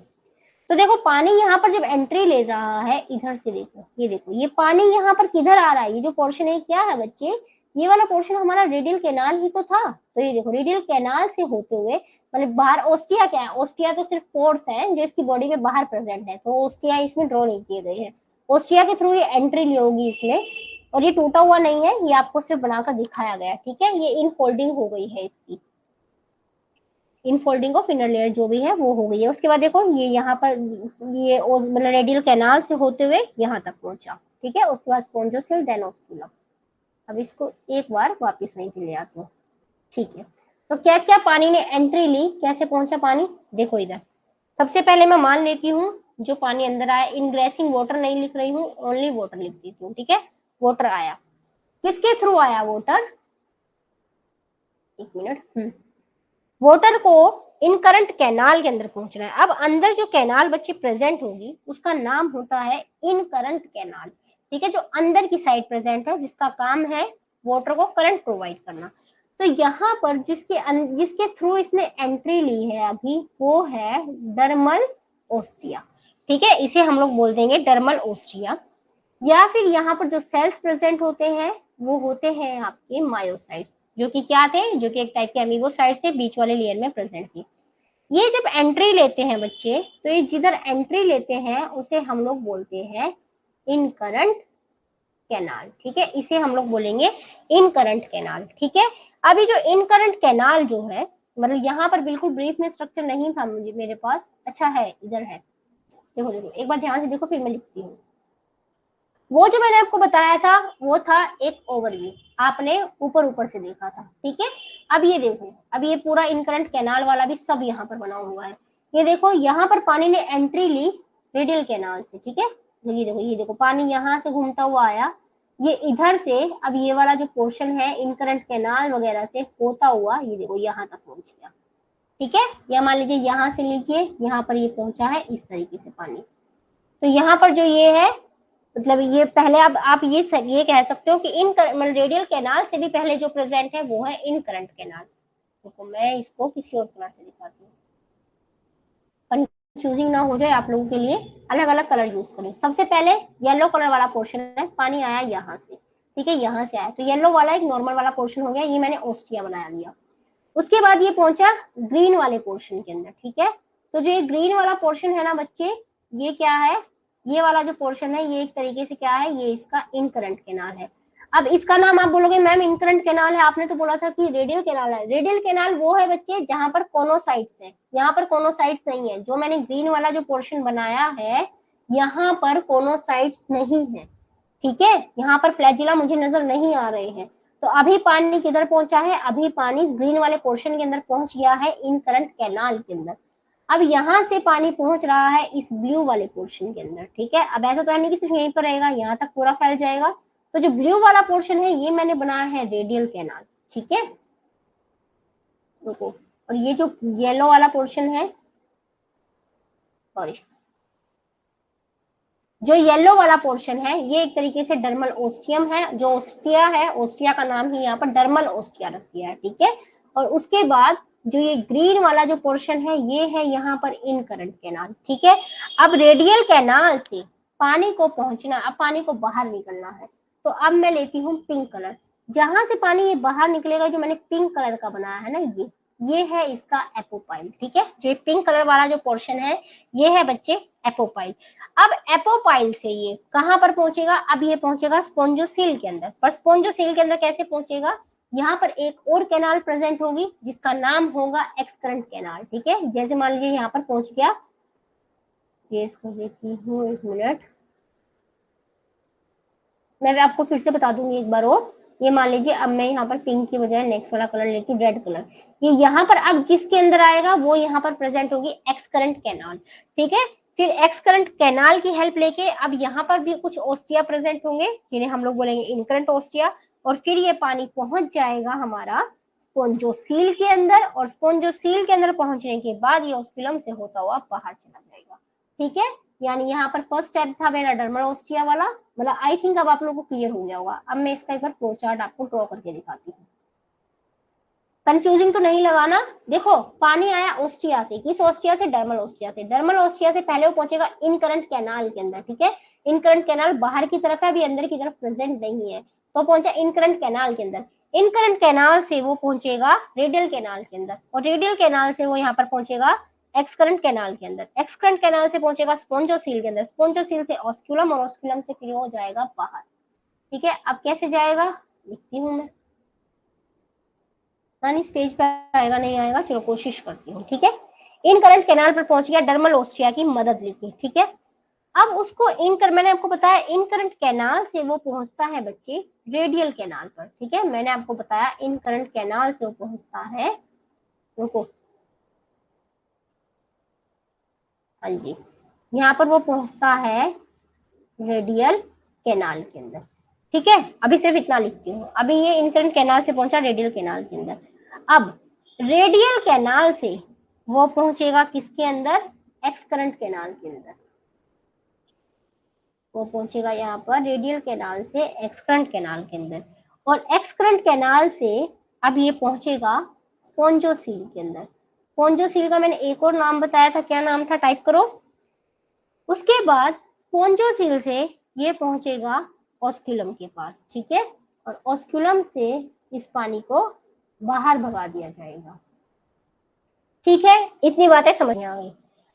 तो देखो पानी यहाँ पर जब एंट्री ले रहा है, इधर से देखो, ये देखो ये पानी यहाँ पर किधर आ रहा है, ये जो पोर्शन है क्या है बच्चे, ये वाला पोर्शन हमारा रेडियल कैनाल ही तो था। तो ये देखो रेडियल कैनाल से होते हुए मतलब बाहर, ओस्टिया क्या है, ओस्टिया तो सिर्फ पोर्स है जो इसकी बॉडी में बाहर प्रेजेंट है, तो ओस्टिया इसमें ड्रॉ नहीं किए गए हैं। ओस्टिया के थ्रू ये एंट्री ली होगी इसमें, और ये टूटा हुआ नहीं है, ये आपको सिर्फ बनाकर दिखाया गया, ठीक है। ये इनफोल्डिंग हो गई है इसकी, इनफोल्डिंग ऑफ इनर लेयर जो भी है वो हो गई है। उसके बाद देखो ये यहाँ पर ये मतलब रेडियल कैनाल से होते हुए यहाँ तक पहुंचा, ठीक है। उसके बाद स्पोंजोसेल देन ओस्कुलम। अब इसको एक बार वापस वहीं पे ले आते हो, ठीक है। तो क्या क्या पानी ने एंट्री ली, कैसे पहुंचा पानी, देखो इधर। सबसे पहले मैं मान लेती हूँ जो पानी अंदर आया, इनग्रेसिंग वाटर नहीं लिख रही हूँ, ओनली वाटर लिख देती हूँ, ठीक है। वाटर आया, किसके थ्रू आया वाटर, एक मिनट, वाटर को इन करंट कैनाल के अंदर पहुंचना है। अब अंदर जो कैनाल बच्चे प्रेजेंट होगी उसका नाम होता है इन करंट कैनाल, ठीक है, जो अंदर की साइड प्रेजेंट है, जिसका काम है वाटर को करंट प्रोवाइड करना। तो यहाँ पर जिसके थ्रू इसने एंट्री ली है अभी, वो है डर्मल ओस्टिया, ठीक है। इसे हम लोग बोल देंगे डर्मल ओस्टिया। या फिर यहाँ पर जो सेल्स प्रेजेंट होते हैं वो होते हैं आपके मायोसाइट्स, जो कि क्या थे, जो कि एक टाइप के अमीबोसाइट्स थे, बीच वाले लेयर में प्रेजेंट थे। ये जब एंट्री लेते हैं बच्चे, तो ये जिधर एंट्री लेते हैं उसे हम लोग बोलते हैं इन करंट कैनाल, ठीक है। इसे हम लोग बोलेंगे इन करंट कैनाल, ठीक है। अभी जो इन करंट कैनाल जो है, मतलब यहाँ पर बिल्कुल ब्रीफ में स्ट्रक्चर नहीं था मुझे मेरे पास, अच्छा है इधर है, देखो देखो एक बार ध्यान से देखो, फिर मैं लिखती हूँ। वो जो मैंने आपको बताया था वो था एक ओवरव्यू, आपने ऊपर ऊपर से देखा था, ठीक है। अब ये देखो, अब ये पूरा इनकरंट कैनाल वाला भी सब यहाँ पर बना हुआ है। ये देखो यहाँ पर पानी ने एंट्री ली रेडियल कैनाल से, ठीक है। ये देखो पानी यहाँ से घूमता हुआ आया, ये इधर से, अब ये वाला जो पोर्शन है इनकरंट कैनाल वगैरह से होता हुआ, ये देखो यहाँ तक पहुंच गया, ठीक है। या मान लीजिए यहाँ से लीजिए, यहाँ पर ये पहुंचा है इस तरीके से पानी। तो यहाँ पर जो ये है, मतलब ये पहले अब आप ये कह सकते हो कि इन मतलब रेडियल कैनाल से भी पहले जो प्रेजेंट है वो है इन करंट कैनाल। देखो मैं इसको किसी और कलर से दिखाती हूँ, कंफ्यूजिंग ना हो जाए आप लोगों के लिए, अलग अलग कलर यूज करूँ। सबसे पहले येलो कलर वाला पोर्शन है, पानी आया यहाँ से, ठीक है, यहाँ से आया, तो येलो वाला एक नॉर्मल वाला पोर्शन हो गया, ये मैंने ओस्टिया बनाया दिया। उसके बाद ये पहुंचा ग्रीन वाले पोर्शन के अंदर, ठीक है। तो जो ये ग्रीन वाला पोर्शन है ना बच्चे, ये क्या है, ये वाला जो पोर्शन है ये एक तरीके से क्या है, ये इसका इनकरंट कैनाल है। अब इसका नाम आप बोलोगे मैम इनकरंट कैनाल है, आपने तो बोला था कि रेडियल कैनाल है। रेडियल कैनाल वो है बच्चे जहां पर कोनोसाइट्स है, यहाँ पर कोनोसाइट्स नहीं है। जो मैंने ग्रीन वाला जो पोर्शन बनाया है यहाँ पर कोनोसाइट्स नहीं है, ठीक है। यहाँ पर फ्लैजिला मुझे नजर नहीं आ रहे हैं। तो अभी पानी किधर पहुंचा है, अभी पानी ग्रीन वाले पोर्शन के अंदर पहुंच गया है इन करंट कैनाल के अंदर। अब यहाँ से पानी पहुंच रहा है इस ब्लू वाले पोर्शन के अंदर, ठीक है। अब ऐसा तो है नहीं कि सिर्फ यहीं पर रहेगा, यहाँ तक पूरा फैल जाएगा। तो जो ब्लू वाला पोर्शन है ये मैंने बनाया है रेडियल कैनाल, ठीक है। रुको, और ये जो येलो वाला पोर्शन है, सॉरी, जो येलो वाला पोर्शन है ये एक तरीके से डर्मल ओस्टियम है। जो ओस्टिया है, ओस्टिया का नाम ही यहाँ पर डर्मल ओस्टिया रख दिया है, ठीक है। और उसके बाद जो ये ग्रीन वाला जो पोर्शन है ये है यहाँ पर इन करंट कैनाल, ठीक है। अब रेडियल कैनाल से पानी को पहुंचना, अब पानी को बाहर निकलना है, तो अब मैं लेती हूँ पिंक कलर। जहां से पानी ये बाहर निकलेगा, जो मैंने पिंक कलर का बनाया है ना, ये है इसका एपोपाइल, ठीक है। जो पिंक कलर वाला जो पोर्शन है ये है बच्चे एपोपाइल। अब एपोपाइल से ये कहां पर पहुंचेगा, अब ये पहुंचेगा स्पोंजोसील के अंदर। पर स्पोंजोसील के अंदर कैसे पहुंचेगा, यहाँ पर एक और कैनाल प्रेजेंट होगी जिसका नाम होगा एक्सकरंट कैनाल, ठीक है। जैसे मान लीजिए यहाँ पर पहुंच गया, ये इसको देखती हूँ, एक मिनट, मैं आपको फिर से बता दूंगी एक बार और। ये मान लीजिए अब मैं यहाँ पर पिंक की बजाय नेक्स्ट वाला कलर लेती हूँ, रेड कलर। ये यहाँ पर अब जिसके अंदर आएगा वो यहाँ पर प्रेजेंट होगी एक्स करंट कैनाल, ठीक है। फिर एक्स करंट कैनाल की हेल्प लेके अब यहाँ पर भी कुछ ओस्टिया प्रेजेंट होंगे जिन्हें हम लोग बोलेंगे इनकरंट ओस्टिया। और फिर ये पानी पहुंच जाएगा हमारा स्पोंजोसील के अंदर, और स्पोंजोसील के अंदर पहुंचने के बाद ये ओस्कुलम से होता हुआ बाहर चला जाएगा, ठीक है। यानी यहाँ पर फर्स्ट स्टेप था मेरा डर्मल ओस्टिया वाला, मतलब आई थिंक अब आप लोगों को क्लियर हो गया होगा। अब मैं इसका एक बार फ्लो चार्ट आपको ड्रॉ करके दिखाती हूँ, कंफ्यूजिंग तो नहीं लगाना। देखो पानी आया ओस्टिया से, किस ओस्टिया से, डर्मल ओस्टिया से। डर्मल ओस्टिया से पहले वो पहुंचेगा इन करंट कैनाल के अंदर, ठीक है। इन करंट कैनाल बाहर की तरफ है, अभी अंदर की तरफ प्रेजेंट नहीं है। तो पहुंचा इनकरंट कैनाल के अंदर, इनकरंट कैनाल से वो पहुंचेगा रेडियल कैनाल के अंदर, और रेडियल कैनाल से वो यहाँ पर पहुंचेगा एक्सकरंट कैनाल के अंदर, एक्सकरंट कैनाल से पहुंचेगा स्पोंजोसील के अंदर, स्पोंजोसील से ऑस्क्यूलम, और ऑस्क्यूलम से क्लियर हो जाएगा बाहर। ठीक है, अब कैसे जाएगा लिखती हूँ मैं, इस पेज पे आएगा नहीं आएगा, चलो कोशिश करती हूँ। ठीक है, इन करंट कैनाल पर पहुंच गया डर्मल ओस्टिया की मदद लेके। ठीक है, अब उसको मैंने आपको बताया इन करंट कैनाल से वो पहुंचता है बच्चे रेडियल कैनाल पर। ठीक है, मैंने आपको बताया इन करंट कैनाल से वो पहुंचता है, रुको, हाँ जी, यहाँ पर वो पहुंचता है रेडियल कैनाल के अंदर। ठीक है, अभी सिर्फ इतना लिखती हूँ, अभी ये इनकरंट कैनाल से पहुंचा रेडियल कैनाल के अंदर। अब रेडियल कैनाल से वो पहुंचेगा किसके अंदर, एक्सकरंट कैनाल के अंदर, वो पहुंचेगा यहाँ पर रेडियल कैनाल से एक्सकरंट कैनाल के अंदर, और एक्सकरंट कैनाल से अब ये पहुंचेगा स्पोंजोसील के अंदर। स्पोंजोसील का मैंने एक और नाम बताया था, क्या नाम था, टाइप करो। उसके बाद स्पोंजोसील से ये पहुंचेगा ऑस्क्यूलम के पास। ठीक है, और ऑस्क्यूलम से इस पानी को बाहर भगा दिया जाएगा। ठीक है, इतनी बातें समझ में आ गई।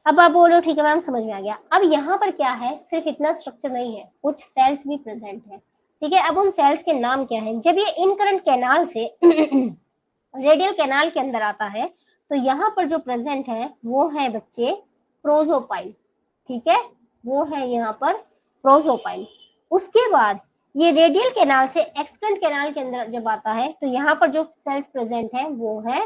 अब आप बोलो ठीक है मैम समझ में आ गया। अब यहाँ पर क्या है, सिर्फ इतना स्ट्रक्चर नहीं है, कुछ सेल्स भी प्रेजेंट है। ठीक है, अब उन सेल्स के नाम क्या है। जब ये इनकरंट कैनाल से रेडियल कैनाल के अंदर आता है तो यहाँ पर जो प्रेजेंट है वो है बच्चे प्रोजोपाइल। ठीक है, वो है यहाँ पर प्रोजोपाइल। उसके बाद ये रेडियल कैनाल से एक्सकरंट कैनाल के अंदर जब आता है तो यहाँ पर जो सेल्स प्रेजेंट है वो है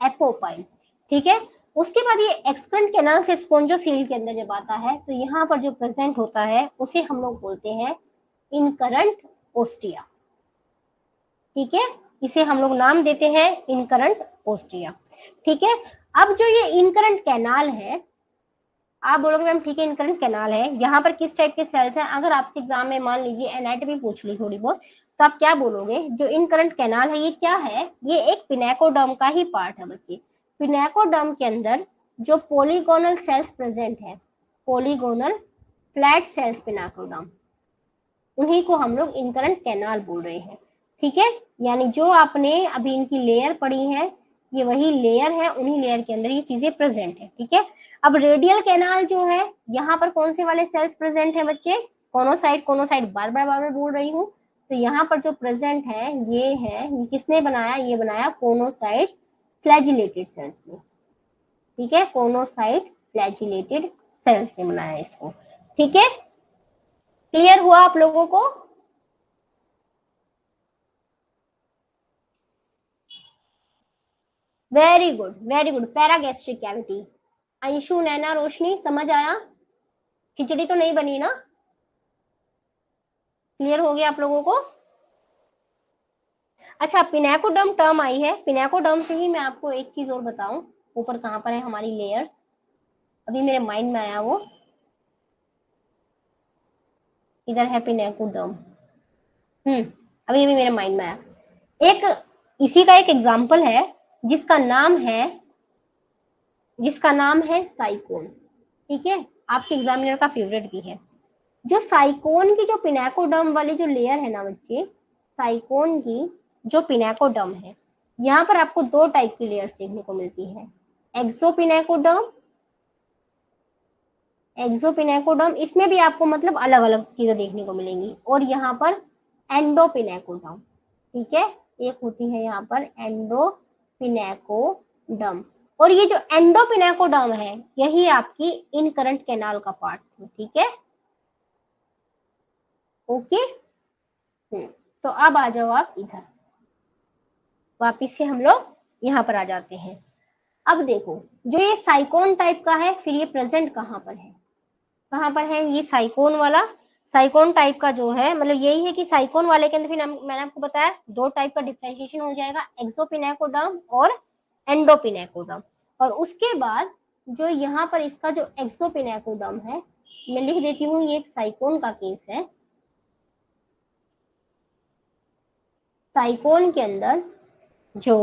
एपोपाइल। ठीक है, उसके बाद ये एक्सकरंट कैनाल से स्पोंजोसील के अंदर जब आता है तो यहाँ पर जो प्रेजेंट होता है उसे हम लोग बोलते हैं इनकरंट ओस्टिया। ठीक है, इसे हम लोग नाम देते हैं इनकरंट ओस्टिया। ठीक है, अब जो ये इनकरंट कैनाल है, आप बोलोगे मैम ठीक है इनकरंट कैनाल है, यहाँ पर किस टाइप के सेल्स हैं। अगर आपसे एग्जाम में मान लीजिए एनाटॉमी पूछ ली थोड़ी बहुत, तो आप क्या बोलोगे, जो इनकरंट कैनाल है ये क्या है, ये एक पिनेकोडर्म का ही पार्ट है बच्चे। पिनेकोडर्म के अंदर जो पॉलीगोनल सेल्स प्रेजेंट है, पॉलीगोनल फ्लैट सेल्स पिनेकोडर्म, उन्हीं को हम लोग इनकरंट कैनाल बोल रहे हैं। ठीक है, यानी जो आपने अभी इनकी लेयर पढ़ी है ये वही लेयर है, उन्हीं लेयर के अंदर ये चीजें प्रेजेंट है। ठीक है, अब रेडियल कैनाल जो है यहाँ पर कौन से वाले सेल्स प्रेजेंट है बच्चे, कोनोसाइट बार बार बोल रही हूँ। तो यहाँ पर जो प्रेजेंट है ये है, ये किसने बनाया, ये बनाया कोनोसाइट्स फ्लैजिलेटेड सेल्स ने। ठीक है, कोनोसाइट फ्लैजिलेटेड सेल्स ने बनाया इसको। ठीक है, क्लियर हुआ आप लोगों को। Very good very good, paragastric cavity. Ayushu, Naina, Roshni समझ आया, खिचड़ी तो नहीं बनी ना, क्लियर हो गया आप लोगों को। अच्छा, पिनेकोडर्म टर्म आई है, पिनेकोडर्म से ही मैं आपको एक चीज और बताऊं, ऊपर कहां पर है हमारी लेयर्स, अभी मेरे माइंड में आया वो, इधर है पिनेकोडर्म। अभी अभी मेरे माइंड में आया, एक इसी का एक एग्जाम्पल है जिसका नाम है साइकोन। ठीक है, आपके एग्जामिनर का फेवरेट भी है। जो साइकोन की जो पिनेकोडर्म वाली जो लेयर है ना बच्चे, साइकोन की जो पिनेकोडर्म है, यहाँ पर आपको दो टाइप की लेयर्स देखने को मिलती है, एक्सोपिनेकोडर्म, इसमें भी आपको मतलब अलग अलग चीजें देखने को मिलेंगी, और यहाँ पर एंडोपिनेकोडर्म। ठीक है, एक होती है यहाँ पर एंडोपिनेकोडर्म, और ये जो एंडोपिनेकोडर्म है यही आपकी इनकरंट कैनाल का पार्ट थी। ठीक है, ओके। तो अब आ जाओ आप इधर, वापिस से हम लोग यहाँ पर आ जाते हैं। अब देखो, जो ये साइकोन टाइप का है, फिर ये प्रेजेंट कहाँ पर है, कहाँ पर है ये साइकोन वाला। साइकोन टाइप का जो है मतलब यही है कि साइकोन वाले के अंदर फिर मैंने आपको बताया दो टाइप का डिफरेंशिएशन हो जाएगा, एक्सोपिनेकोडर्म और एंडोपिनेकोडर्म। और उसके बाद जो यहाँ पर इसका जो एक्सोपिनेकोडर्म है, मैं लिख देती हूँ, ये एक साइकोन का केस है। साइकोन के अंदर जो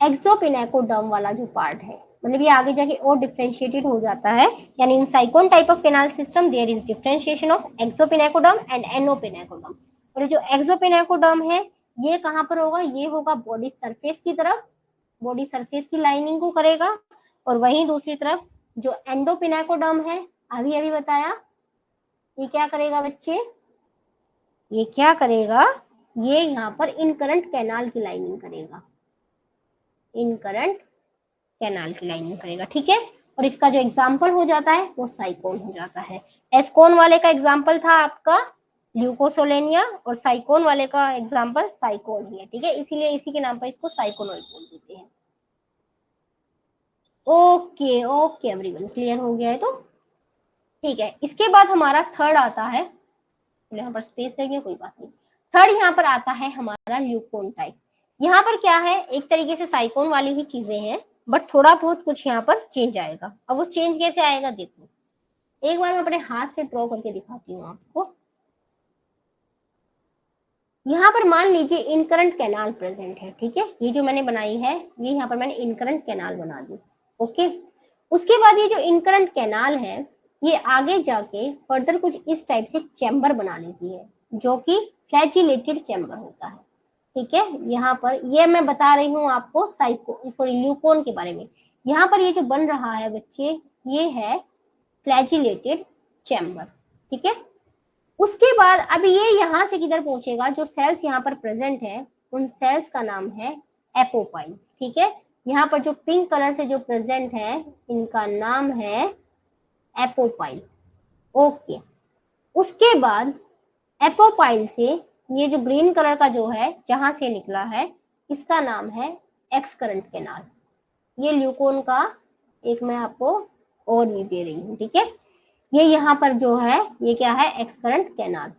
एक्सोपिनेकोडर्म वाला जो पार्ट है, मतलब ये आगे जाके और डिफरेंशिएटेड हो जाता है, यानी in sycon type of canal system there is differentiation of exopinacoderm and endopinacoderm. और जो एक्सोपिनाकोडर्म है ये कहाँ पर होगा, ये होगा बॉडी सरफेस की तरफ, बॉडी सरफेस की लाइनिंग को करेगा। और वहीं दूसरी तरफ जो एंडोपिनाकोडर्म है, अभी अभी बताया, ये क्या करेगा बच्चे, ये क्या करेगा, ये यहाँ पर इनकरंट कैनाल की लाइनिंग करेगा, इनकरंट कैनाल की लाइनिंग करेगा, ठीक है। और इसका जो एग्जाम्पल हो जाता है वो साइकोन हो जाता है। एस्कोन वाले का एग्जाम्पल था आपका ल्यूकोसोलेनिया, और साइकोन वाले का एग्जाम्पल साइकोन ही है, ठीक है, इसीलिए इसी के नाम पर इसको साइकोनोइड बोल देते हैं। ओके ओके एवरीवन, क्लियर हो गया है तो ठीक है। इसके बाद हमारा थर्ड आता है, यहाँ पर स्पेस रह गया, कोई बात नहीं। थर्ड यहाँ पर आता है हमारा ल्यूकोन टाइप। यहाँ पर क्या है, एक तरीके से साइकोन वाली ही चीजें हैं, बट थोड़ा बहुत कुछ यहाँ पर चेंज आएगा। अब वो चेंज कैसे आएगा देखो, एक बार मैं अपने हाथ से ड्रॉ करके दिखाती हूँ आपको। यहाँ पर मान लीजिए इनकरंट कैनाल प्रेजेंट है, ठीक है, ये जो मैंने बनाई है ये यहाँ पर मैंने इनकरंट कैनाल बना दी, ओके। उसके बाद ये जो इनकरंट कैनाल है ये आगे जाके फर्दर कुछ इस टाइप से चैम्बर बना लेती है, जो कि फ्लैजिलेटेड चैम्बर होता है, ठीक है। यहाँ पर ये मैं बता रही हूँ आपको ल्यूकोन के बारे में। यहाँ पर ये जो बन रहा है बच्चे, ये है फ्लैजिलेटेड चैम्बर, ठीक है। उसके बाद अब ये यहाँ से किधर पहुंचेगा, जो सेल्स यहाँ पर प्रेजेंट है उन सेल्स का नाम है एपोपाइल, ठीक है। यहाँ पर जो पिंक कलर से जो प्रेजेंट है इनका नाम है एपोपाइल, ओके। उसके बाद एपोपाइल से ये जो ग्रीन कलर का जो है जहां से निकला है इसका नाम है एक्सकरंट कैनाल। ये ल्यूकोन का एक मैं आपको और भी दे रही हूँ, ठीक है। ये यहाँ पर जो है ये क्या है, एक्सकरंट कैनाल,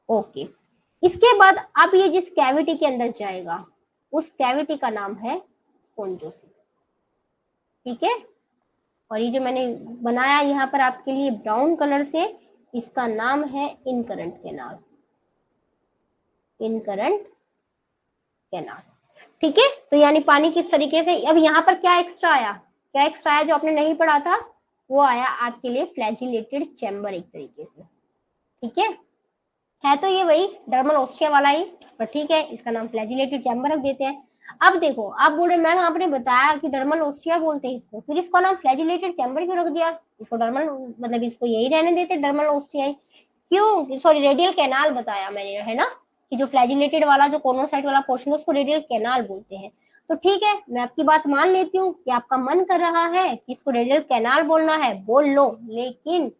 ओके। इसके बाद अब ये जिस कैविटी के अंदर जाएगा उस कैविटी का नाम है स्पोंजोसी, ठीक है। और ये जो मैंने बनाया यहाँ पर आपके लिए ब्राउन कलर से, इसका नाम है इनकरंट कैनाल, इनकरंट कैनाल, ठीक है। तो यानी पानी किस तरीके से, अब यहाँ पर क्या एक्स्ट्रा आया, क्या एक्स्ट्रा आया जो आपने नहीं पढ़ा था, वो आया आपके लिए फ्लैजिलेटेड चैम्बर एक तरीके से, ठीक है तो ये वही डर्मल ओस्टिया वाला ही, पर ठीक है इसका नाम फ्लैजिलेटेड चैम्बर रख देते हैं। अब देखो आप बोल रहे मैम आपने बताया कि डर्मल ओस्टिया बोलते हैं इसको, फिर इसका नाम फ्लैजिलेटेड चैम्बर क्यों रख दिया, इसको डर्मल मतलब इसको यही रहने देते डर्मल ओस्टिया ही क्यों, सॉरी रेडियल कैनाल बताया मैंने, है ना, कि जो फ्लैजिलेटेड वाला जो कोनोसाइट वाला पोर्शन है उसको रेडियल कैनाल बोलते हैं। तो ठीक है मैं आपकी बात मान लेती हूँ कि आपका मन कर रहा है कि इसको रेडियल कैनाल बोलना है, बोल लो, लेकिन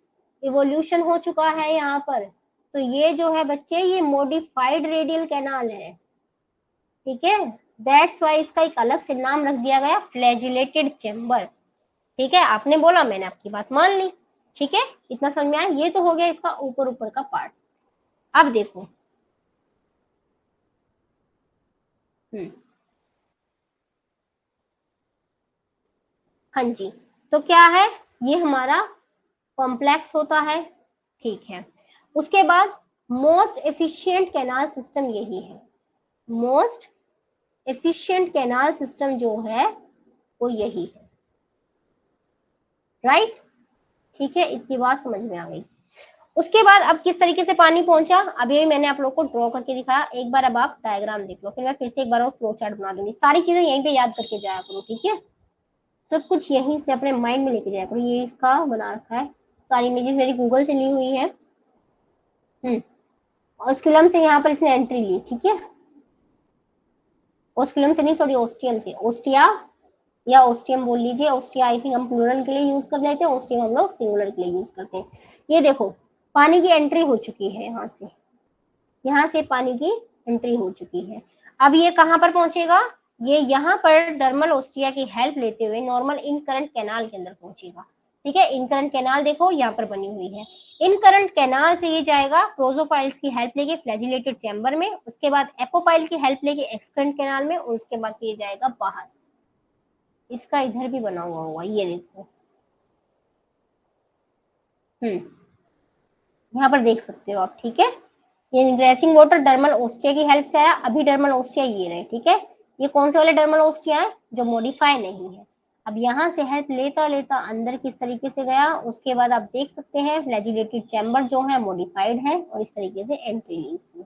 इवोल्यूशन हो चुका है यहाँ पर, तो ये जो है बच्चे ये मॉडिफाइड रेडियल कैनाल है, ठीक है। दैट्स वाई इसका एक अलग से नाम रख दिया गया फ्लैजिलेटेड चैम्बर, ठीक है। आपने बोला मैंने आपकी बात मान ली, ठीक है, इतना समझ में आया। ये तो हो गया इसका ऊपर ऊपर का पार्ट। अब देखो हाँ जी, तो क्या है, ये हमारा कॉम्प्लेक्स होता है, ठीक है। उसके बाद मोस्ट एफिशिएंट कैनाल सिस्टम यही है, मोस्ट एफिशिएंट कैनाल सिस्टम जो है वो यही है, राइट, ठीक है, इतनी बात समझ में आ गई। उसके बाद अब किस तरीके से पानी पहुंचा, अभी मैंने आप लोग को ड्रॉ करके दिखाया, एक बार अब आप डायग्राम देख लो, फिर मैं फिर से एक बार और फ्लो चार्ट बना दूंगी, सारी चीजें यहीं पे याद करके जाया करो, ठीक है, सब कुछ यहीं से अपने माइंड में लेके जाया करो। ये इसका बना रखा है, सारी इमेजेस मेरी गूगल से ली हुई है, ऑस्कुलम से यहाँ पर इसने एंट्री ली, ठीक है, ऑस्कुलम से नहीं सॉरी ओस्टियम से, ओस्टिया या ओस्टियम बोल लीजिए, ओस्टिया आई थिंक हम प्लूरल के लिए यूज कर लेते हैं, ओस्टियम हम लोग सिंगुलर के लिए यूज करते हैं। ये देखो पानी की एंट्री हो चुकी है, यहाँ से पानी की एंट्री हो चुकी है। अब ये कहाँ पर पहुंचेगा, ये यहाँ पर डर्मल ओस्टिया की हेल्प लेते हुए नॉर्मल इनकरंट कैनाल के अंदर पहुंचेगा, ठीक है। इनकरंट कैनाल देखो यहाँ पर बनी हुई है, इनकरंट कैनाल से ये जाएगा प्रोजोपाइल्स की हेल्प लेके फ्लैजिलेटेड चैम्बर में, उसके बाद एपोपाइल की हेल्प लेके एक्सकरंट कैनाल में, और उसके बाद ये जाएगा बाहर। इसका इधर भी बना हुआ होगा, ये देखो, यहाँ पर देख सकते हो आप, ठीक है। ये इंग्रेसिंग वाटर डर्मल ओस्टिया की हेल्प से आया, अभी डर्मल ओस्टिया ये रहे, ठीक है। ये कौन से वाले डर्मल ओस्टिया है, जो मॉडिफाई नहीं है। अब यहाँ से हेल्प लेता लेता अंदर किस तरीके से गया, उसके बाद आप देख सकते हैं फ्लैजिलेटेड चैम्बर जो है मॉडिफाइड है और इस तरीके से एंट्री ली इसमें।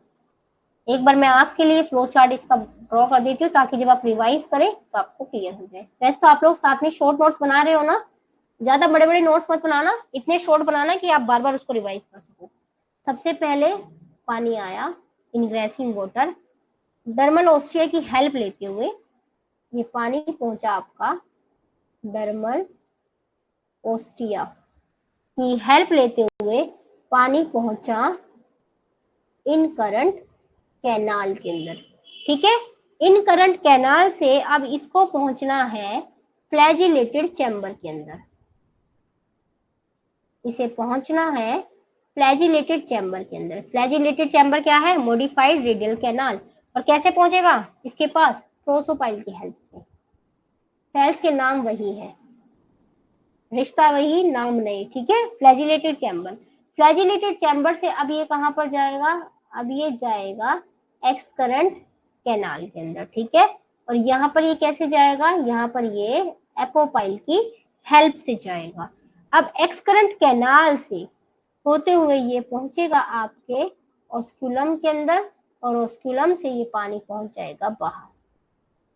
एक बार मैं आपके लिए फ्लो चार्ट इसका ड्रॉ कर देती हूँ ताकि जब आप रिवाइज करें तो आपको क्लियर हो जाए। वैसे तो आप लोग साथ में शॉर्ट नोट्स बना रहे हो ना, ज्यादा बड़े बड़े नोट्स मत बनाना, इतने शॉर्ट बनाना कि आप बार बार उसको रिवाइज कर सको। सबसे पहले पानी आया, इनग्रेसिंग वाटर, डर्मल ओस्टिया की हेल्प लेते हुए ये पानी पहुंचा आपका डर्मल ओस्टिया की हेल्प लेते हुए पानी पहुंचा इन करंट कैनाल के अंदर। ठीक है, इन करंट कैनाल से अब इसको पहुंचना है फ्लैजिलेटेड चैम्बर के अंदर, इसे पहुंचना है फ्लैजिलेटेड चैम्बर के अंदर। फ्लैजिलेटेड चैम्बर क्या है, मॉडिफाइड रेडियल कैनाल। और कैसे पहुंचेगा इसके पास, प्रोसोपाइल की हेल्प से। सेल्स के नाम वही है, रिश्ता वही, नाम नहीं। ठीक है, फ्लैजिलेटेड चैम्बर। फ्लैजिलेटेड चैम्बर से अब ये कहां पर जाएगा, अब ये जाएगा एक्स करंट कैनाल के अंदर। ठीक है, और यहाँ पर ये कैसे जाएगा, यहाँ पर ये एपोपाइल की हेल्प से जाएगा। अब एक्स करंट कैनाल से होते हुए ये पहुंचेगा आपके ऑस्क्यूलम के अंदर और ऑस्क्यूलम से ये पानी पहुंच जाएगा बाहर।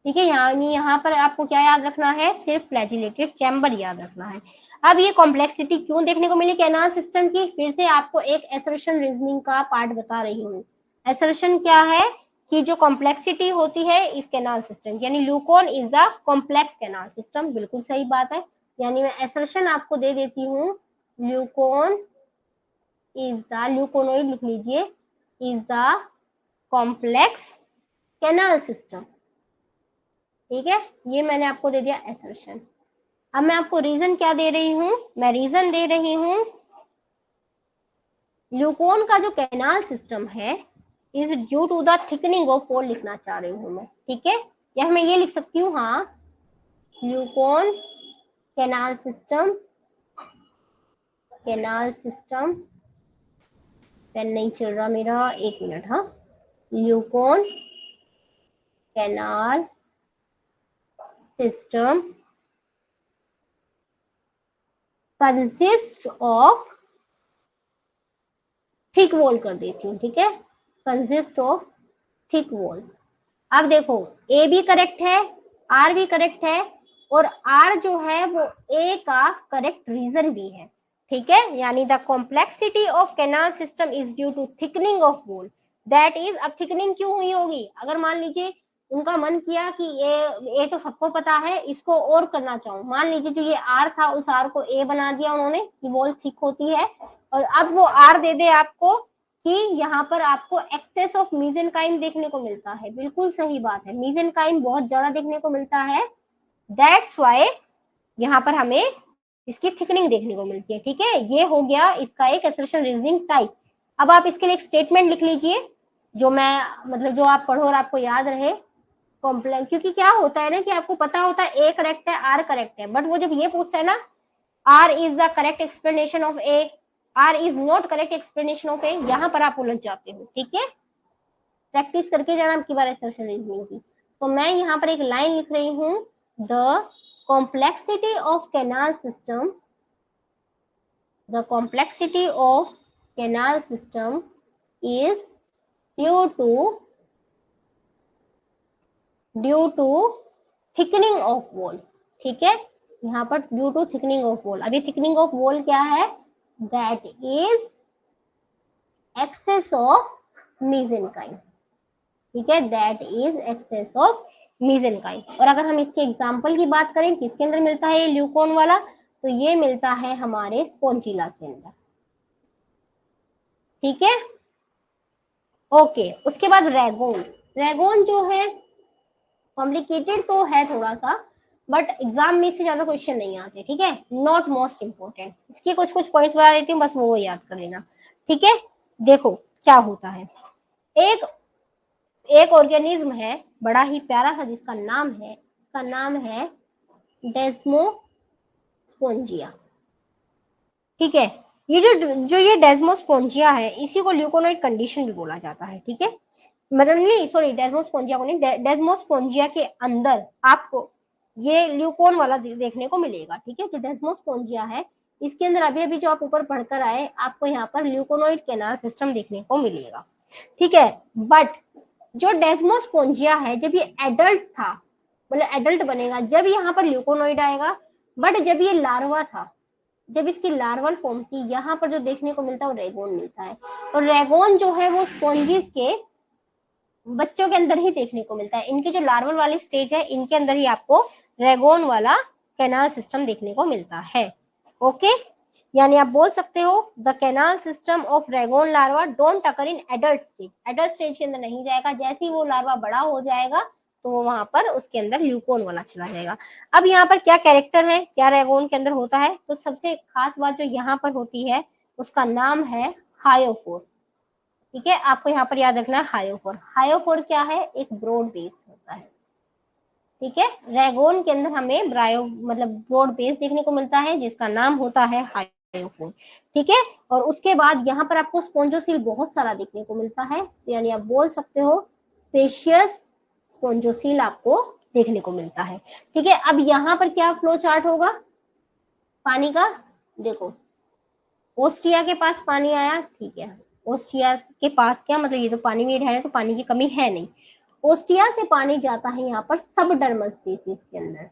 ठीक है, यहाँ पर आपको क्या याद रखना है, सिर्फ फ्लैजिलेटेड चैम्बर याद रखना है। अब ये कॉम्प्लेक्सिटी क्यों देखने को मिली कैनाल सिस्टम की, फिर से आपको एक असर्शन रीजनिंग का पार्ट बता रही हूँ। असर्शन क्या है कि जो कॉम्प्लेक्सिटी होती है इस कैनाल सिस्टम, यानी leucon is the complex canal system, बिल्कुल सही बात है। यानी मैं असर्शन आपको दे देती हूँ, ल्यूकोन इज द, ल्यूकोनोइड लिख लीजिए, is the complex canal system. ठीक है, ये मैंने आपको दे दिया असर्शन। अब मैं आपको रीजन क्या दे रही हूं, मैं रीजन दे रही हूं ल्यूकोन का जो कैनाल सिस्टम है is due to the thickening of wall लिखना चाह रही हूं मैं। ठीक है, या मैं ये लिख सकती हूँ, हाँ, leucon canal system, canal system, pen नहीं चल रहा मेरा, एक मिनट, हाँ, leucon canal system consist of, thick wall कर देती हूँ। ठीक है, कंसिस्ट ऑफ थिक वॉल्स। अब देखो ए भी करेक्ट है, आर भी करेक्ट है, और आर जो है वो ए का करेक्ट रीजन भी है। ठीक है, यानी the complexity of canal system is due to thickening of wall, that is. अब थिकनिंग क्यों हुई होगी, अगर मान लीजिए उनका मन किया कि ए तो सबको पता है, इसको और करना चाहूं, मान लीजिए जो ये आर था उस आर को ए बना दिया उन्होंने कि वॉल थिक होती है, और अब वो आर दे दे आपको कि यहाँ पर आपको एक्सेस ऑफ मीजेनकाइम देखने को मिलता है। बिल्कुल सही बात है, मीजेनकाइम बहुत ज्यादा देखने को मिलता है, दैट्स वाई यहाँ पर हमें इसकी थिकनिंग देखने को मिलती है। ठीक है, ये हो गया इसका एक असर्शन रीजनिंग टाइप। अब आप इसके लिए एक स्टेटमेंट लिख लीजिए, जो मैं मतलब जो आप पढ़ो और आपको याद रहे। कॉम्प्लेक्स, क्योंकि क्या होता है ना कि आपको पता होता है ए करेक्ट है, आर करेक्ट है, बट वो जब ये पूछता है ना, R is the correct explanation of A, R is not correct explanation of A, यहाँ पर आप उलझ जाते हो। ठीक है, प्रैक्टिस करके जाना आपकी बार असर्शन रीजनिंग की। तो मैं यहाँ पर एक लाइन लिख रही हूँ, the complexity of canal system, the complexity of canal system is due to thickening of wall. ठीक है, यहाँ पर due to thickening of wall. अभी थिकनिंग ऑफ वॉल क्या है, that is excess of mesenchyme. ठीक है, that is excess of mesenchyme. और अगर हम इसके एग्जाम्पल की बात करें, किसके अंदर मिलता है ये ल्यूकोन वाला, तो ये मिलता है हमारे स्पोंजिला के अंदर। ठीक है, ओके। उसके बाद रेगोन, रेगोन जो है कॉम्प्लिकेटेड तो है थोड़ा सा, बट एग्जाम में इससे ज्यादा क्वेश्चन नहीं आते। ठीक है, नॉट मोस्ट इंपोर्टेंट, इसके कुछ कुछ पॉइंट्स बता देती हूँ, बस वो याद कर लेना। ठीक है, देखो क्या होता है, एक ऑर्गेनिज्म है बड़ा ही प्यारा सा, जिसका नाम है डेस्मोस्पोंजिया। ठीक है, ये जो ये डेस्मोस्पोंजिया है, इसी को ल्यूकोनॉइड कंडीशन भी बोला जाता है। ठीक है, मतलब नहीं, सॉरी, डेस्मोस्पोंजिया को नहीं, डेस्मोस्पोंजिया के अंदर आपको ये ल्यूकोन वाला देखने को मिलेगा, ठीक है। जो डेस्मोस्पोंजिया है इसके अंदर अभी अभी जो आप ऊपर पढ़कर आए, आपको यहाँ पर ल्यूकोनोइड कैनाल सिस्टम देखने को मिलेगा, ठीक है। बट जो डेस्मोस्पोंजिया है, जब ये एडल्ट था, मतलब एडल्ट बनेगा, जब यहाँ पर ल्यूकोनोइड आएगा। बट जब ये लार्वा था, जब इसकी लार्वल फॉर्म थी, यहाँ पर जो देखने को मिलता है वो रेगोन मिलता है। और रेगोन जो है वो स्पॉन्जिस के बच्चों के अंदर ही देखने को मिलता है। इनकी जो लार्वल वाली स्टेज है, इनके अंदर ही आपको रेगोन वाला कैनाल सिस्टम देखने को मिलता है। ओके, यानी आप बोल सकते हो the canal system of rhagon larva don't occur in adult stage. Adult stage के अंदर नहीं जाएगा, जैसे ही वो लार्वा बड़ा हो जाएगा तो वो वहां पर उसके अंदर ल्यूकोन वाला चला जाएगा। अब यहाँ पर क्या कैरेक्टर है, क्या रेगोन के अंदर होता है, तो सबसे खास बात जो यहाँ पर होती है उसका नाम है हायोफोर, ठीक है। आपको यहाँ पर याद रखना है हायोफोर। हायोफोर क्या है, एक ब्रॉड बेस होता है, ठीक है। रेगोन के अंदर हमें ब्रायो मतलब ब्रॉड बेस देखने को मिलता है जिसका नाम होता है हायोफोर, ठीक है। और उसके बाद यहाँ पर आपको स्पोंजोसिल बहुत सारा देखने को मिलता है, यानी आप बोल सकते हो स्पेशियस स्पोंजोसिल आपको देखने को मिलता है, ठीक है। अब यहाँ पर क्या फ्लो चार्ट होगा पानी का, देखो ओस्टिया के पास पानी आया, ठीक है। ओस्टिया के पास क्या मतलब, ये तो पानी में रह रहे हैं तो पानी की कमी है नहीं। ओस्टिया से पानी जाता है यहाँ पर सब डर्मल स्पेसीज के अंदर,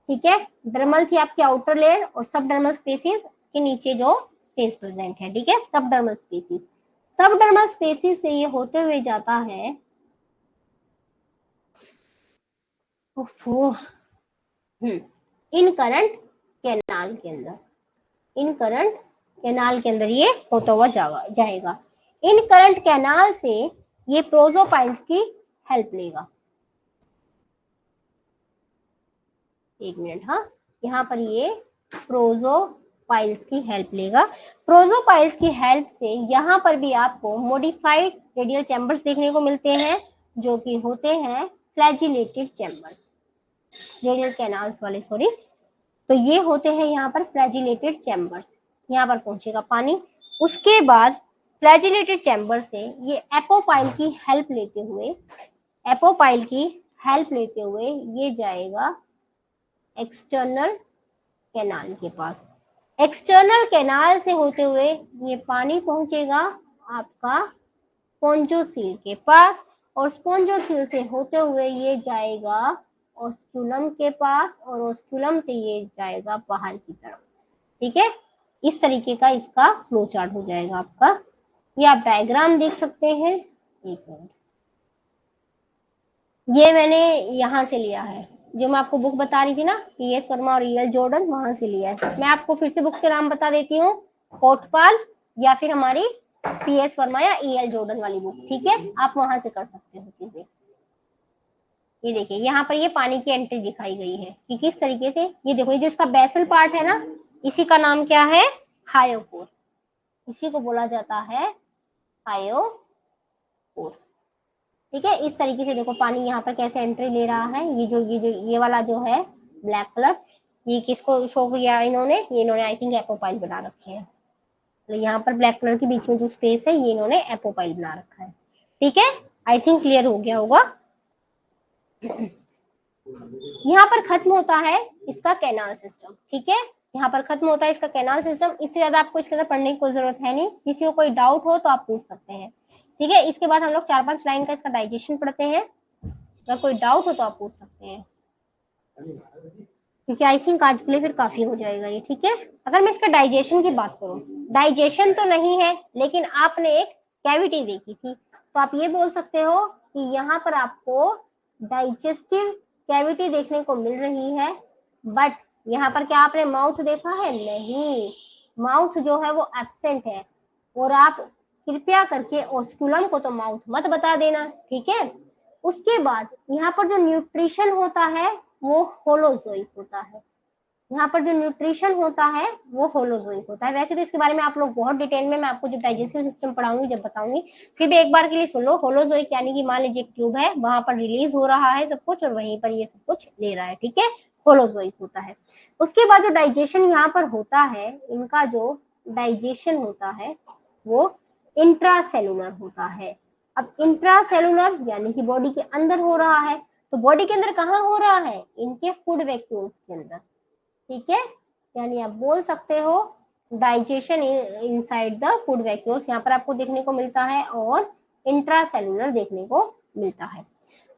ठीक है। डर्मल थी आपकी आउटर लेयर, और सब डर्मल स्पेसीज उसके नीचे जो स्पेस प्रेजेंट है, ठीक है। सब डर्मल स्पेसीज, सब डर्मल स्पेसीज से ये होते हुए जाता है इन करंट कैनाल के अंदर, इन करंट कैनाल के अंदर ये होता हुआ जाएगा। इन करंट कैनाल से ये प्रोजोपाइल्स की हेल्प लेगा। एक मिनट, हाँ, यहाँ पर ये प्रोजोपाइल्स की हेल्प लेगा। प्रोजोपाइल्स की हेल्प से यहाँ पर भी आपको मॉडिफाइड रेडियल चैम्बर्स देखने को मिलते हैं, जो कि होते हैं फ्लैजिलेटेड चैम्बर्स, रेडियल कैनाल्स वाले, सॉरी। तो ये होते हैं यहाँ पर फ्लैजिलेटेड चैम्बर्स। यहाँ पर पहुंचेगा पानी, उसके बाद फ्लैजिलेटेड चैम्बर से ये एपोपाइल की हेल्प लेते हुए, एपोपाइल की हेल्प लेते हुए ये जाएगा एक्सटर्नल कैनाल के पास। एक्सटर्नल कैनाल से होते हुए ये पानी पहुंचेगा आपका स्पोंजोसील के पास, और स्पोंजोसील से होते हुए ये जाएगा ऑस्क्यूलम के पास, और ऑस्क्यूलम से ये जाएगा बाहर की तरफ, ठीक है। इस तरीके का इसका फ्लो चार्ट हो जाएगा आपका। ये आप डायग्राम देख सकते हैं, एक मिनट, ये मैंने यहाँ से लिया है, जो मैं आपको बुक बता रही थी ना, पीएस वर्मा और ईएल जॉर्डन, वहां से लिया है। मैं आपको फिर से बुक के नाम बता देती हूँ, कोटपाल या फिर हमारी पीएस वर्मा या ईएल जॉर्डन वाली बुक, ठीक है। आप वहां से कर सकते हो चीजें। ये देखिए यहाँ पर ये पानी की एंट्री दिखाई गई है कि किस तरीके से, ये देखो ये जो इसका बेसल पार्ट है ना, इसी का नाम क्या है, हायोफोर, इसी को बोला जाता है हायोफोर, ठीक है। इस तरीके से देखो पानी यहाँ पर कैसे एंट्री ले रहा है। ये वाला जो है ब्लैक कलर, ये किसको शो किया इन्होंने, ये इन्होंने आई थिंक एपोपाइल बना रखे हैं। तो यहाँ पर ब्लैक कलर के बीच में जो स्पेस है ये इन्होंने एपोपाइल बना रखा है, ठीक है। आई थिंक क्लियर हो गया होगा। यहाँ पर खत्म होता है इसका कैनाल सिस्टम, ठीक है। यहाँ पर खत्म होता है इसका कैनाल सिस्टम। इससे ज्यादा आपको इसके अंदर पढ़ने की कोई जरूरत है नहीं। किसी को कोई डाउट हो तो आप पूछ सकते हैं, ठीक है। इसके बाद हम लोग 4-5 लाइन का इसका डाइजेशन पढ़ते हैं। अगर कोई डाउट हो तो आप पूछ सकते हैं, क्योंकि आई थिंक आज के लिए फिर काफी हो जाएगा ये, ठीक है। अगर मैं इसका डाइजेशन की बात करूं, डाइजेशन तो नहीं है, लेकिन आपने एक कैविटी देखी थी, तो आप ये बोल सकते हो कि यहाँ पर आपको डाइजेस्टिव कैविटी देखने को मिल रही है। बट यहाँ पर क्या आपने माउथ देखा है, नहीं, माउथ जो है वो एब्सेंट है। और आप कृपया करके ऑस्कुलम को तो माउथ मत बता देना, ठीक है। उसके बाद यहाँ पर जो न्यूट्रिशन होता है वो होलोजोइक होता है। यहाँ पर जो न्यूट्रिशन होता है वो होलोजोइक होता है। वैसे तो इसके बारे में आप लोग बहुत डिटेल में, मैं आपको जब डाइजेस्टिव सिस्टम पढ़ाऊंगी जब बताऊंगी, फिर भी एक बार के लिए सुन लो। होलोजोइक यानी कि मान लीजिए ट्यूब है, वहां पर रिलीज हो रहा है सब कुछ और वहीं पर ये सब कुछ ले रहा है, ठीक है, होलोजोइक होता है। उसके बाद जो डाइजेशन यहाँ पर होता है, इनका जो डाइजेशन होता है वो इंट्रासेलुलर होता है। अब इंट्रासेलुलर यानी कि बॉडी के अंदर हो रहा है, तो बॉडी के अंदर कहाँ हो रहा है, इनके फूड वैक्यूल्स के अंदर, ठीक है। यानी आप बोल सकते हो digestion inside the food vacuoles, यहाँ पर आपको देखने को मिलता है, और इंट्रासेलुलर देखने को मिलता है।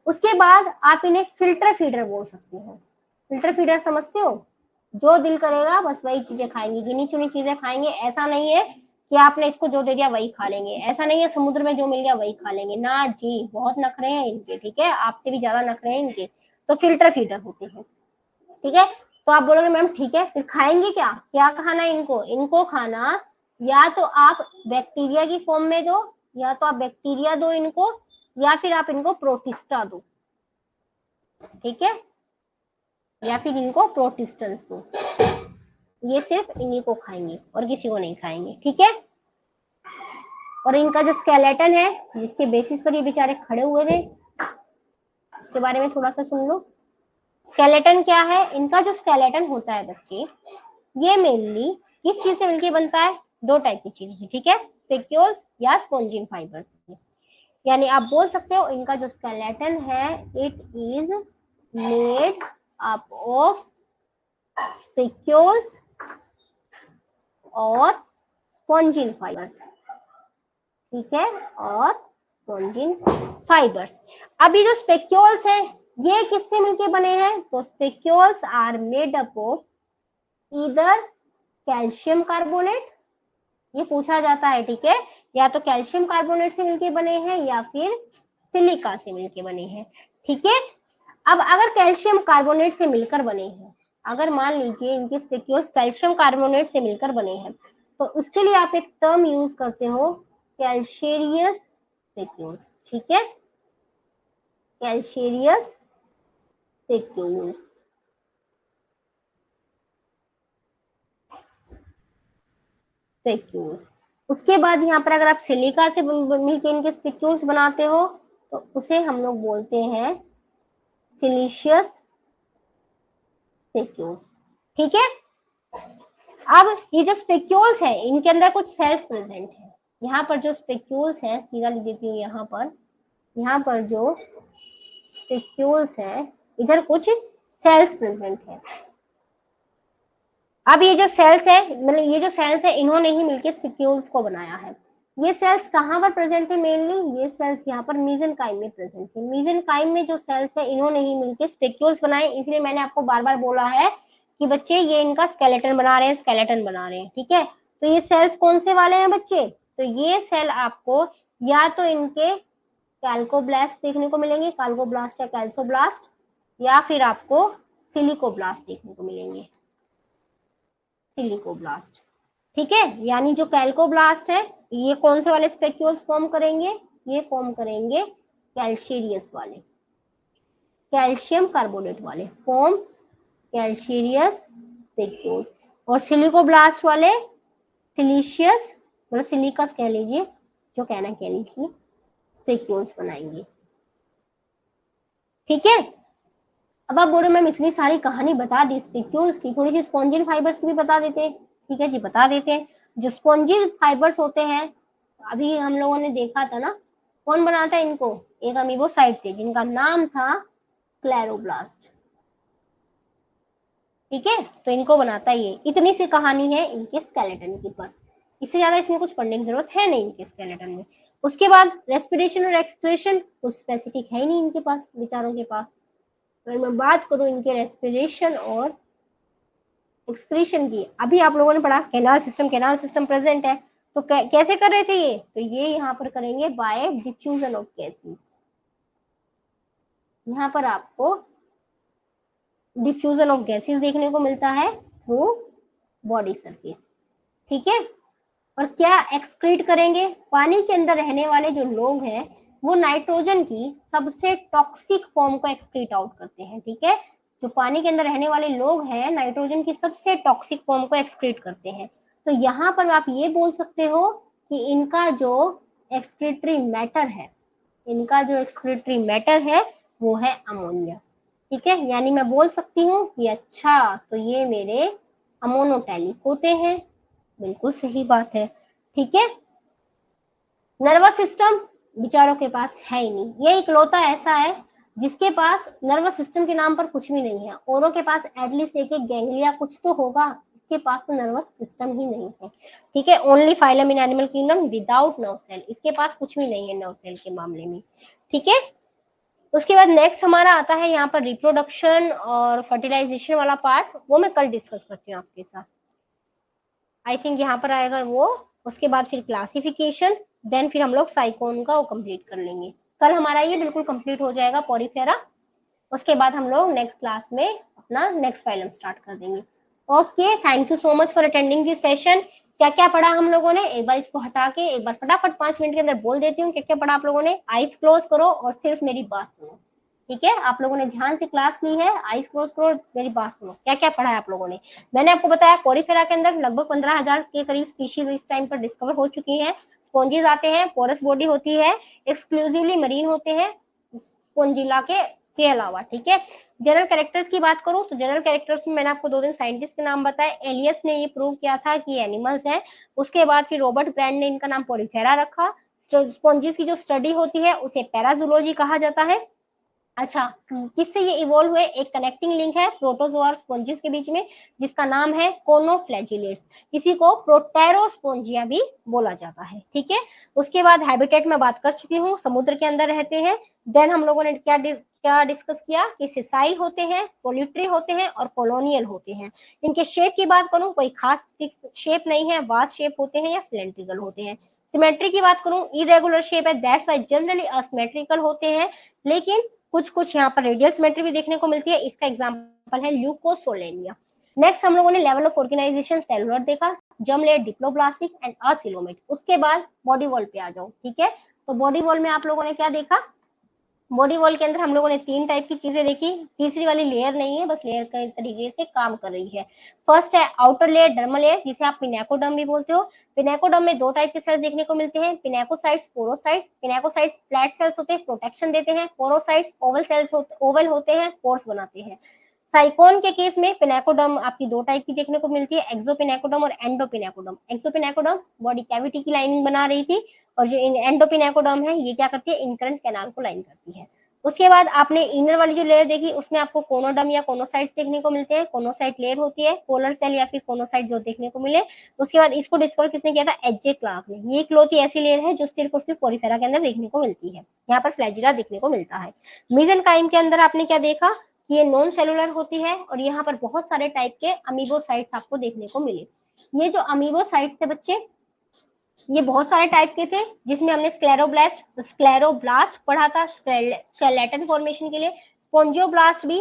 उसके बाद आप इन्हें फिल्टर फीडर बोल सकते हो। फिल्टर फीडर समझते हो, जो दिल करेगा बस वही चीजें खाएंगे, गिनी चुनी चीजें खाएंगे। ऐसा नहीं है कि आपने इसको जो दे दिया वही खा लेंगे, ऐसा नहीं है समुद्र में जो मिल गया वही खा लेंगे, ना जी, बहुत नखरे हैं इनके, ठीक है, आपसे भी ज्यादा नखरे हैं इनके। तो फिल्टर फीडर होते हैं, ठीक है। तो आप बोलोगे मैम ठीक है, फिर खाएंगे क्या, क्या खाना है इनको, इनको खाना या तो आप बैक्टीरिया की फॉर्म में दो, या तो आप बैक्टीरिया दो इनको, या फिर आप इनको प्रोटिस्टा दो, ठीक है, या फिर इनको प्रोटिस्टन्स दो। ये सिर्फ इन्हीं को खाएंगे और किसी को नहीं खाएंगे, ठीक है। और इनका जो स्केलेटन है, जिसके बेसिस पर ये बेचारे खड़े हुए थे, उसके बारे में थोड़ा सा सुन लो। स्केलेटन क्या है, इनका जो स्केलेटन होता है बच्चे, ये मेनली किस चीज से मिलकर बनता है, दो टाइप की चीजें हैं, ठीक है, स्पेक्यूल्स या स्पॉन्जिन फाइबर्स। यानी आप बोल सकते हो इनका जो स्केलेटन है, it is made up of spicules और स्पॉन्जिन फाइबर्स, ठीक है, और स्पॉन्जिन फाइबर्स। अब ये जो स्पेक्यूल्स है, ये किससे मिलके बने हैं, तो spicules are made up of either calcium carbonate, ये पूछा जाता है, ठीक है, या तो कैल्शियम कार्बोनेट से मिलके बने हैं या फिर सिलिका से मिलके बने हैं, ठीक है। अब अगर कैल्शियम कार्बोनेट से मिलकर बने हैं, अगर मान लीजिए इनके स्पेक्यूल्स कैल्शियम कार्बोनेट से मिलकर बने हैं, तो उसके लिए आप एक टर्म यूज करते हो, कैल्शियस स्पेक्यूल्स, ठीक है, कैल्शियस स्पेक्यूल्स। स्पेक्यूल्स। उसके बाद यहाँ पर अगर आप सिलिका से मिलकर इनके स्पेक्यूल्स बनाते हो, तो उसे हम लोग बोलते हैं सिलिशियस स्पेक्यूल्स, ठीक है। अब ये जो स्पेक्यूल्स है, इनके अंदर कुछ सेल्स प्रेजेंट है। यहाँ पर जो स्पेक्यूल्स है, सीधा लिख देती हूँ, यहाँ पर जो स्पेक्यूल्स है, इधर कुछ सेल्स प्रेजेंट है। अब ये जो सेल्स है, मतलब ये जो सेल्स है, इन्होंने ही मिलकर स्पेक्यूल्स को बनाया है। ये सेल्स कहाँ पर प्रेजेंट थे, मेनली ये सेल्स यहाँ पर मीजेनकाइम में प्रेजेंट थे। मीजेनकाइम में जो सेल्स है, इन्होंने ही मिलकर स्पेक्यूल्स बनाए। इसलिए मैंने आपको बार बार बोला है कि बच्चे ये इनका स्केलेटन बना रहे हैं, स्केलेटन बना रहे हैं, ठीक है। तो ये सेल्स कौन से वाले हैं बच्चे, तो ये सेल आपको या तो इनके कैल्कोब्लास्ट देखने को मिलेंगे, कैल्कोब्लास्ट या कैल्सोब्लास्ट, या फिर आपको सिलिकोब्लास्ट देखने को मिलेंगे, सिलिकोब्लास्ट, ठीक है। यानी जो कैल्कोब्लास्ट है, ये कौन से वाले स्पेक्यूल्स फॉर्म करेंगे, ये फॉर्म करेंगे कैल्शियस वाले, कैल्शियम कार्बोनेट वाले, फॉर्म कैल्शियस स्पेक्यूल्स। और सिलिकोब्लास्ट वाले सिलिशियस, मतलब सिलिकस कह लीजिए, जो कहना कह लीजिए, स्पेक्यूल्स बनाएंगे, ठीक है। अब आप बोल रहे मैम इतनी सारी कहानी बता दी स्पेक्यूल्स की, थोड़ी सी स्पॉन्जिन फाइबर्स की भी बता देते, ठीक है जी, बता देते हैं। जो स्पॉन्जिन फाइबर्स होते हैं, अभी हम लोगों ने देखा था ना, कौन बनाता है इनको, एक अमीबोसाइट थे जिनका नाम था क्लेरोब्लास्ट, ठीक है, तो इनको बनाता है ये। इतनी सी कहानी है इनके स्केलेटन की, बस, इससे ज्यादा इसमें कुछ पढ़ने की जरूरत है नहीं इनके स्केलेटन में। उसके बाद रेस्पिरेशन और एक्सक्रेशन कुछ स्पेसिफिक है ही नहीं इनके पास, बेचारों के पास। अगर मैं बात करूं इनके रेस्पिरेशन और एक्सक्रीशन की, अभी आप लोगों ने पढ़ा कैनाल सिस्टम प्रेजेंट है, तो कैसे कर रहे थे ये, तो ये यहाँ पर करेंगे बाय डिफ्यूजन ऑफ गैसेस। यहाँ पर आपको डिफ्यूजन ऑफ गैसेस देखने को मिलता है थ्रू बॉडी सरफेस, ठीक है। और क्या एक्सक्रीट करेंगे, पानी के अंदर रहने वाले जो लोग हैं, वो नाइट्रोजन की सबसे टॉक्सिक फॉर्म को एक्सक्रीट आउट करते हैं, ठीक है। जो पानी के अंदर रहने वाले लोग हैं, नाइट्रोजन की सबसे टॉक्सिक फॉर्म को एक्सक्रीट करते हैं। तो यहाँ पर आप ये बोल सकते हो कि इनका जो एक्सक्रीटरी मैटर है, इनका जो एक्सक्रीटरी मैटर है वो है अमोनिया, ठीक है। यानी मैं बोल सकती हूँ कि अच्छा, तो ये मेरे अमोनोटैलिक होते हैं, बिल्कुल सही बात है, ठीक है। नर्वस सिस्टम बेचारों के पास है ही नहीं, ये इकलौता ऐसा है जिसके पास नर्वस सिस्टम के नाम पर कुछ भी नहीं है, औरों के पास एटलीस्ट एक एक गैंग्लिया कुछ तो होगा, इसके पास तो नर्वस सिस्टम ही नहीं है। ठीक है, only phylum in animal kingdom without nerve cell, इसके पास कुछ भी नहीं है नर्व सेल के मामले में। ठीक है, उसके बाद नेक्स्ट हमारा आता है यहाँ पर रिप्रोडक्शन और फर्टिलाइजेशन वाला पार्ट, वो मैं कल डिस्कस करती हूँ आपके साथ। आई थिंक यहाँ पर आएगा वो, उसके बाद फिर क्लासिफिकेशन, देन फिर हम लोग साइकोन का वो कंप्लीट कर लेंगे। कल हमारा ये बिल्कुल कंप्लीट हो जाएगा पोरिफेरा। उसके बाद हम लोग नेक्स्ट क्लास में अपना नेक्स्ट फाइलम स्टार्ट कर देंगे। Okay, thank you so much for attending this session. क्या क्या पढ़ा हम लोगों ने, एक बार इसको हटा के एक बार फटाफट 5 मिनट के अंदर बोल देती हूँ क्या क्या पढ़ा आप लोगों ने। आईज क्लोज करो और सिर्फ मेरी बात सुनो। ठीक है, आप लोगों ने ध्यान से क्लास ली है, आईज क्लोज करो, मेरी बात सुनो, क्या क्या पढ़ा है आप लोगों ने। मैंने आपको बताया पोरिफेरा के अंदर लगभग 15,000 के करीब स्पीशीज इस टाइम पर डिस्कवर हो चुकी हैं। स्पॉन्जीज आते हैं, पोरस बॉडी होती है, एक्सक्लूसिवली मरीन होते हैं स्पोंजिला के अलावा। ठीक है, जनरल कैरेक्टर्स की बात करूं तो जनरल कैरेक्टर्स में मैंने आपको 2 दिन साइंटिस्ट के नाम बताए। एलियस ने ये प्रूव किया था कि एनिमल्स हैं। उसके बाद फिर रॉबर्ट ब्रैंड ने इनका नाम पोरिफेरा रखा। स्पॉन्जिस की जो स्टडी होती है उसे पैराजूलॉजी कहा जाता है। अच्छा, किससे ये इवॉल्व हुए, एक कनेक्टिंग लिंक है प्रोटोजोआ और स्पॉन्जिस के बीच में, जिसका नाम है कोनोफ्लैजिलेट्स। इसी को प्रोटेरोस्पोंजिया भी बोला जाता है। ठीक है, उसके बाद हैबिटेट में बात कर चुकी हूँ, समुद्र के अंदर रहते हैं। देन हम लोगों ने क्या डिस्कस किया कि सिसाइल होते हैं, सोलिटरी होते हैं और कॉलोनियल होते हैं। इनके शेप की बात करूं, कोई खास फिक्स शेप नहीं है, वास्ट शेप होते हैं या सिलेंड्रिकल होते हैं। सिमेट्री की बात करूं, इरेगुलर शेप है, दैट्स व्हाई जनरली असिमेट्रिकल होते हैं, लेकिन कुछ कुछ यहाँ पर रेडियल सिमेट्री भी देखने को मिलती है। इसका एग्जांपल है ल्यूकोसोलेनिया। नेक्स्ट हम लोगों ने लेवल ऑफ ऑर्गेनाइजेशन सेलुलर देखा, germ layer, diploblastic and acoelomate. उसके बाद बॉडी वॉल पे आ जाओ। ठीक है, तो बॉडी वॉल में आप लोगों ने क्या देखा, बॉडी वॉल के अंदर हम लोगों ने 3 टाइप की चीजें देखी, तीसरी वाली लेयर नहीं है, बस लेयर के तरीके से काम कर रही है। फर्स्ट है आउटर लेयर, डर्मल लेयर, जिसे आप पिनेकोडर्म भी बोलते हो। पिनेकोडर्म में 2 टाइप के सेल्स देखने को मिलते हैं, pinacocytes, porocytes. Pinacocytes flat sales होते हैं, प्रोटेक्शन देते हैं। पोरोसाइट्स ओवल सेल्स ओवल होते हैं, पोर्स बनाते हैं। साइकोन के केस में पिनेकोडर्म आपकी 2 टाइप की देखने को मिलती है, एक्सोपिनेकोडर्म और एंडोपिनेकोडर्म। एक्सोपिनेकोडर्म बॉडी कैविटी की लाइनिंग बना रही थी, और जो एंडोपिनेकोडर्म है ये क्या करती है, इंकरेंट कैनाल को लाइन करती है। उसके बाद आपने इनर वाली जो लेयर देखी, उसमें आपको कोनोडर्म या कोनोसाइट्स देखने को मिलते हैं। कोनोसाइट लेयर होती है, पोलर सेल या फिर कोनोसाइट जो देखने को मिले। उसके बाद इसको डिस्कवर किसने किया था, एच.जे. क्लार्क ने। ये इकलौती ऐसी लेयर है जो सिर्फ और सिर्फ पोरिफेरा के अंदर देखने को मिलती है। यहाँ पर फ्लैजिला देखने को मिलता है। मीसेंकाइम के अंदर आपने क्या देखा कि ये नॉन सेलुलर होती है, और यहाँ पर बहुत सारे टाइप के अमीबोसाइट्स आपको देखने को मिले। ये जो अमीबोसाइट्स थे बच्चे, ये बहुत सारे टाइप के थे, जिसमें हमने स्क्लेरोब्लास्ट पढ़ा था स्केलेटन फॉर्मेशन के लिए। स्पोंजियोब्लास्ट भी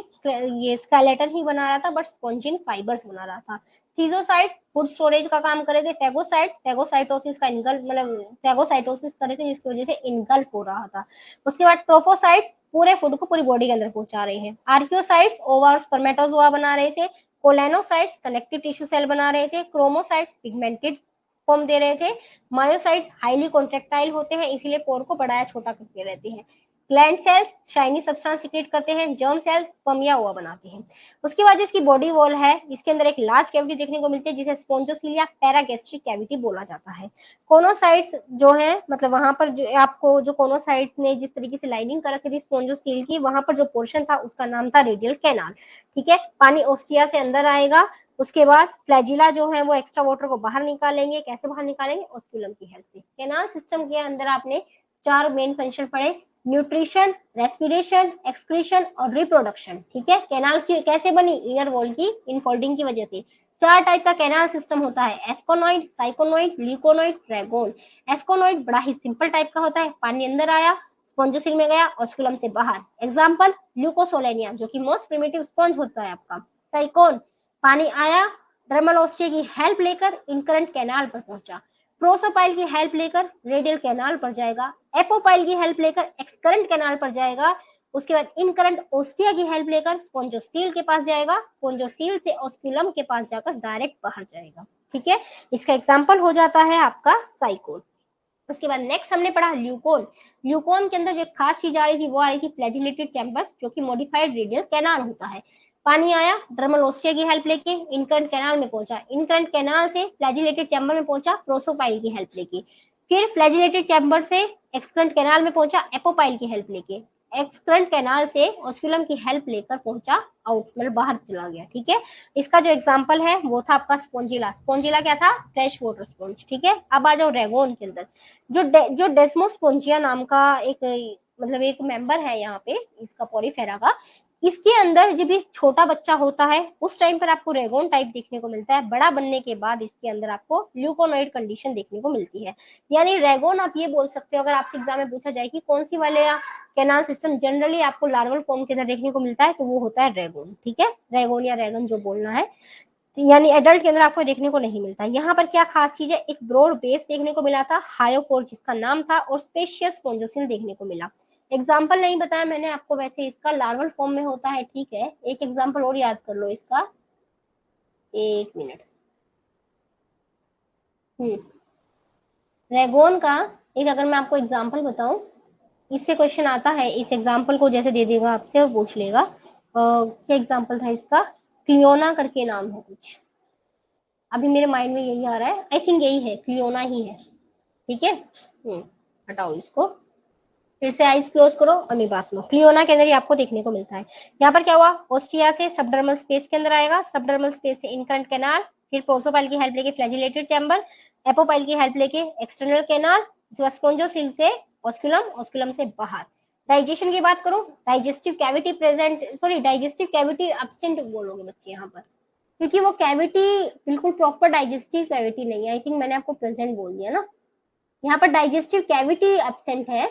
ये स्केलेटन ही बना रहा था, बट स्पोंजिन फाइबर्स बना रहा था। थीजोसाइट्स फूड स्टोरेज का काम कर रहे थे। फेगोसाइट्स फेगोसाइटोसिस का इनगल्फ, मतलब फेगोसाइटोसिस कर रहे थे, जिसकी वजह से इनगल्फ हो रहा था। उसके बाद ट्रोफोसाइट्स पूरे फूड को पूरी बॉडी के अंदर पहुंचा रहे हैं। आर्कियोसाइट्स ओवा और स्पर्मेटोजोआ बना रहे थे। कोलेनोसाइट्स कनेक्टिव टिश्यू सेल बना रहे थे। क्रोमोसाइट्स पिगमेंटेड फॉर्म दे रहे थे। मायोसाइट्स हाईली कॉन्ट्रेक्टाइल होते हैं, इसीलिए पोर को बड़ा या छोटा करते रहते हैं। Gland sales shiny substance secret करते हैं। जर्म सेल्स स्पर्म या ओवा बनाते हैं। उसके बाद इसकी बॉडी वॉल है, इसके अंदर एक लार्ज कैविटी देखने को मिलती है, जिसे स्पोंजोसिलिया पैरागैस्ट्रिक कैविटी बोला जाता है। कोनोसाइट्स जो है, मतलब वहां पर जो आपको जो कोनोसाइट्स ने जिस तरीके से लाइनिंग कर रखी थी स्पोंजोसील की, वहां पर जो पोर्शन था उसका नाम था रेडियल कैनाल। ठीक है, पानी ओस्टिया से अंदर आएगा। उसके बाद फ्लैजिला जो है वो एक्स्ट्रा वाटर को बाहर निकालेंगे। कैसे बाहर निकालेंगे, ऑस्कुलम की हेल्प से। कैनाल सिस्टम के अंदर आपने 4 मेन फंक्शन पढ़े, न्यूट्रिशन, रेस्पिरेशन, एक्सक्रीशन और रिप्रोडक्शन। ठीक है, कैनाल कैसे बनी, इनर वॉल की इनफोल्डिंग की वजह से। 4 टाइप का कैनाल सिस्टम होता है, एस्कोनॉइड, साइकोनॉइड, ल्यूकोनॉइड, ट्रैगोन। एस्कोनॉइड बड़ा ही सिंपल टाइप का होता है, पानी अंदर आया, स्पॉन्जोसिल में गया, ऑस्कुलम से बाहर। एग्जांपल ल्यूकोसोलेनिया, जो कि मोस्ट प्रिमिटिव स्पॉन्ज होता है आपका। साइकोन, पानी आया, डर्मल ओस्टिया की हेल्प लेकर इनकरेंट कैनाल पर पहुंचा। प्रोसोपाइल की हेल्प लेकर रेडियल कैनाल पर जाएगा। एपोपाइल की हेल्प लेकर एक्सकरेंट कैनाल पर जाएगा। उसके बाद इनकरेंट ओस्टिया की हेल्प लेकर स्पोंजोसील के पास जाएगा। स्पोंजोसील से ऑस्कुलम के पास जाकर डायरेक्ट बाहर जाएगा। ठीक है, इसका एग्जाम्पल हो जाता है आपका साइकोन। उसके बाद नेक्स्ट हमने पढ़ा ल्यूकोन। ल्यूकोन के अंदर जो खास चीज आ रही थी वो आ रही थी फ्लैजिलेटेड चैम्बर्स, जो कि मॉडिफाइड रेडियल कैनाल होता है। पानी आया, डर्मल ओस्टिया की हेल्प लेके इनकरेंट कैनाल में पहुंचा। इनकरेंट कैनाल से फ्लैजिलेटेड चैम्बर में पहुंचा प्रोसोपाइल की हेल्प लेके। फिर फ्लैजिलेटेड चैम्बर से एक्सकरेंट कैनाल में पहुंचा एपोपाइल की हेल्प लेके। एक्सक्रंट कैनाल से ऑस्कुलम की हेल्प लेकर पहुंचा आउट, मतलब बाहर चला गया। ठीक है, इसका जो एग्जांपल है वो था आपका स्पोंजिला। स्पोंजिला क्या था? Fresh water sponge. ठीक है, अब आ जाओ रेगोन के अंदर। जो डेस्मोस्पोंजिया नाम का एक मतलब एक मेंबर है यहाँ पे इसका पॉलीफेरा का, इसके अंदर जब ये छोटा बच्चा होता है उस टाइम पर आपको रेगोन टाइप देखने को मिलता है। बड़ा बनने के बाद इसके अंदर आपको ल्यूकोनॉइड कंडीशन देखने को मिलती है। यानी रेगोन आप ये बोल सकते हो, अगर आपसे एग्जाम में पूछा जाए कि कौन सी वाले कैनाल सिस्टम जनरली आपको लार्वल फॉर्म के अंदर देखने को मिलता है, तो वो होता है रेगोन। ठीक है, रेगोन या रेगन जो बोलना है, यानी एडल्ट के अंदर आपको देखने को नहीं मिलता। यहाँ पर क्या खास चीज है, एक ब्रॉड बेस देखने को मिला था, हायोफोर जिसका नाम था, और स्पेशियस स्पोंजोसिल देखने को मिला। एग्जाम्पल नहीं बताया मैंने आपको, वैसे इसका लार्वल फॉर्म में होता है। ठीक है, एक एग्जाम्पल और याद कर लो इसका, एक मिनट। रेगोन का एक अगर मैं आपको एग्जाम्पल बताऊं, इससे क्वेश्चन आता है, इस एग्जाम्पल को जैसे दे देगा आपसे और पूछ लेगा। क्या एग्जाम्पल था इसका? क्लियोना करके नाम है कुछ, अभी मेरे माइंड में यही आ रहा है, आई थिंक यही है, क्लियोना ही है। ठीक है, हटाओ इसको, फिर से आइज क्लोज करो और मेरी बात सुनो। क्लियोना के अंदर ही आपको देखने को मिलता है। यहाँ पर क्या हुआ, ओस्टिया से सबडर्मल स्पेस के अंदर आएगा, सबडर्मल स्पेस से इनकरेंट कैनाल, फिर प्रोसोपाइल की हेल्प लेके फ्लैजिलेटेड चैम्बर, एपोपाइल की हेल्प लेके एक्सटर्नल कैनाल, स्पोंजोसिल से ऑस्कुलम, ऑस्कुलम से बाहर। डाइजेशन की बात करूं, digestive cavity present, sorry digestive cavity absent बोलोगे बच्चे यहाँ पर, क्योंकि वो कैविटी बिल्कुल प्रॉपर डाइजेस्टिव कैविटी नहीं है। आई थिंक मैंने आपको प्रेजेंट बोल दिया ना, यहाँ पर डाइजेस्टिव कैविटी एब्सेंट है।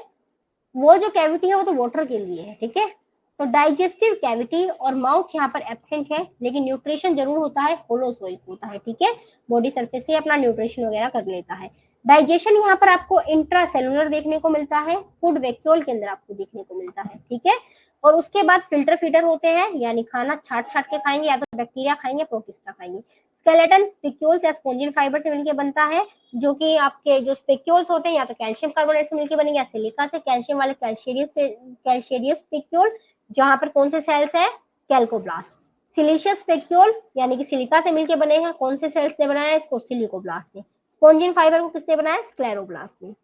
वो जो कैविटी है वो तो वाटर के लिए है। ठीक है, तो डाइजेस्टिव कैविटी और माउथ यहाँ पर एब्सेंट है, लेकिन न्यूट्रिशन जरूर होता है, होलोसोइक होता है। ठीक है, बॉडी सरफेस से अपना न्यूट्रिशन वगैरह कर लेता है। डाइजेशन यहाँ पर आपको इंट्रासेलुलर देखने को मिलता है, फूड वैक्यूल के अंदर आपको देखने को मिलता है। ठीक है, और उसके बाद फिल्टर फीडर होते हैं, यानी खाना छाट छाट के खाएंगे, या तो बैक्टीरिया खाएंगे, प्रोटिस्टा खाएंगे। स्केलेटन स्पिक्यूल्स या स्पोंजिन फाइबर से मिलकर बनता है, जो कि आपके जो स्पिक्यूल्स होते हैं या तो कैल्शियम कार्बोनेट से मिलकर बनेंगे, या सिलिका से, कैल्शियम वाले कैल्शियरियस स्पिक्यूल, जहां पर कौन से सेल्स है, कैल्कोब्लास्ट। सिलिशियस स्पिक्यूल यानी कि सिलिका से मिलकर बने हैं, कौन से सेल्स ने बनाया इसको, सिलिकोब्लास्ट ने। स्पोंजिन फाइबर को किसने बनाया, स्क्लेरोब्लास्ट ने।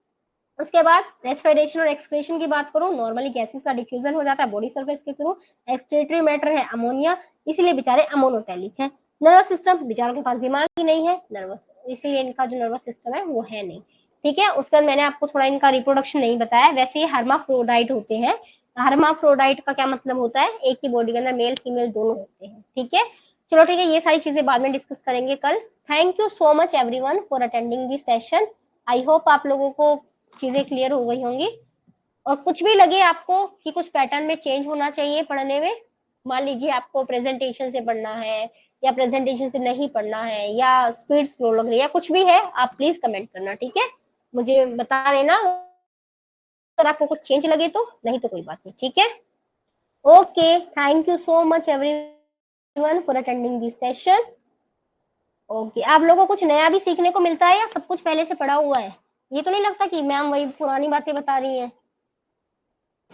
उसके बाद रेस्पिरेशन और एक्सक्रीशन की बात करूं, नॉर्मली गैसेस का डिफ्यूजन हो जाता है बॉडी सरफेस के थ्रू। एक्सक्रीटरी मैटर है अमोनिया, इसलिए बेचारे अमोनोटेलिक है। नर्वस सिस्टम, बेचारों के पास दिमाग ही नहीं है, नर्वस, इसलिए इनका जो नर्वस सिस्टम है वो है नहीं। ठीक है, उसके बाद मैंने आपको थोड़ा इनका रिप्रोडक्शन नहीं बताया। वैसे ये हर्माफ्रोडाइट होते हैं। हर्माफ्रोडाइट का क्या मतलब होता है, एक ही बॉडी के अंदर मेल फीमेल दोनों होते हैं। ठीक है, चलो ठीक है, ये सारी चीजें बाद में डिस्कस करेंगे कल। Thank you so much everyone for attending this session. I hope आप लोगों को चीजें क्लियर हो गई होंगी। और कुछ भी लगे आपको कि कुछ पैटर्न में चेंज होना चाहिए पढ़ने में, मान लीजिए आपको प्रेजेंटेशन से पढ़ना है या प्रेजेंटेशन से नहीं पढ़ना है, या स्पीड स्लो लग रही है, कुछ भी है, आप प्लीज कमेंट करना। ठीक है, मुझे बता देना अगर आपको कुछ चेंज लगे तो, नहीं तो कोई बात नहीं। ठीक है, okay, thank you so much everyone for attending this session. Okay, आप लोगों को कुछ नया भी सीखने को मिलता है या सब कुछ पहले से पढ़ा हुआ है? ये तो नहीं लगता कि मैम वही पुरानी बातें बता रही हैं?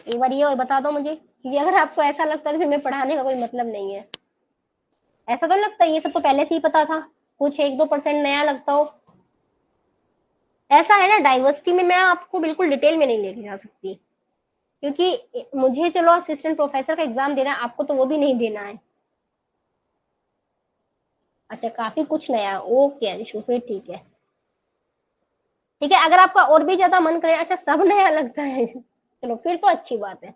एक बार ये और बता दो मुझे, क्योंकि अगर आपको ऐसा लगता है तो फिर मैं पढ़ाने का कोई मतलब नहीं है। ऐसा तो नहीं लगता ये सब तो पहले से ही पता था, कुछ 1-2% नया लगता हो? ऐसा है ना, डाइवर्सिटी में मैं आपको बिल्कुल डिटेल में नहीं लेके जा सकती, क्योंकि मुझे चलो असिस्टेंट प्रोफेसर का एग्जाम देना है, आपको तो वो भी नहीं देना है। अच्छा, काफी कुछ नया, ओके अंशु, फिर ठीक है। ठीक है, अगर आपका और भी ज्यादा मन करे, अच्छा सब नया लगता है चलो फिर तो अच्छी बात है,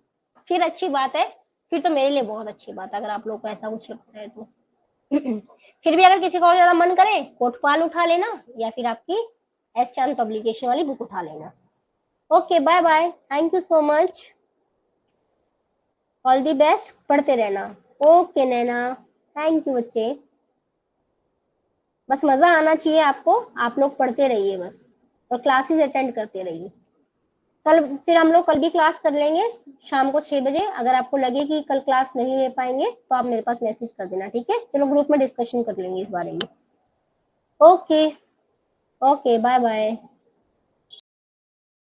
फिर अच्छी बात है, फिर तो मेरे लिए बहुत अच्छी बात है अगर आप लोग को ऐसा कुछ लगता है तो फिर भी अगर किसी का और ज्यादा मन करे, कोटपाल उठा लेना, या फिर आपकी एस चांद पब्लिकेशन वाली बुक उठा लेना। Okay, bye bye, thank you so much, all the best, पढ़ते रहना। ओके नैना, थैंक यू बच्चे, बस मजा आना चाहिए आपको, आप लोग पढ़ते रहिए बस, और क्लासेस अटेंड करते रहिए। कल फिर हम लोग कल भी क्लास कर लेंगे शाम को 6 बजे। अगर आपको लगे कि कल क्लास नहीं ले पाएंगे तो आप मेरे पास मैसेज कर देना। ठीक है, चलो ग्रुप में डिस्कशन कर लेंगे इस बारे में। Okay, okay, bye bye.